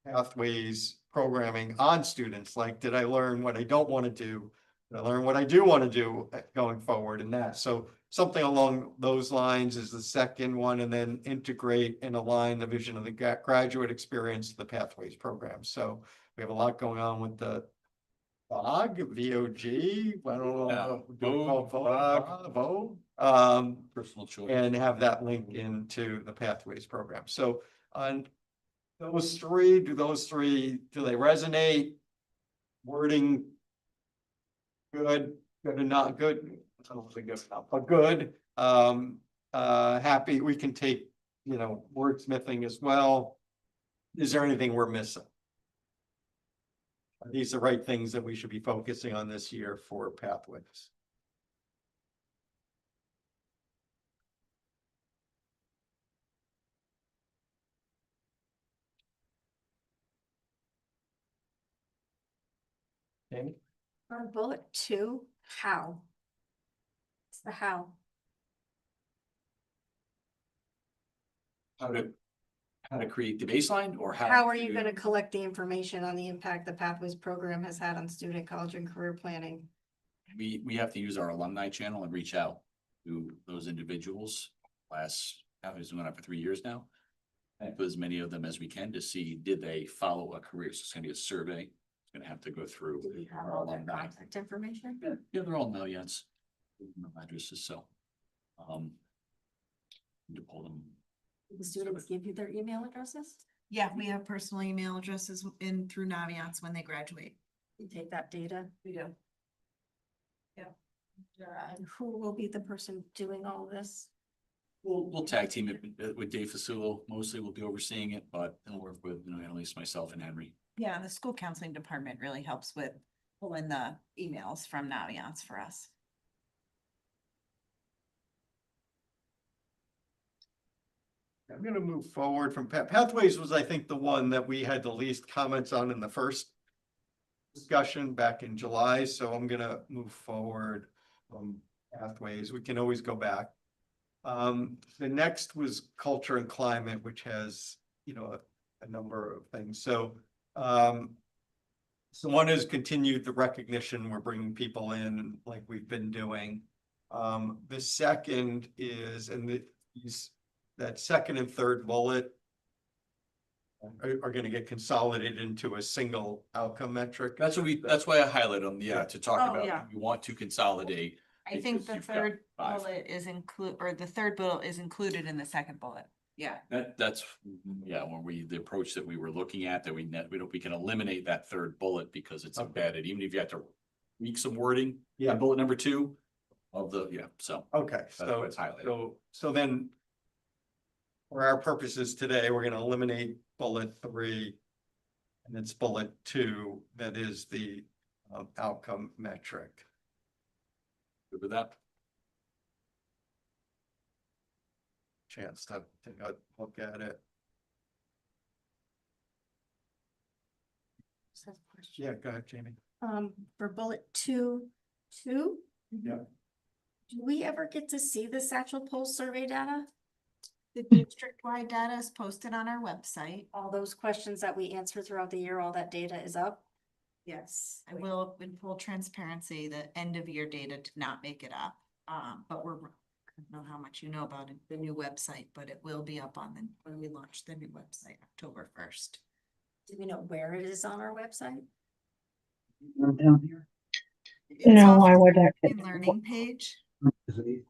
pathways programming on students, like, did I learn what I don't want to do? Did I learn what I do want to do going forward in that? So something along those lines is the second one, and then integrate and align the vision of the graduate experience to the pathways program. So we have a lot going on with the VOG, I don't know. VOG. Personal choice. And have that link into the pathways program. So on those three, do they resonate? Wording? Good, good and not good. I don't think good enough, but good. Happy, we can take, wordsmithing as well. Is there anything we're missing? Are these the right things that we should be focusing on this year for pathways? Amy? On bullet 2, how? It's the how. How to create the baseline or how? How are you gonna collect the information on the impact the Pathways program has had on student, college, and career planning? We have to use our alumni channel and reach out to those individuals. Pathways been on for 3 years now. And put as many of them as we can to see, did they follow a career? So it's gonna be a survey. It's gonna have to go through. Do we have our all their alumni. contact information? Yeah, they're all millions. Addresses, so. To pull them. Do the students give you their email addresses? Yeah, we have personal email addresses in through Naviance when they graduate. You take that data? We do. And who will be the person doing all this? We'll tag team it with Dave Fasulo. Mostly we'll be overseeing it, but he'll work with, Annalise, myself and Henry. Yeah, the school counseling department really helps with pulling the emails from Naviance for us. I'm gonna move forward from pathways was, I think, the one that we had the least comments on in the first discussion back in July, so I'm gonna move forward from pathways. We can always go back. The next was culture and climate, which has, a number of things. So one is continued the recognition. We're bringing people in like we've been doing. The second is, that second and third bullet are gonna get consolidated into a single outcome metric. That's why I highlight them, to talk Oh, about, yeah. we want to consolidate. I think because the you've got third 5. bullet is the third bullet is included in the second bullet. Yeah. That's when the approach that we were looking at, that we can eliminate that third bullet because it's embedded, even if you have to tweak some wording. Yeah. Bullet number 2 of so. Okay, That's why it's highlighted. so then for our purposes today, we're gonna eliminate bullet 3. And it's bullet 2, that is the outcome metric. Good with that? Chance to take a look at it. Yeah, go ahead, Jamie. For bullet 2, Yeah. do we ever get to see the Satchel Pulse survey data? The district-wide data is posted on our website. All those questions that we answer throughout the year, all that data is up? Yes, I will, in full transparency, the end of year data did not make it up. But I don't know how much you know about it, the new website, but it will be up when we launch the new website, October 1st. Do we know where it is on our website? Down here. It's No, also I would. a learning page. You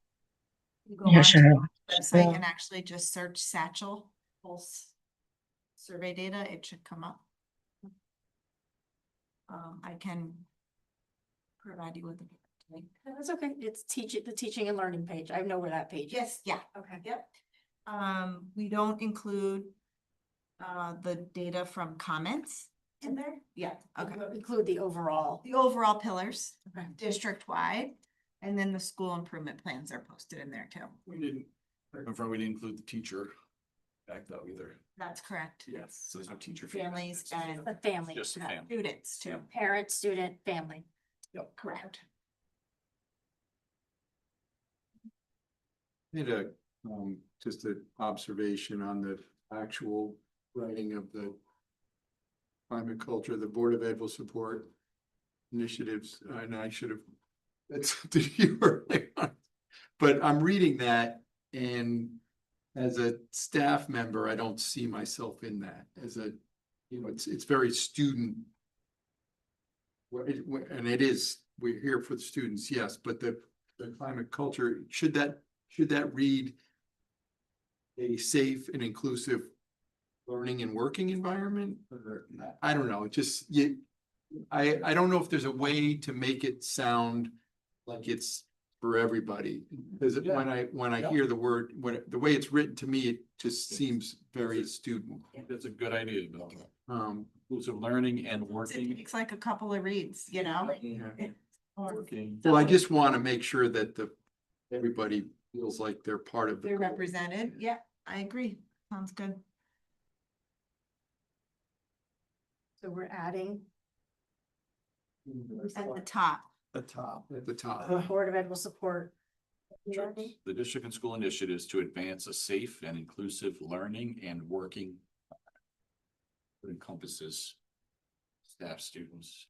go Yeah, on shut to it the off. website and actually just search Satchel Pulse survey data, it should come up. I can provide you with the. That's okay. It's the teaching and learning page. I know where that page is. Yes, yeah, Okay. yep. We don't include the data from comments in there. Yeah, okay. Include the overall. The overall pillars, Okay. district-wide, and then the school improvement plans are posted in there too. We didn't include the teacher back though either. That's correct. Yes. So there's no teacher. Families and The family. Just the family. students too. Parent, student, family. Yep. Correct. Did just an observation on the actual writing of the climate culture, the Board of Ed will support initiatives, and I should have, that's to you earlier on. But I'm reading that, and as a staff member, I don't see myself in that as a, you know, it's very student. And it is, we're here for the students, yes, but the climate culture, should that read a safe and inclusive learning and working environment? Or, I don't know, I don't know if there's a way to make it sound like it's for everybody. Because when I hear the word, the way it's written to me, it just seems very student. That's a good idea, Bill. Inclusive learning and It working. takes like a couple of reads, you know? Working. Well, I just want to make sure that everybody feels like they're part of They're represented. Yeah, I agree. Sounds good. So we're adding, At the top. At the top. Board of Ed will support. The district and school initiatives to advance a safe and inclusive learning and working. It encompasses staff, students.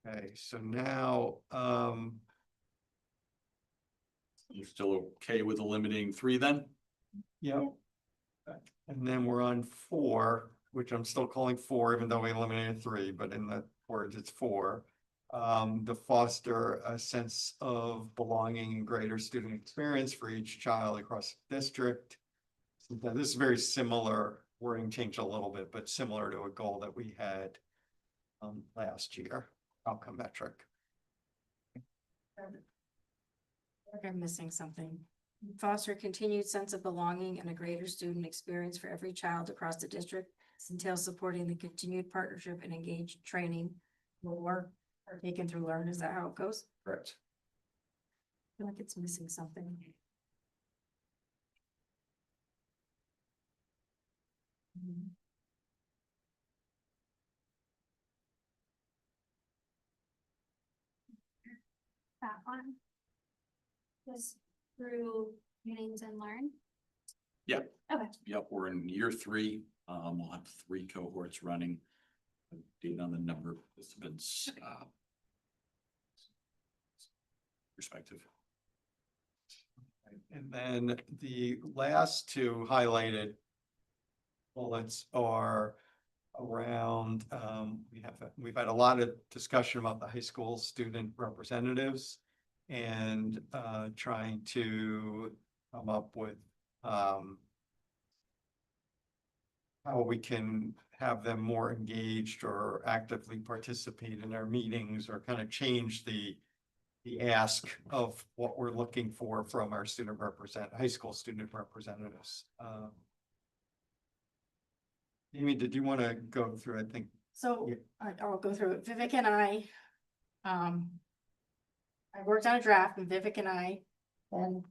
Okay, so now, You're still okay with eliminating 3 then? yep. And then we're on 4, which I'm still calling 4, even though we eliminated 3, but in the words, it's 4. To foster a sense of belonging and greater student experience for each child across the district. So this is very similar, wording changed a little bit, but similar to a goal that we had last year, outcome metric. I'm missing something. Foster a continued sense of belonging and a greater student experience for every child across the district. This entails supporting the continued partnership and engaged training or taken through learn. Is that how it goes? Correct. I feel like it's missing something. That one. Was through meetings and learn. Yep. Okay. Yep, we're in year 3. We'll have 3 cohorts running. Date on the number of participants. Perspective. And then the last 2 highlighted bullets are around, we've had a lot of discussion about the high school student representatives and trying to come up with how we can have them more engaged or actively participate in our meetings, or kind of change the ask of what we're looking for from our high school student representatives. Amy, did you want to go through, I think? So I'll go through it. Vivek and I worked on a draft, and Vivek and I then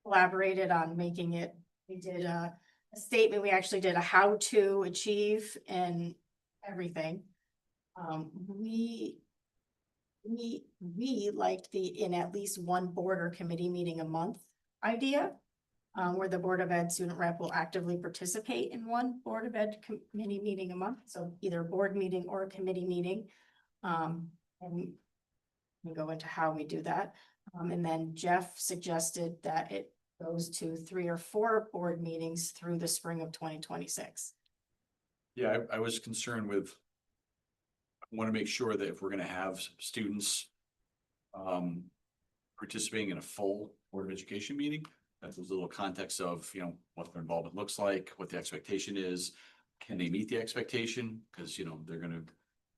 collaborated on making it. We did a statement. We actually did a how to achieve and everything. We liked the in at least one board or committee meeting a month idea. Where the Board of Ed student rep will actively participate in one Board of Ed committee meeting a month, so either a board meeting or a committee meeting. And we go into how we do that. And then Jeff suggested that it goes to 3 or 4 board meetings through the spring of 2026. Yeah, I was concerned with. I want to make sure that if we're going to have students participating in a full Board of Education meeting, that there's a little context of, you know, what their involvement looks like, what the expectation is. Can they meet the expectation? Because, you know, they're going to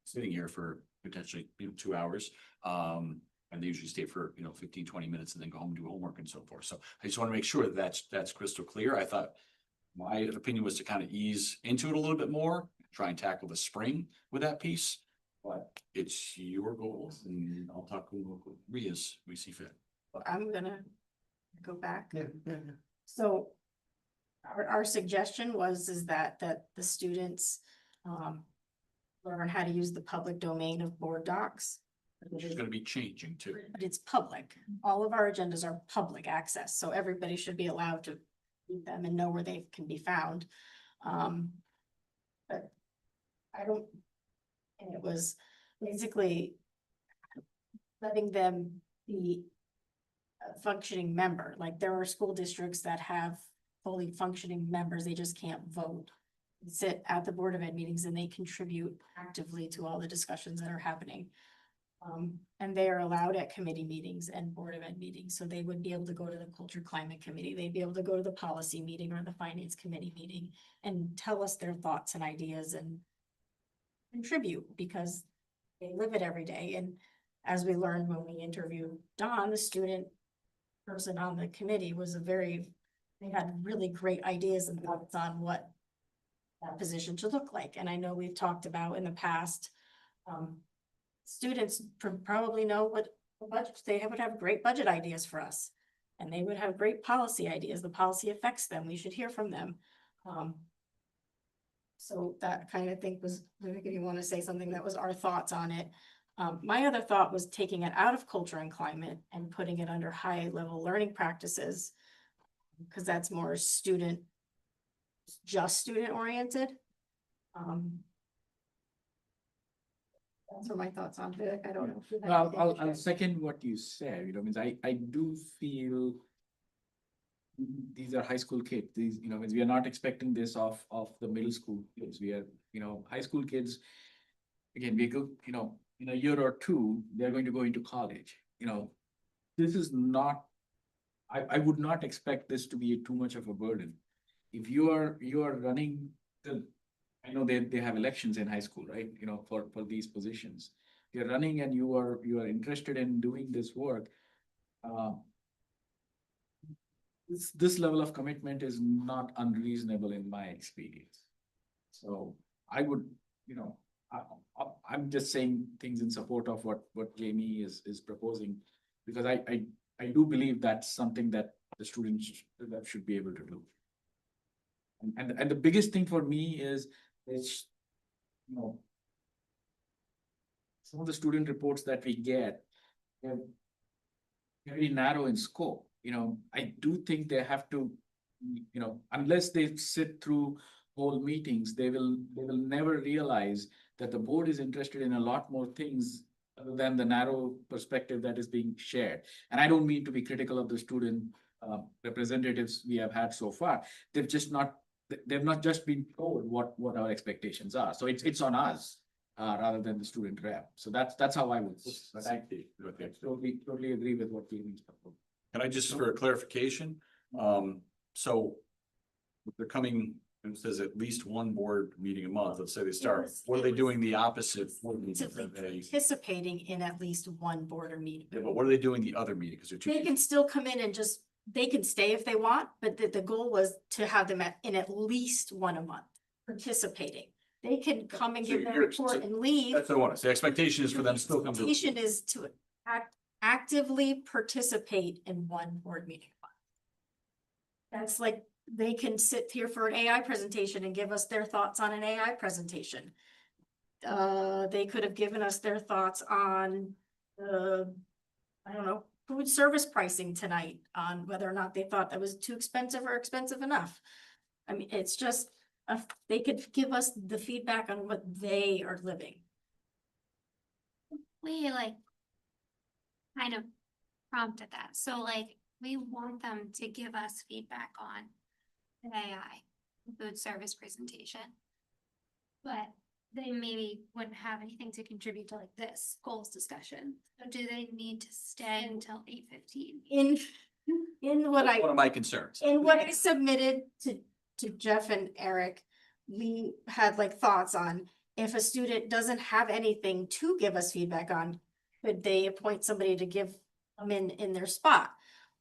sitting here for potentially 2 hours. And they usually stay for, 15, 20 minutes and then go home and do homework and so forth. So I just want to make sure that that's crystal clear. I thought my opinion was to kind of ease into it a little bit more, try and tackle the spring with that piece. But it's your goals, and I'll talk with we as we see fit. I'm gonna go back. Yeah. So our suggestion is that the students learn how to use the public domain of board docs. which is gonna be changing too. But it's public. All of our agendas are public access, so everybody should be allowed to read them and know where they can be found. But I don't, and it was basically letting them be a functioning member. Like there are school districts that have fully functioning members, they just can't vote. They sit at the Board of Ed meetings and they contribute actively to all the discussions that are happening. And they are allowed at committee meetings and Board of Ed meetings, so they would be able to go to the Culture Climate Committee, they'd be able to go to the policy meeting or the Finance Committee meeting and tell us their thoughts and ideas and contribute, because they live it every day. And as we learned when we interviewed Don, the student person on the committee, they had really great ideas and thoughts on what that position should look like. And I know we've talked about in the past, students probably know what budgets, they would have great budget ideas for us. And they would have great policy ideas. The policy affects them. We should hear from them. So that kind of thing was, if you want to say something, that was our thoughts on it. My other thought was taking it out of culture and climate and putting it under high level learning practices. Because that's more student oriented. Those are my thoughts on it. I don't know. if you have Well, anything to I'll share. second what you said, means I do feel these are high school kids, means we are not expecting this of the middle school kids. We are, high school kids. Again, we go, in a year or two, they're going to go into college, this is not, I would not expect this to be too much of a burden. If you are running I know they have elections in high school, right? For these positions. You're running and you are interested in doing this work. This level of commitment is not unreasonable in my experience. So I would, I'm just saying things in support of what Jamie is proposing, because I do believe that's something that the students should be able to do. And the biggest thing for me is some of the student reports that we get, they're very narrow in scope. I do think they have to, unless they sit through whole meetings, they will never realize that the board is interested in a lot more things other than the narrow perspective that is being shared. And I don't mean to be critical of the student representatives we have had so far. They've not just been told what our expectations are. So it's on us rather than the student rep. So that's how I would. Totally agree with what Jamie's proposing. Can I just, for a clarification, so they're coming, it says at least one board meeting a month, let's say they start, what are they doing the opposite? Participating in at least one board or meeting. Yeah, but what are they doing the other meeting? Because they're They two. can still come in and they can stay if they want, but the goal was to have them in at least one a month participating. They can come and So give their you're- report so and leave. That's what I want to say. The expectation is for them to still come to. Expectation is to actively participate in one board meeting a month. That's like, they can sit here for an AI presentation and give us their thoughts on an AI presentation. They could have given us their thoughts on I don't know, food service pricing tonight, on whether or not they thought that was too expensive or expensive enough. I mean, it's just, they could give us the feedback on what they are living. We kind of prompted that. So we want them to give us feedback on the AI food service presentation. But they maybe wouldn't have anything to contribute to this goals discussion. So do they need to stay until 8:15? In what One of my concerns. in what I submitted to Jeff and Eric, we had thoughts on, if a student doesn't have anything to give us feedback on, could they appoint somebody to give them in their spot?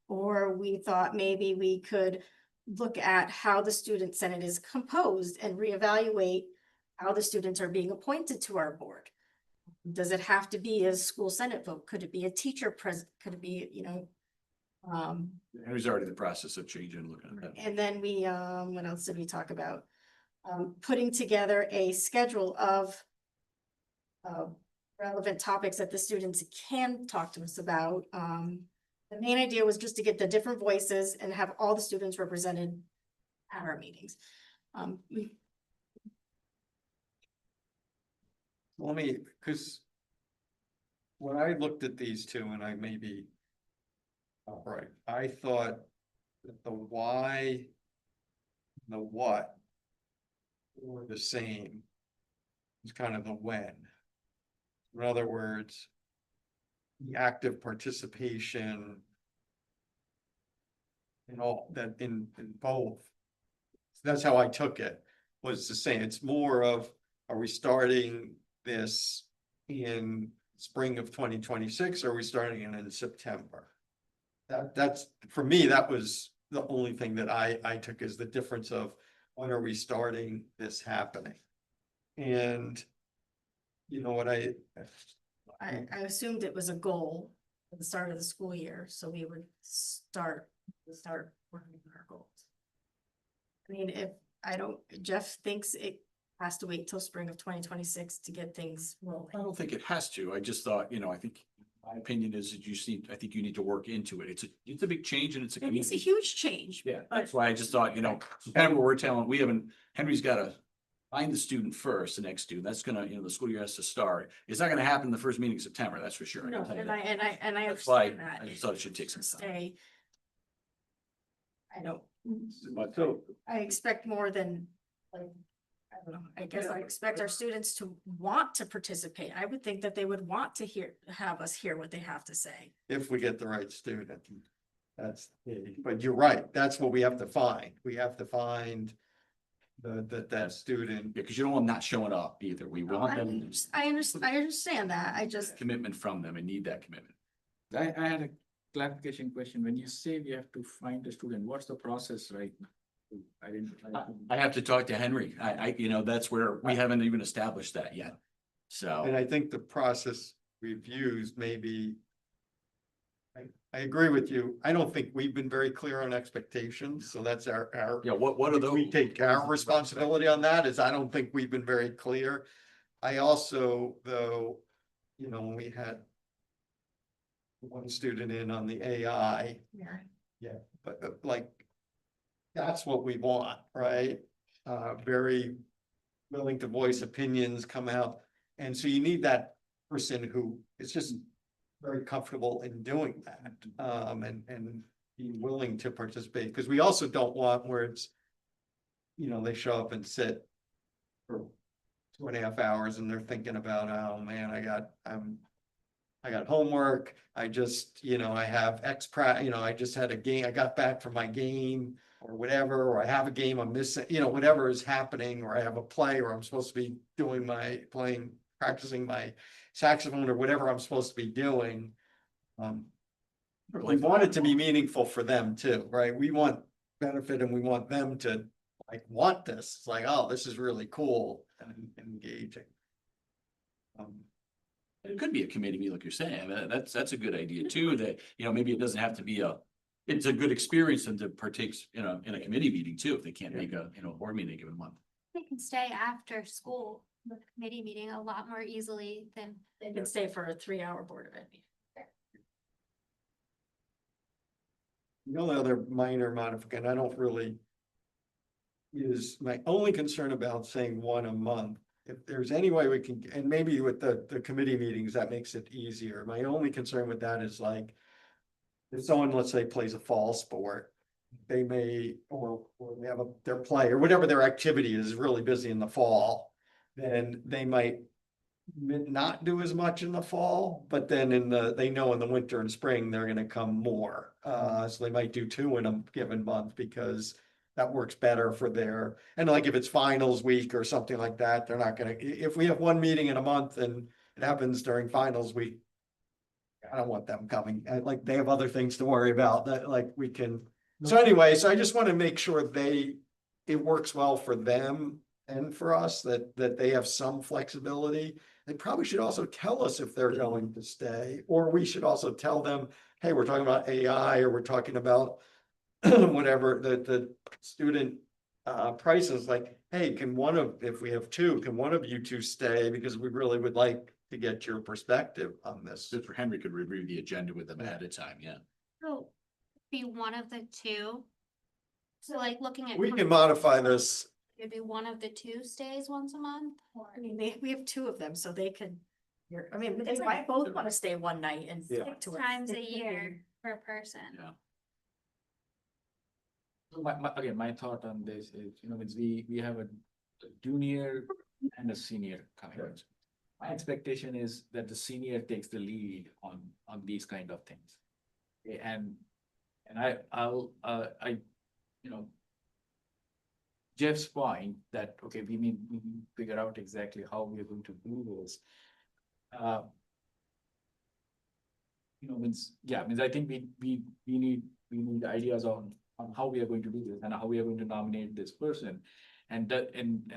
Or we thought maybe we could look at how the student senate is composed and reevaluate how the students are being appointed to our board. Does it have to be a school senate vote? Could it be a teacher could it be, Henry's already in the process of changing and looking at that. and then we, what else did we talk about? Putting together a schedule of relevant topics that the students can talk to us about. The main idea was just to get the different voices and have all the students represented at our meetings. Let me, because when I looked at these two, and I may be right, I thought that the why, the what were the same. It's kind of the when. In other words, the active participation in all that in both. That's how I took it, was the same. It's more of, are we starting this in spring of 2026? Or are we starting it in September? That's, for me, that was the only thing that I took as the difference of when are we starting this happening? And you know what I assumed it was a goal at the start of the school year, so we would start working on our goals. I mean, if Jeff thinks it has to wait till spring of 2026 to get things rolling. I don't think it has to. I just thought, I think my opinion is that I think you need to work into it. It's a big change and it's a It's a community. huge change. Yeah, that's why I just thought, kind of what we're telling, Henry's gotta find the student first, the next student. That's gonna, the school year has to start. It's not gonna happen the first meeting in September, that's for sure. I No, can tell you and that. I That's why understand that. I just thought it should take some time. Stay. I don't, But so, I expect more than, like, I don't know, I guess I expect our students to want to participate. I would think that they would want to have us hear what they have to say. if we get the right student. That's, but you're right, that's what we have to find. We have to find that student. yeah, because you don't want them not showing up either. We want them I understand that. I just, commitment from them and need that commitment. I had a clarification question. When you say we have to find a student, what's the process right now? To identify. I have to talk to Henry. That's where we haven't even established that yet. And So, I think the process we've used maybe. I agree with you. I don't think we've been very clear on expectations, so that's our. yeah, what are those? We take our responsibility on that, is I don't think we've been very clear. I also, though, when we had one student in on the AI, but like, that's what we want, right? Very willing to voice opinions, come out. And so you need that person who is just very comfortable in doing that, and be willing to participate, because we also don't want where it's, they show up and sit for 2.5 hours and they're thinking about, oh man, I got homework, I just, I have I just had a game, I got back from my game or whatever, or I have a game I'm missing, whatever is happening, or I have a play, or I'm supposed to be doing practicing my saxophone or whatever I'm supposed to be doing. We want it to be meaningful for them too, right? We want benefit and we want them to want this. It's like, oh, this is really cool and engaging. It could be a committee meeting, like you're saying. I mean, that's a good idea too, that, maybe it doesn't have to be it's a good experience and to partake, in a committee meeting too, if they can't make a board meeting a given month. They can stay after school, the committee meeting a lot more easily than. they can stay for a 3-hour board event. The only other minor modification, I don't really, is my only concern about saying one a month. If there's any way we can, and maybe with the committee meetings, that makes it easier. My only concern with that is like, if someone, let's say, plays a fall sport, they may, or they have their play or whatever their activity is really busy in the fall, then they might not do as much in the fall, but then they know in the winter and spring, they're gonna come more. So they might do 2 in a given month because that works better for and like if it's finals week or something like that, they're not gonna, if we have one meeting in a month and it happens during finals week, I don't want them coming. Like they have other things to worry about that, like we can. So anyway, so I just want to make sure it works well for them and for us, that they have some flexibility. They probably should also tell us if they're going to stay, or we should also tell them, hey, we're talking about AI, or we're talking about whatever the student prices, like, hey, if we have 2, can one of you 2 stay? Because we really would like to get your perspective on this. Mr. Henry could review the agenda with them ahead of time, yeah. So be one of the two. So like looking at. We can modify this. It'd be one of the two stays once a month, or I mean, we have two of them, so they could, I mean, they might both want to stay one night and Yeah. stick to it. times a year per person. Yeah. So again, my thought on this is, it's we have a junior and a senior coming out. My expectation is that the senior takes the lead on these kind of things. Okay, and Jeff's point that, okay, we need to figure out exactly how we are going to do this. Means I think we need ideas on how we are going to do this and how we are going to nominate this person. And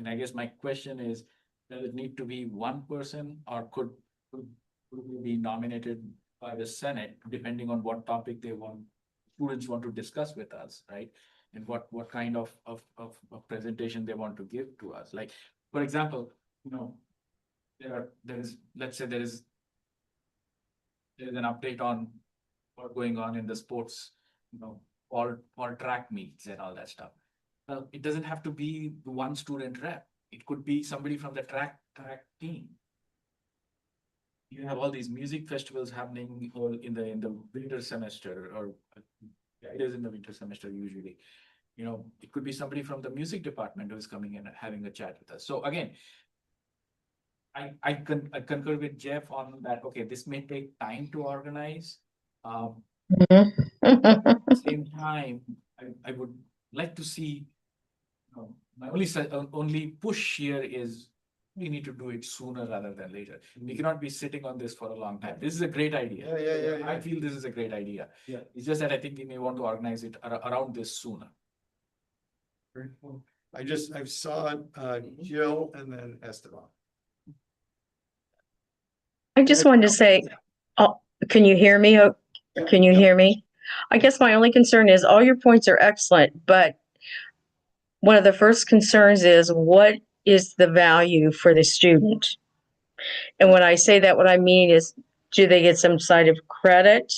I guess my question is, does it need to be one person, or could we be nominated by the Senate, depending on what topic students want to discuss with us, right? And what kind of presentation they want to give to us. Like, for example, let's say there is an update on what's going on in the sports, all track meets and all that stuff. Well, it doesn't have to be the one student rep. It could be somebody from the track team. You have all these music festivals happening or in the winter semester, or it is in the winter semester usually. It could be somebody from the music department who is coming in and having a chat with us. So again, I concur with Jeff on that. Okay, this may take time to organize. At the same time, I would like to see, my only push here is we need to do it sooner rather than later. We cannot be sitting on this for a long time. This is a great idea. Yeah. I feel this is a great idea. Yeah. It's just that I think we may want to organize it around this sooner. I saw Jill and then Esteban. I just wanted to say, oh, can you hear me? Oh, can you hear me? I guess my only concern is all your points are excellent, but one of the first concerns is what is the value for the student? And when I say that, what I mean is, do they get some sort of credit?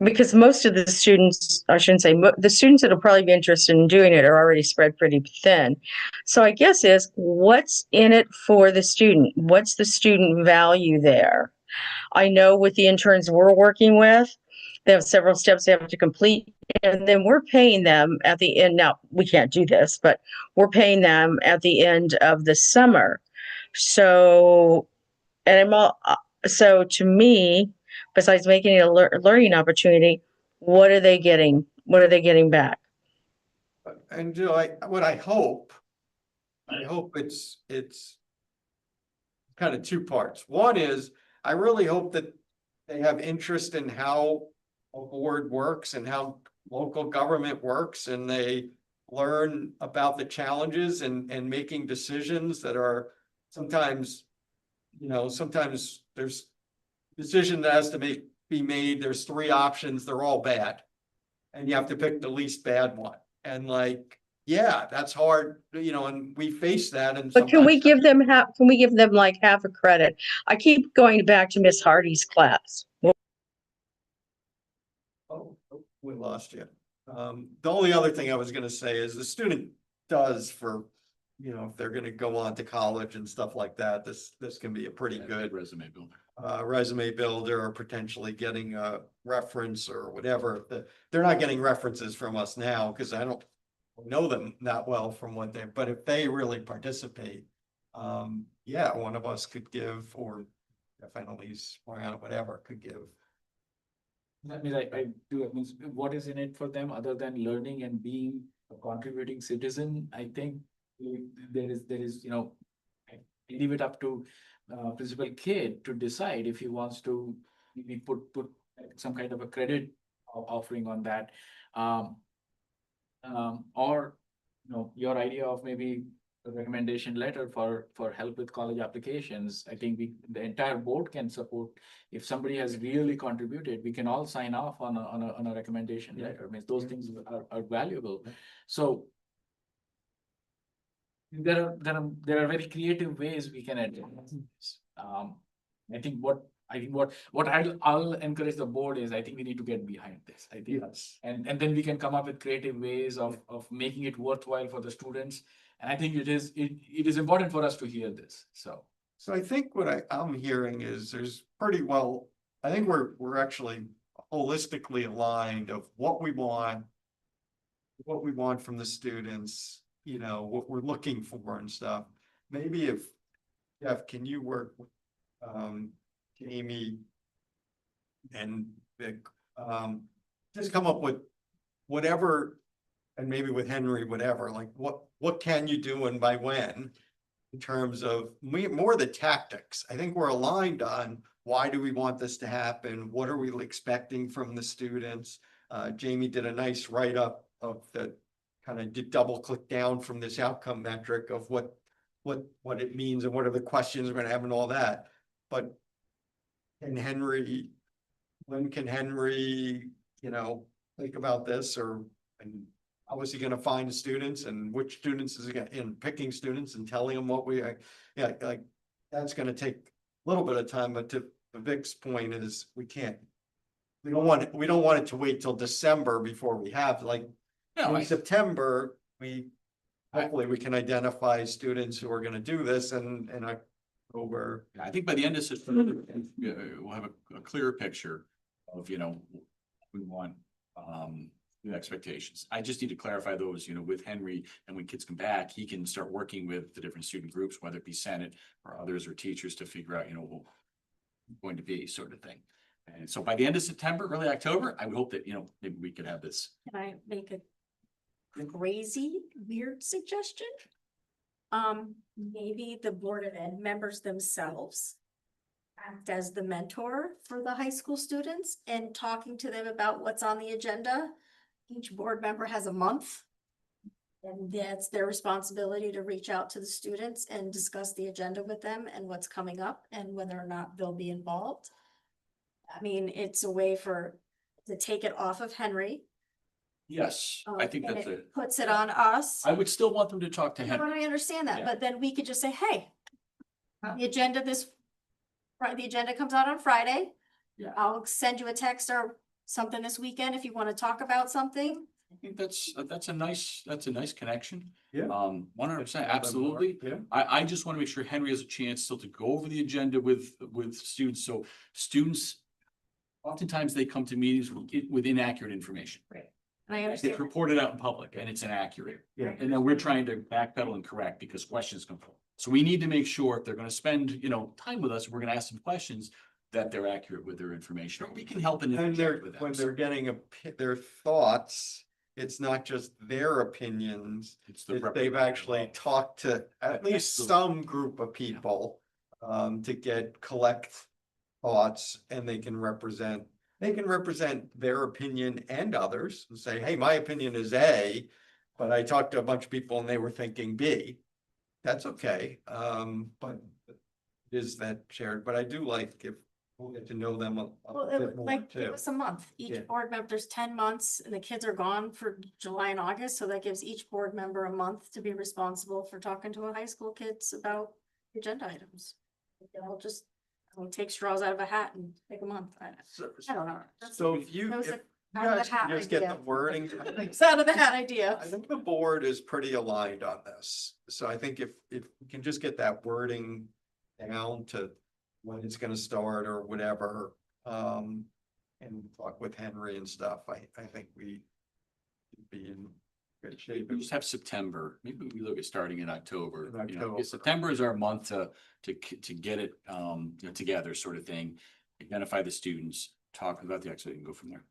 Because most of the students, I shouldn't say, the students that will probably be interested in doing it are already spread pretty thin. So I guess is, what's in it for the student? What's the student value there? I know with the interns we're working with, they have several steps they have to complete, and then we're paying them at the end. Now, we can't do this, but we're paying them at the end of the summer. So, so to me, besides making it a learning opportunity, what are they getting? What are they getting back? And Jill, I hope it's kind of two parts. One is, I really hope that they have interest in how a board works and how local government works, and they learn about the challenges and making decisions that are sometimes there's decision that has to be made. There's three options. They're all bad. And you have to pick the least bad one. And yeah, that's hard, and we face that. And But can we give them like half a credit? I keep going back to Miss Hardy's class. Oh, we lost you. The only other thing I was gonna say is the student does for, if they're gonna go on to college and stuff like that, this can be a pretty good resume builder. Resume builder, or potentially getting a reference or whatever. They're not getting references from us now because I don't know them that well from what but if they really participate, yeah, one of us could give, or definitely Mariana, whatever, could give. That means what is in it for them other than learning and being a contributing citizen? I think there is, I leave it up to principal kid to decide if he wants to maybe put some kind of a credit offering on that. Or, your idea of maybe a recommendation letter for help with college applications. I think the entire board can support. If somebody has really contributed, we can all sign off on a recommendation letter. I mean, those things are valuable. So there are very creative ways we can address this. I think what I'll encourage the board is, I think we need to get behind this. I think, Yes. and then we can come up with creative ways of making it worthwhile for the students. And I think it is important for us to hear this, so. So I think what I'm hearing is there's pretty well, I think we're actually holistically aligned of what we want from the students, you know, what we're looking for and stuff. Maybe if, Jeff, can you work with, Jamie and Vic, just come up with whatever, and maybe with Henry, whatever, like what can you do and by when? In terms of more the tactics. I think we're aligned on why do we want this to happen? What are we expecting from the students? Jamie did a nice write-up of the kind of did double click down from this outcome metric of what it means and what are the questions we're gonna have and all that. But when can Henry, you know, think about this, or and how is he gonna find students and which students is he gonna, in picking students and telling them what we, yeah, like, that's gonna take a little bit of time, but to Vic's point is we don't want it to wait till December before we have, like, No, in September, hopefully we can identify students who are gonna do this and October. I think by the end of September, we'll have a clearer picture of, you know, we want, the expectations. I just need to clarify those, you know, with Henry, and when kids come back, he can start working with the different student groups, whether it be Senate or others or teachers, to figure out, you know, what it's going to be, sort of thing. And so by the end of September, early October, I would hope that, you know, maybe we could have this. Can I make a crazy, weird suggestion? Maybe the Board of Ed members themselves act as the mentor for the high school students and talking to them about what's on the agenda. Each board member has a month. And that's their responsibility to reach out to the students and discuss the agenda with them and what's coming up and whether or not they'll be involved. I mean, it's a way to take it off of Henry. Yes, I think and that's it it. puts it on us. I would still want them to talk to No, Henry. I understand that, Yeah. but then we could just say, hey, the agenda the agenda comes out on Friday. Yeah. I'll send you a text or something this weekend if you want to talk about something. I think that's a nice connection. Yeah. 100%, absolutely. Yeah. I just want to make sure Henry has a chance still to go over the agenda with students, so students, oftentimes they come to meetings with inaccurate information. And I It's understand. reported out in public and it's inaccurate. Yeah. And then we're trying to backpedal and correct because questions come forward. So we need to make sure if they're gonna spend, you know, time with us, we're gonna ask them questions, that they're accurate with their information, or we can help and And interject with them. when they're getting their thoughts, it's not just their opinions. It's the They've actually talked to at least some group of people to collect thoughts, and they can represent their opinion and others and say, hey, my opinion is A, but I talked to a bunch of people and they were thinking B. That's okay. But is that shared? But I do like if we'll get to know them a Well, bit more like, give too. us a month. Yeah. Each board member, there's 10 months and the kids are gone for July and August. So that gives each board member a month to be responsible for talking to a high school kids about agenda items. We'll take straws out of a hat and take a month. I don't know. So if you That was if a you out of guys the hat can just get the idea. wording, It's out of the hat idea. I think the board is pretty aligned on this. So I think if we can just get that wording down to when it's gonna start or whatever, and talk with Henry and stuff, I think we could be in good shape. We just have September, maybe we look at starting in October. In You know, October. September is our month to get it, you know, together, sort of thing. Identify the students, talk about the exit and go from there.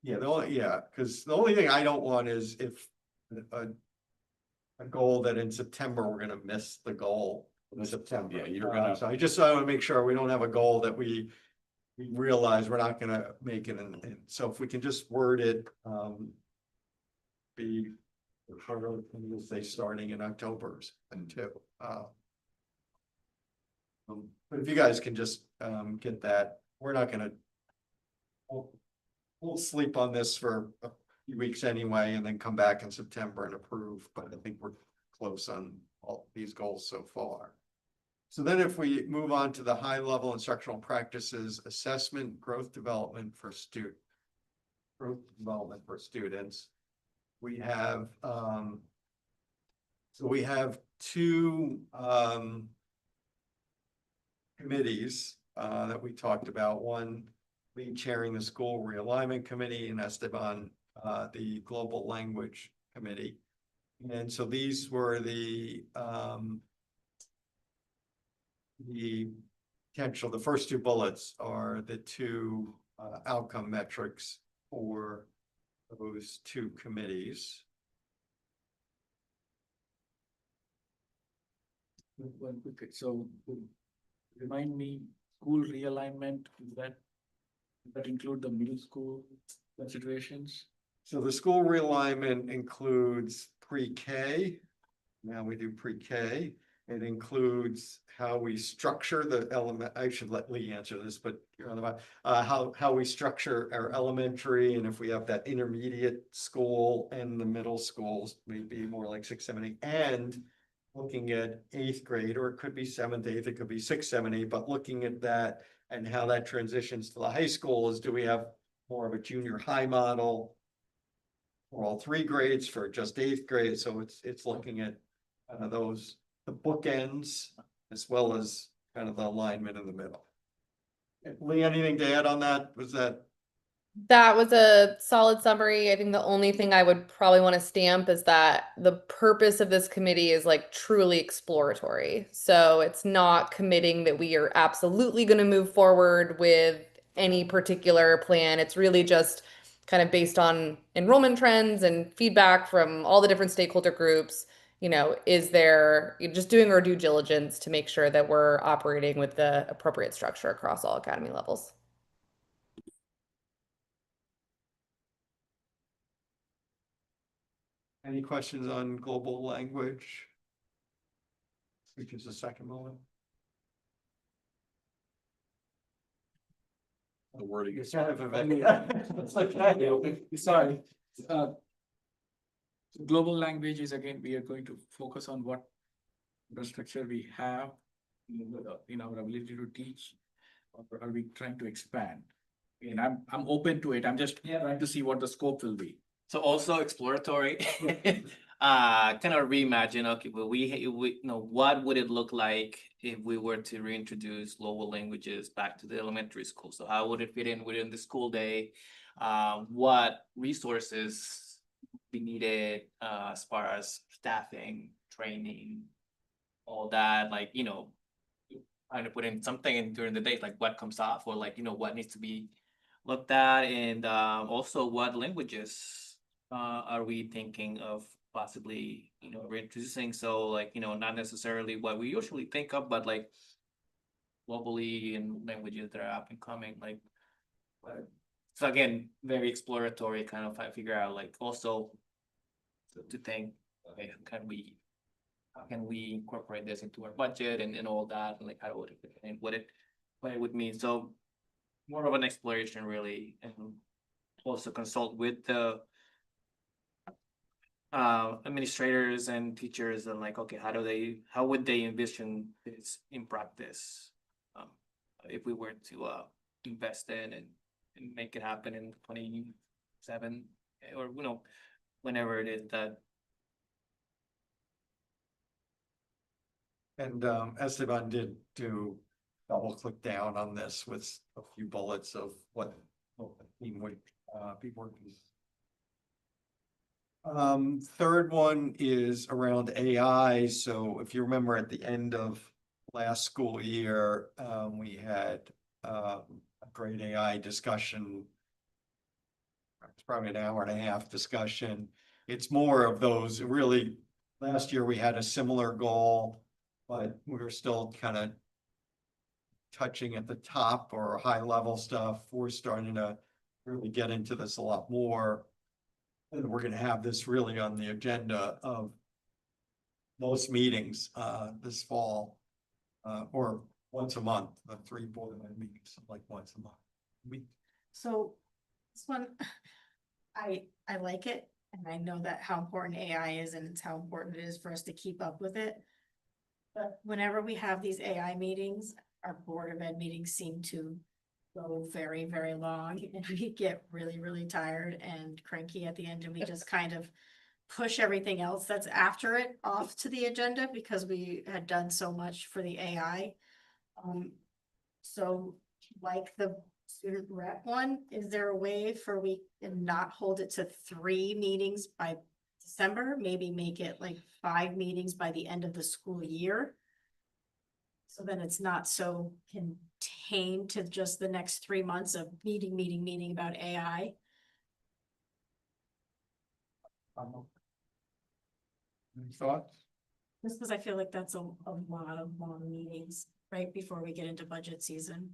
Yeah, because the only thing I don't want is if a goal that in September, we're gonna miss the goal in September. Yeah, you're gonna- So I want to make sure we don't have a goal that we realize we're not gonna make it, and so if we can just word it, be we'll say starting in October and too. But if you guys can just get that, we're not gonna. We'll sleep on this for a few weeks anyway, and then come back in September and approve, but I think we're close on all these goals so far. So then if we move on to the high level instructional practices, assessment, growth development for students. We have, so we have two, committees, that we talked about. One, me chairing the school realignment committee, and Esteban, the global language committee. And so these were the potential, the first two bullets are the two outcome metrics for those two committees. One quick, so remind me, school realignment, does that include the middle school considerations? So the school realignment includes pre-K. Now we do pre-K. It includes how we structure the element. I should let Lee answer this, but you're on the how we structure our elementary, and if we have that intermediate school and the middle schools, maybe more like 6, 7, 8, and looking at 8th grade, or it could be 7th, 8th, it could be 6, 7, 8, but looking at that and how that transitions to the high school is, do we have more of a junior high model for all 3 grades, for just 8th grade? So it's looking at those, the bookends, as well as kind of the alignment in the middle. Lee, anything to add on that? That was a solid summary. I think the only thing I would probably want to stamp is that the purpose of this committee is like truly exploratory. So it's not committing that we are absolutely going to move forward with any particular plan. It's really just kind of based on enrollment trends and feedback from all the different stakeholder groups. You know, is there just doing our due diligence to make sure that we're operating with the appropriate structure across all academy levels. Any questions on global language? Which is the second one. The wording is. Sorry. Global language is, again, we are going to focus on what the structure we have in our ability to teach, or are we trying to expand? And I'm open to it. I'm just trying to see what the scope will be. So also exploratory, kind of reimagine, okay, well, we, you know, what would it look like if we were to reintroduce global languages back to the elementary school? So how would it fit in within the school day? What resources be needed, as far as staffing, training, all that, like, you know, trying to put in something in during the day, like what comes off, or like, you know, what needs to be looked at, and also what languages are we thinking of possibly, you know, reintroducing? So like, you know, not necessarily what we usually think of, but like globally, and languages that are up and coming, like. So again, very exploratory, kind of, I figure out like also to think, okay, how can we incorporate this into our budget and all that, and like how would it fit in, what it would mean. So more of an exploration really, and also consult with the administrators and teachers, and like, okay, how would they envision this in practice? If we were to invest in and make it happen in 27, or, you know, whenever it is that. And Esteban did do double click down on this with a few bullets of what the team would be working. Third one is around AI. So if you remember at the end of last school year, we had a great AI discussion. It's probably an hour and a half discussion. It's more of those, really, last year we had a similar goal, but we were still kind of touching at the top or high level stuff. We're starting to really get into this a lot more. And we're gonna have this really on the agenda of most meetings this fall, or once a month, the 3 board meetings, like once a month. So this one, I like it. And I know that how important AI is and it's how important it is for us to keep up with it. But whenever we have these AI meetings, our Board of Ed meetings seem to go very, very long and we get really, really tired and cranky at the end and we just kind of push everything else that's after it off to the agenda because we had done so much for the AI. So like the student rep one, is there a way for we can not hold it to 3 meetings by December? Maybe make it like 5 meetings by the end of the school year? So then it's not so contained to just the next 3 months of meeting about AI. Any thoughts? Just because I feel like that's a lot of long meetings right before we get into budget season.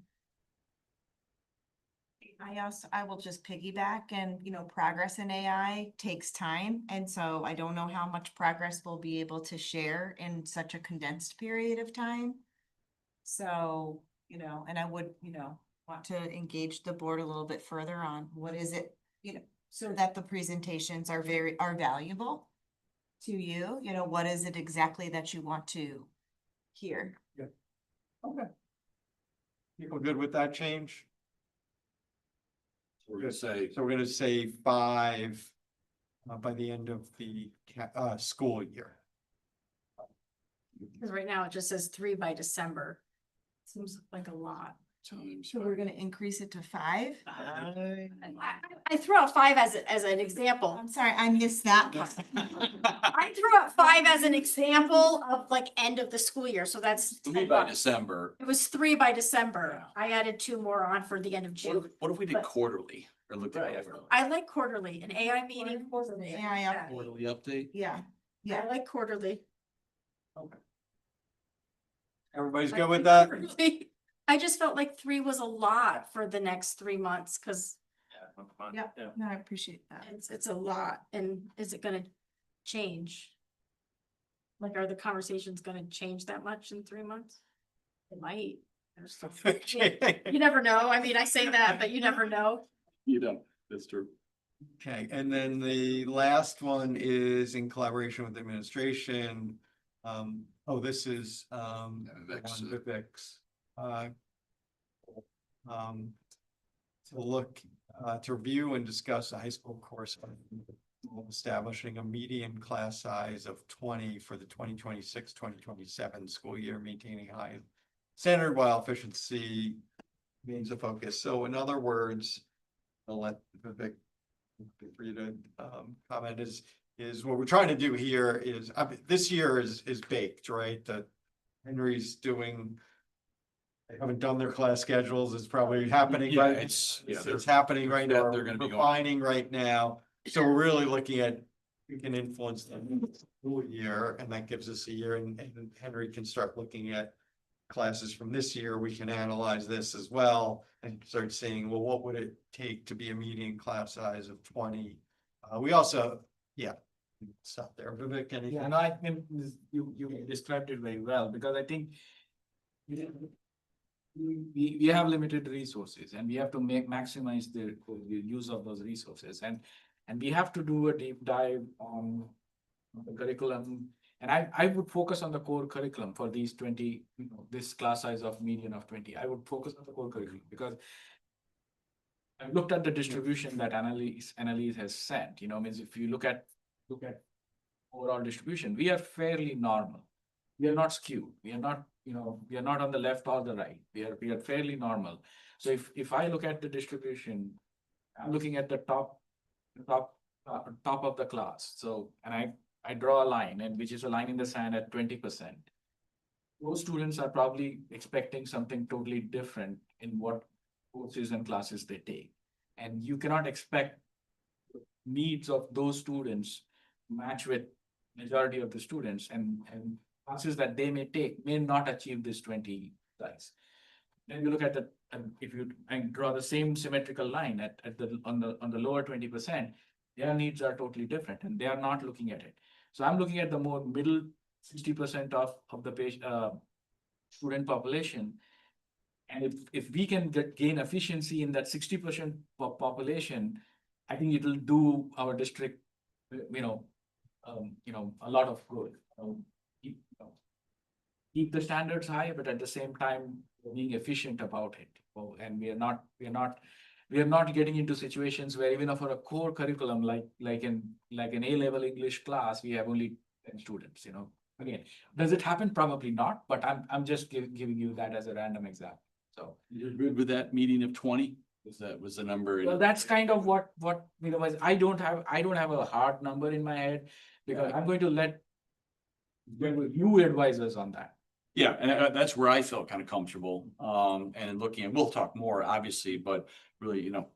I will just piggyback and, progress in AI takes time. And so I don't know how much progress we'll be able to share in such a condensed period of time. So, and I would, want to engage the board a little bit further on what is it, so that the presentations are valuable to you, what is it exactly that you want to hear? Okay. People good with that change? We're gonna say, So we're gonna say 5 by the end of the school year. Because right now it just says 3 by December. Seems like a lot. times. So we're gonna increase it to 5? I threw out 5 as an example. I'm sorry, I missed that. I threw out 5 as an example of like end of the school year, so that's 3 10 by bucks. December. It was 3 by December. I added 2 more on for the end of What June. if, what if we did But- quarterly or looked at it quarterly? I like quarterly, an AI meeting quarterly. AI update. Quarterly update? Yeah, I like quarterly. Everybody's I good with like that? quarterly. I just felt like 3 was a lot for the next 3 months, because yeah, no, I appreciate that. it's a lot, and is it gonna change? Like, are the conversations gonna change that much in 3 months? It might. There's stuff- You never know. I mean, I say that, but you never know. You don't, that's true. Okay, and then the last one is in collaboration with administration. This is Vivek's, one Vivek's, to look to review and discuss a high school course on establishing a median class size of 20 for the 2026-2027 school year, maintaining high standard while efficiency remains a focus. So in other words, I'll let Vivek for you to comment is what we're trying to do here is, this year is baked, right? That Henry's doing, they haven't done their class schedules, it's probably happening, Yeah, right? it's Happening right now, they're gonna be going. refining right now. So we're really looking at, we can influence them school year, and that gives us a year, and Henry can start looking at classes from this year. We can analyze this as well and start seeing, well, what would it take to be a median class size of 20? We also, stop there. Vivek, anything? Yeah, no, I think you described it very well, because I think we have limited resources and we have to maximize the use of those resources, and we have to do a deep dive on the curriculum. And I would focus on the core curriculum for these 20, this class size of median of 20. I would focus on the core curriculum because I've looked at the distribution that Annalise has sent, means if you look at overall distribution, we are fairly normal. We are not skewed. We are not, we are not on the left or the right. We are fairly normal. So if I look at the distribution, I'm looking at the top of the class. So, and I draw a line, and which is a line in the sand at 20%. Those students are probably expecting something totally different in what courses and classes they take. And you cannot expect needs of those students match with majority of the students, and classes that they may take may not achieve this 20 size. Then you look at if you draw the same symmetrical line on the lower 20%, their needs are totally different and they are not looking at it. So I'm looking at the more middle 60% of the student population. And if we can gain efficiency in that 60% population, I think it will do our district a lot of good. Keep the standards high, but at the same time, being efficient about it. And we are not getting into situations where even for a core curriculum, like an A-level English class, we have only 10 students, Again, does it happen? Probably not, but I'm just giving you that as a random example. So. You're good with that meeting of 20? Was the number? Well, that's kind of what was. I don't have a hard number in my head, because I'm going to let you advise us on that. Yeah, and that's where I felt kind of comfortable. And looking at, we'll talk more, obviously, but really, not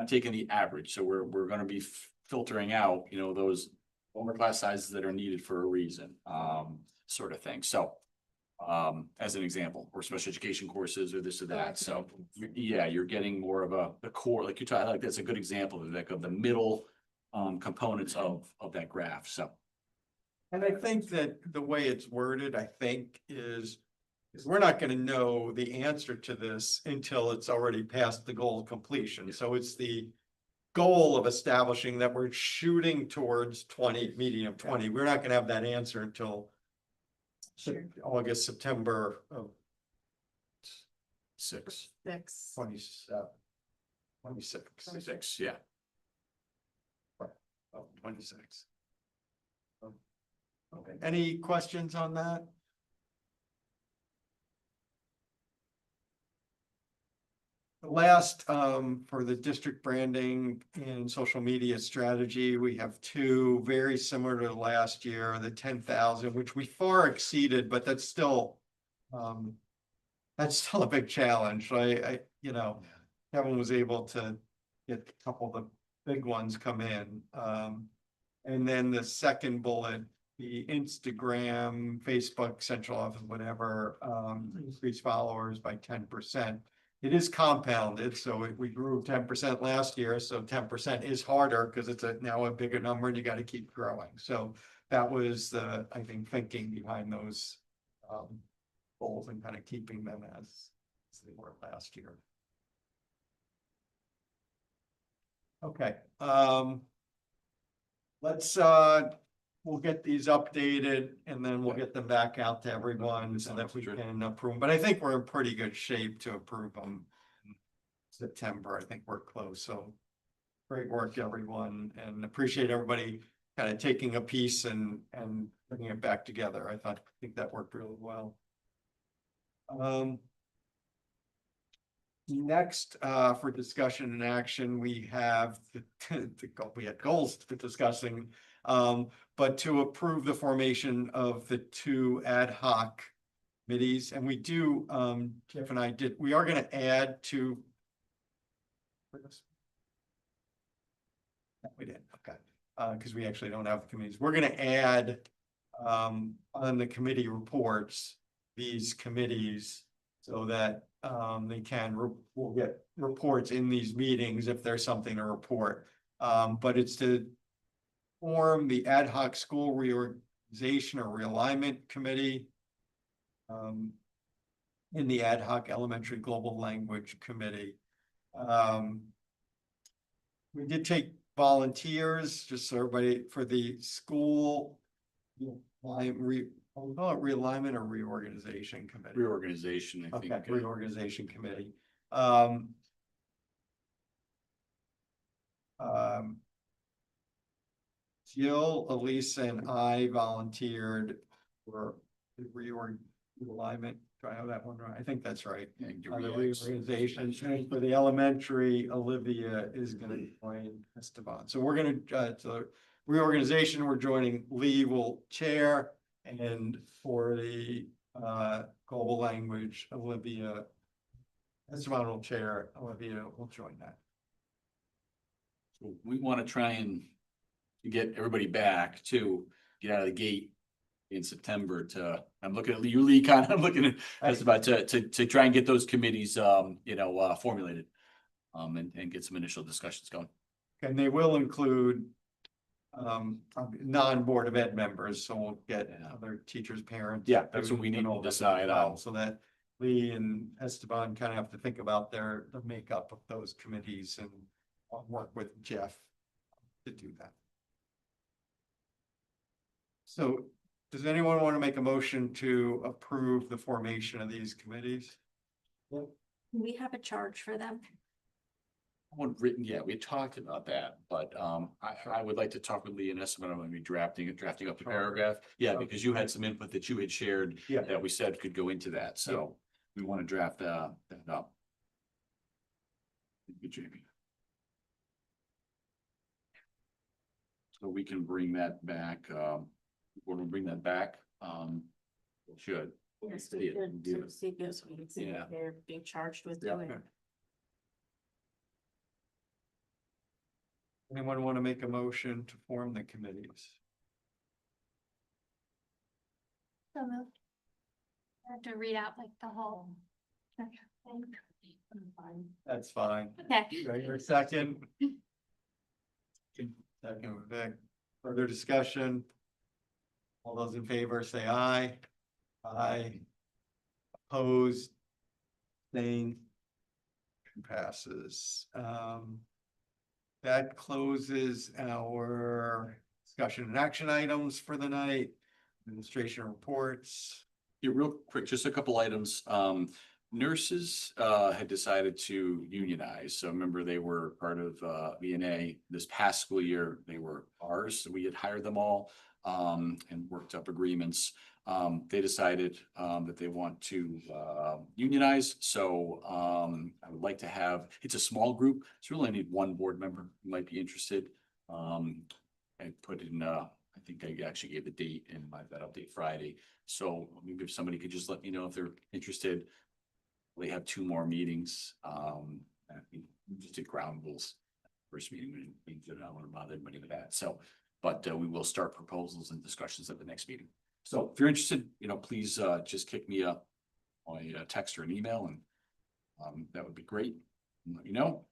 taking the average. So we're gonna be filtering out, those lower class sizes that are needed for a reason, sort of thing. So, as an example, or special education courses or this or that. So, yeah, you're getting more of the core, like you're talking, like that's a good example of the middle components of that graph. So. And I think that the way it's worded, is we're not gonna know the answer to this until it's already past the goal of completion. So it's the goal of establishing that we're shooting towards 20, meeting of 20. We're not gonna have that answer until August, September of 6. 27, 26. 26, yeah. Oh, 26. Okay, any questions on that? The last, for the district branding and social media strategy, we have two very similar to last year, the 10,000, which we far exceeded, but that's still a big challenge. Kevin was able to get a couple of the big ones come in. And then the second bullet, the Instagram, Facebook, central office, whatever, increase followers by 10%. It is compounded, so we grew 10% last year, so 10% is harder because it's now a bigger number and you got to keep growing. So that was the, I think, thinking behind those goals and kind of keeping them as they were last year. Okay, let's we'll get these updated and then we'll get them back out to everyone so that we can approve. But I think we're in pretty good shape to approve them in September. I think we're close. So great work, everyone, and appreciate everybody kind of taking a piece and putting it back together. I think that worked really well. Next, for discussion and action, we have we had goals to discussing, but to approve the formation of the two ad hoc committees, and we do, Jeff and I did, we are going to add to. We did, okay, because we actually don't have the committees. We're going to add on the committee reports these committees so that we'll get reports in these meetings if there's something to report. But it's to form the ad hoc school reorganization or realignment committee, in the ad hoc elementary global language committee. We did take volunteers, just so everybody, for the school realignment or reorganization committee. Reorganization, I think. Okay, reorganization committee. Jill, Elisa, and I volunteered for the realignment. Do I have that one right? I think that's right. Yeah, The reorganization. And for the elementary, Olivia is going to join Esteban. So we're going to reorganization. We're joining Lee will chair, and for the global language, Olivia Esteban will chair. Olivia will join that. So we want to try and get everybody back to get out of the gate in September I'm looking at you, Lee, kind of, I'm looking at Esteban to try and get those committees, formulated, and get some initial discussions going. And they will include non-board of ed members, so we'll get other teachers, parents. Yeah, that's what we need to decide on. So that Lee and Esteban kind of have to think about the makeup of those committees and work with Jeff to do that. So does anyone want to make a motion to approve the formation of these committees? We have a charge for them. One written, yeah, we talked about that, but I would like to talk with Lee and Esteban on maybe drafting up the paragraph. Yeah, because you had some input that you had shared Yeah. that we said could go into that, so we want to draft that up. Thank you, Jamie. So we can bring that back, we'll bring that back, should. Yes, See we it, did, do so it. see, yes, we can see Yeah. that they're being charged with Yeah. doing. Anyone want to make a motion to form the committees? So moved. I have to read out like the whole. thing. That's fine. Okay. Your second. Second, Vic. Further discussion? All those in favor say aye. Aye. Opposed? Abstained? Motion passes. That closes our discussion and action items for the night. Administration reports. Yeah, real quick, just a couple items. Nurses had decided to unionize. So remember, they were part of VNA this past school year. They were ours. So we had hired them all and worked up agreements. They decided that they want to unionize. So I would like to have, it's a small group. So we only need one board member who might be interested. I put in, I think I actually gave the date in that update Friday. So maybe if somebody could just let me know if they're interested. They have 2 more meetings. We just did ground rules. First meeting, I don't want to bother anybody with that. So, but we will start proposals and discussions at the next meeting. So if you're interested, please just kick me up on a text or an email, and that would be great. And let me know.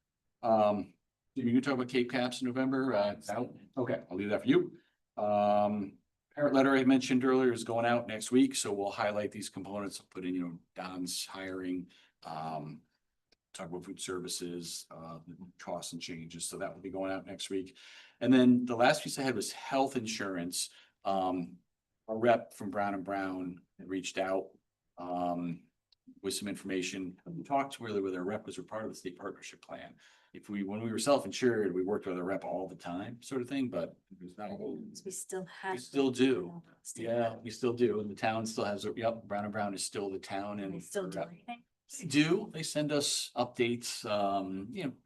You can talk about Cape Caps in November. Okay, I'll leave that for you. Parent letter I mentioned earlier is going out next week, so we'll highlight these components. I'll put in, Don's hiring, talk about food services, costs and changes. So that will be going out next week. And then the last piece I had was health insurance. A rep from Brown and Brown had reached out with some information. We talked really with our rep because we're part of the state partnership plan. When we were self-insured, we worked with a rep all the time, sort of thing, but it was not. We still have. We still do. Yeah, we still do. And the town still has, Brown and Brown is still the town and. They still do anything. They do. They send us updates.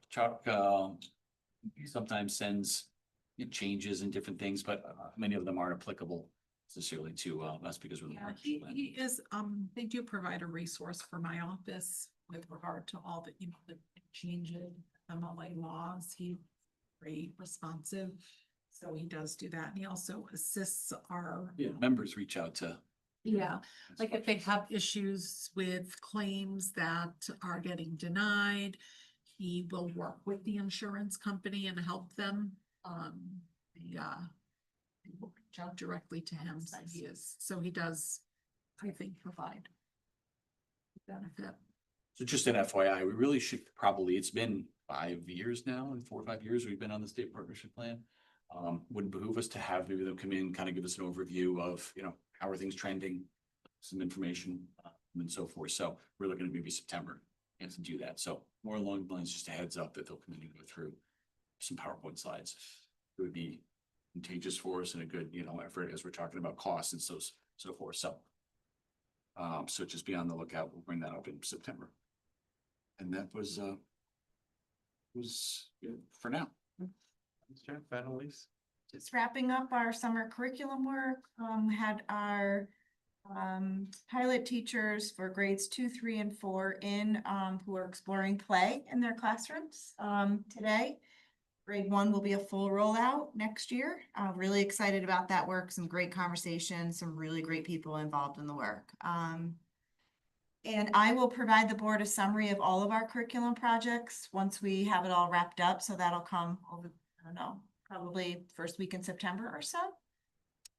Chuck sometimes sends changes and different things, but many of them aren't applicable necessarily to us because we're the. Yeah, partnership plan. he is, they do provide a resource for my office with regard to all the changes, MLA laws. He's very responsive. So he does do that. And he also assists our. Yeah, members reach out to. Yeah, like if they have issues with claims that are getting denied, he will work with the insurance company and help them. They will reach out directly to him. So he does, I think, provide benefit. So just an FYI, we really should probably, it's been 5 years now, and 4 or 5 years we've been on the state partnership plan. Would behoove us to have maybe them come in, kind of give us an overview of, how are things trending, some information and so forth. So we're looking at maybe September and to do that. So more along the lines, just a heads up that they'll come in and go through some PowerPoint slides. It would be contagious for us and a good, effort as we're talking about costs and so forth. So, so just be on the lookout. We'll bring that up in September. And that was good for now. Just wrapping up our summer curriculum work, had our pilot teachers for grades 2, 3, and 4 in, who are exploring play in their classrooms today. Grade 1 will be a full rollout next year. Really excited about that work. Some great conversations, some really great people involved in the work. And I will provide the board a summary of all of our curriculum projects once we have it all wrapped up. So that'll come over, I don't know, probably first week in September or so.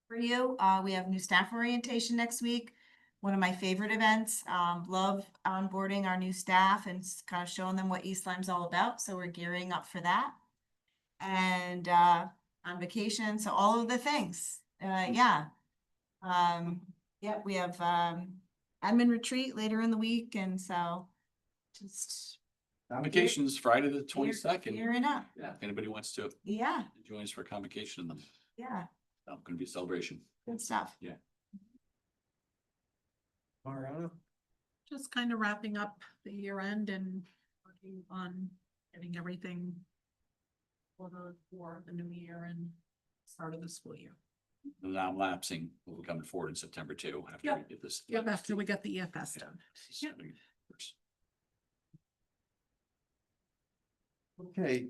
For you, we have new staff orientation next week. One of my favorite events. Love onboarding our new staff and kind of showing them what East Lyme's all about. So we're gearing up for that. And on vacation, so all of the things. Yeah, Yeah, we have, admin retreat later in the week, and so just Convocation's Friday the 22nd. gearing up. Yeah, if anybody wants to Yeah, join us for a convocation, then yeah, gonna be a celebration. good stuff. Mariana? Just kind of wrapping up the year end and working on getting everything ordered for the new year and start of the school year. The non-lapsing will be coming forward in September too, after we Yep. get this. Yep, after we get the EFS done. Yep. Okay,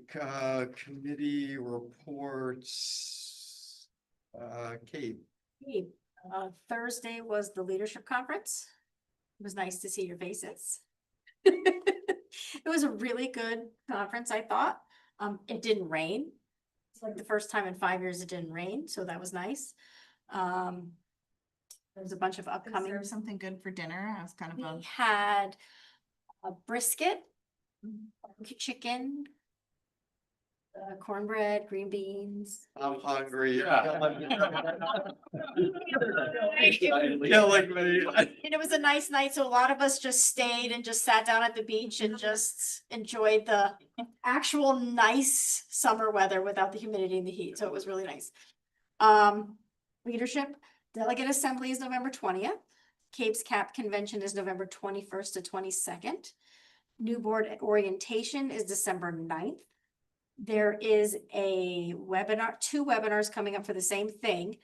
committee reports. Kate. Hey, Thursday was the leadership conference. It was nice to see your faces. It was a really good conference, I thought. It didn't rain. It's like the first time in 5 years it didn't rain, so that was nice. There was a bunch of upcoming. Serve something good for dinner. I was kind of We had a brisket, barbecue chicken, cornbread, green beans. I'm hungry. Yeah. Killing me. And it was a nice night, so a lot of us just stayed and just sat down at the beach and just enjoyed the actual nice summer weather without the humidity and the heat, so it was really nice. Leadership Delegate Assembly is November 20th. Cape's CAP Convention is November 21st to 22nd. New Board Orientation is December 9th. There is a webinar, 2 webinars coming up for the same thing.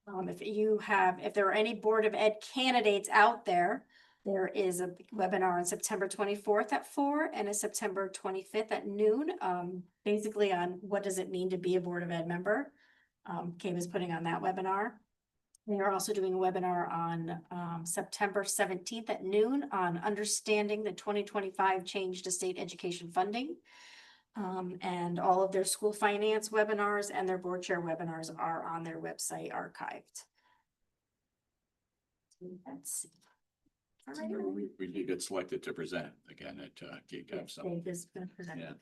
If there are any Board of Ed candidates out there, there is a webinar on September 24th at 4 and a September 25th at noon. Basically on what does it mean to be a Board of Ed member. Cape is putting on that webinar. They are also doing a webinar on September 17th at noon on understanding the 2025 change to state education funding. And all of their school finance webinars and their board chair webinars are on their website archived. Let's see. All right. We did get selected to present again at GCAP, so. Dave is gonna present. Yeah.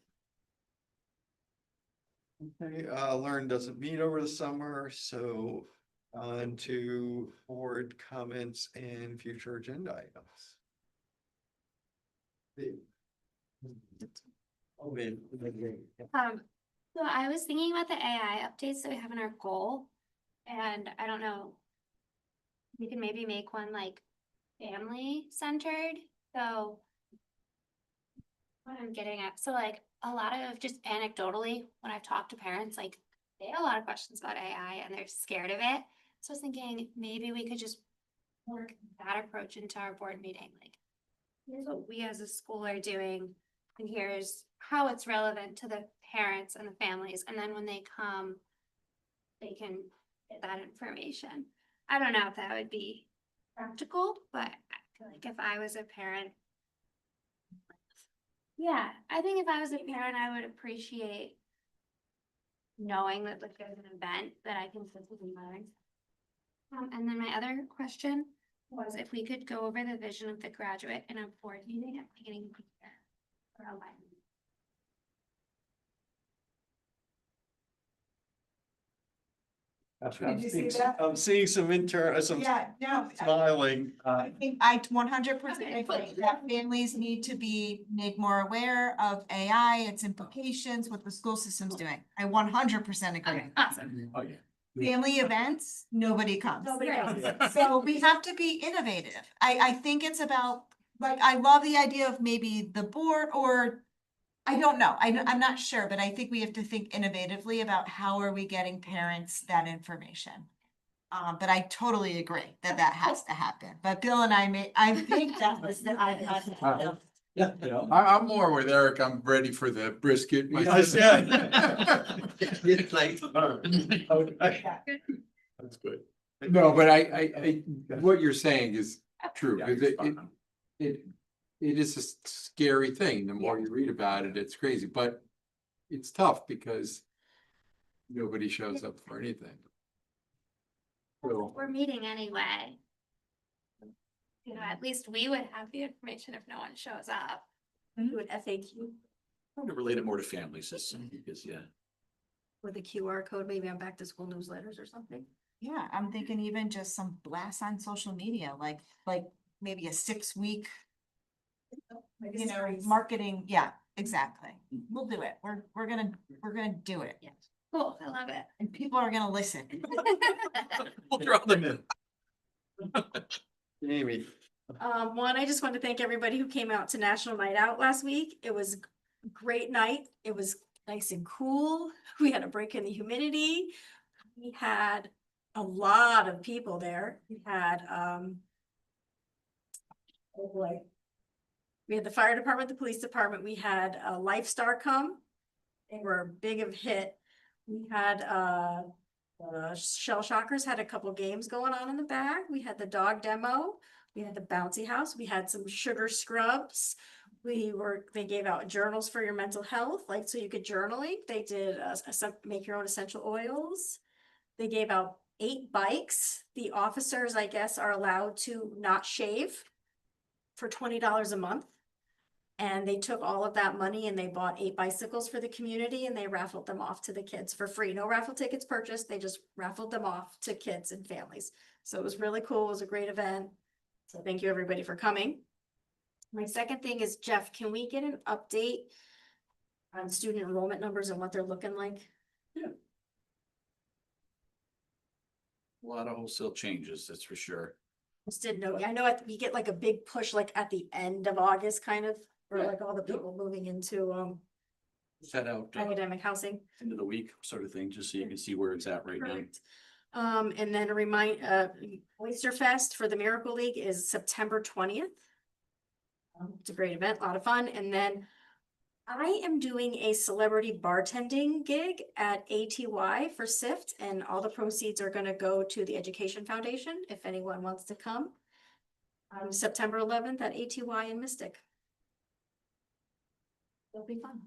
Okay, Learn doesn't meet over the summer, so on to board comments and future agenda items. So I was thinking about the AI updates that we have in our goal, and I don't know. We can maybe make one like family centered, so. What I'm getting at, so like a lot of just anecdotally, when I've talked to parents, like they have a lot of questions about AI and they're scared of it. So I was thinking maybe we could just work that approach into our board meeting, like. Here's what we as a school are doing, and here's how it's relevant to the parents and the families, and then when they come, they can get that information. I don't know if that would be practical, but I feel like if I was a parent. Yeah, I think if I was a parent, I would appreciate knowing that like there's an event that I can physically learn. And then my other question was if we could go over the vision of the graduate in a board meeting at the beginning of the year. For a while. Did you see that? I'm seeing some some Yeah, no, smiling. I think I 100% agree that families need to be made more aware of AI, its implications, what the school system's doing. I 100% agree. Awesome. Oh, yeah. Family events, nobody comes. Nobody comes. So we have to be innovative. I think it's about, like, I love the idea of maybe the board or, I don't know, I'm not sure, but I think we have to think innovatively about how are we getting parents that information. But I totally agree that that has to happen. But Bill and I think that was the, Yeah, I'm more with Eric. I'm ready for the brisket. Yes, yeah. It's like. That's good. No, but I, what you're saying is true. 'Cause it is a scary thing. The more you read about it, it's crazy, but it's tough because nobody shows up for anything. We're meeting anyway. You know, at least we would have the information if no one shows up. Do an FAQ Trying to relate it more to families, because, yeah. with a QR code, maybe on back to school newsletters or something. Yeah, I'm thinking even just some blasts on social media, like maybe a 6-week, you know, marketing. Yeah, exactly. We'll do it. We're gonna do it. Yeah. Cool, I love it. And people are gonna listen. We'll throw them in. Amy. One, I just want to thank everybody who came out to National Night Out last week. It was a great night. It was nice and cool. We had a break in the humidity. We had a lot of people there. We had, oh boy. We had the fire department, the police department. We had a Lifestar come. They were a big of a hit. We had, Shell Shockers had a couple games going on in the back. We had the dog demo. We had the bouncy house. We had some sugar scrubs. They gave out journals for your mental health, like so you could journaling. They did make your own essential oils. They gave out 8 bikes. The officers, I guess, are allowed to not shave for $20 a month. And they took all of that money and they bought 8 bicycles for the community and they raffled them off to the kids for free. No raffle tickets purchased. They just raffled them off to kids and families. So it was really cool. It was a great event. So thank you everybody for coming. My second thing is, Jeff, can we get an update on student enrollment numbers and what they're looking like? A lot of wholesale changes, that's for sure. Just didn't know. I know we get like a big push like at the end of August kind of, or like all the people moving into Set out academic housing. end of the week sort of thing, just so you can see where it's at right now. Correct. And then Oyster Fest for the Miracle League is September 20th. It's a great event, a lot of fun. And then I am doing a celebrity bartending gig at ATY for SIFT, and all the proceeds are gonna go to the Education Foundation, if anyone wants to come. September 11th at ATY in Mystic. It'll be fun.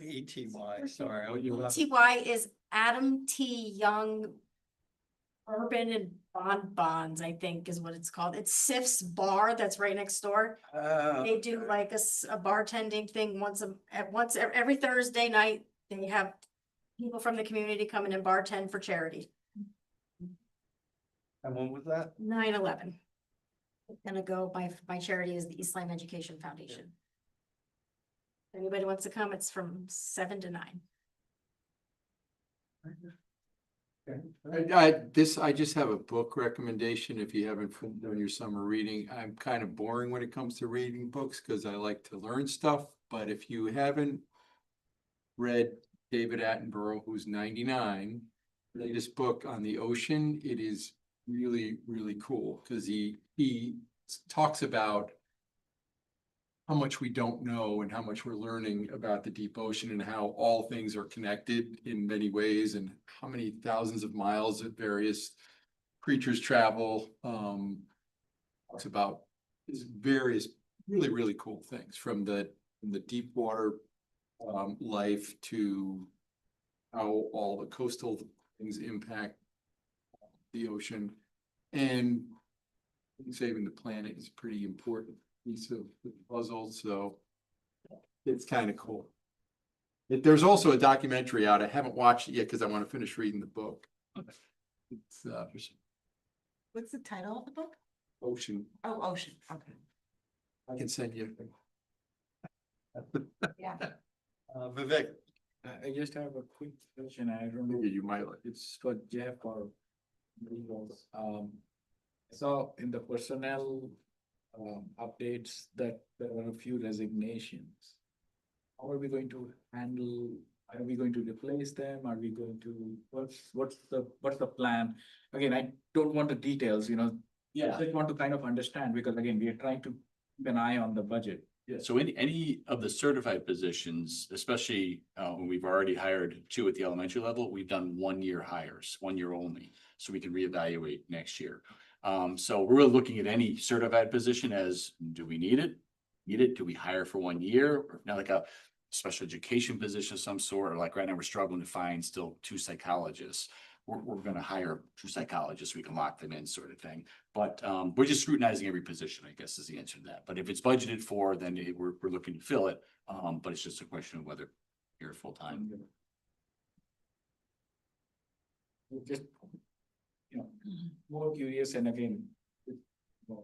ATY, sorry. ATY is Adam T. Young Urban and Bonbons, I think is what it's called. It's SIF's bar that's right next door. They do like a bartending thing every Thursday night. They have people from the community come in and bartend for charity. And when was that? 9/11. It's gonna go, my charity is the East Lyme Education Foundation. If anybody wants to come, it's from 7 to 9. I just have a book recommendation if you haven't done your summer reading. I'm kind of boring when it comes to reading books because I like to learn stuff, but if you haven't read David Attenborough, who's 99, latest book on the ocean, it is really, really cool because he talks about how much we don't know and how much we're learning about the deep ocean and how all things are connected in many ways and how many thousands of miles that various creatures travel. Talks about various really, really cool things from the deep water life to how all the coastal things impact the ocean, and saving the planet is pretty important piece of the puzzle, so it's kind of cool. There's also a documentary out. I haven't watched it yet because I want to finish reading the book. It's What's the title of the book? Ocean. Oh, Ocean. Okay. I can send you. Yeah. Vivek. I just have a quick question. I don't know. You might like it. It's for Jeff or anybody else. I saw in the personnel updates that there were a few resignations. How are we going to handle? Are we going to replace them? Are we going to, what's the plan? Again, I don't want the details, I just want to kind of understand, because again, we are trying to keep an eye on the budget. Yeah, so any of the certified positions, especially when we've already hired 2 at the elementary level, we've done 1-year hires, 1 year only, so we can reevaluate next year. So we're really looking at any certified position as, do we need it? Do we hire for 1 year? Or not like a special education position of some sort, or like right now we're struggling to find still 2 psychologists. We're gonna hire 2 psychologists, we can lock them in sort of thing. But we're just scrutinizing every position, I guess is the answer to that. But if it's budgeted for, then we're looking to fill it. But it's just a question of whether you're full-time. we're just, you know, more curious and again, you know,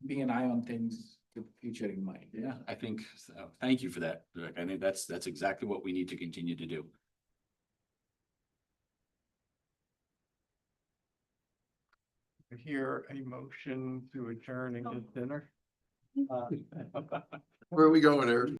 being an eye on things with the future in mind. Yeah, I think, so. Thank you for that. Rick. I think that's exactly what we need to continue to do. Hear a motion to adjourn and get dinner. Where are we going, Eric?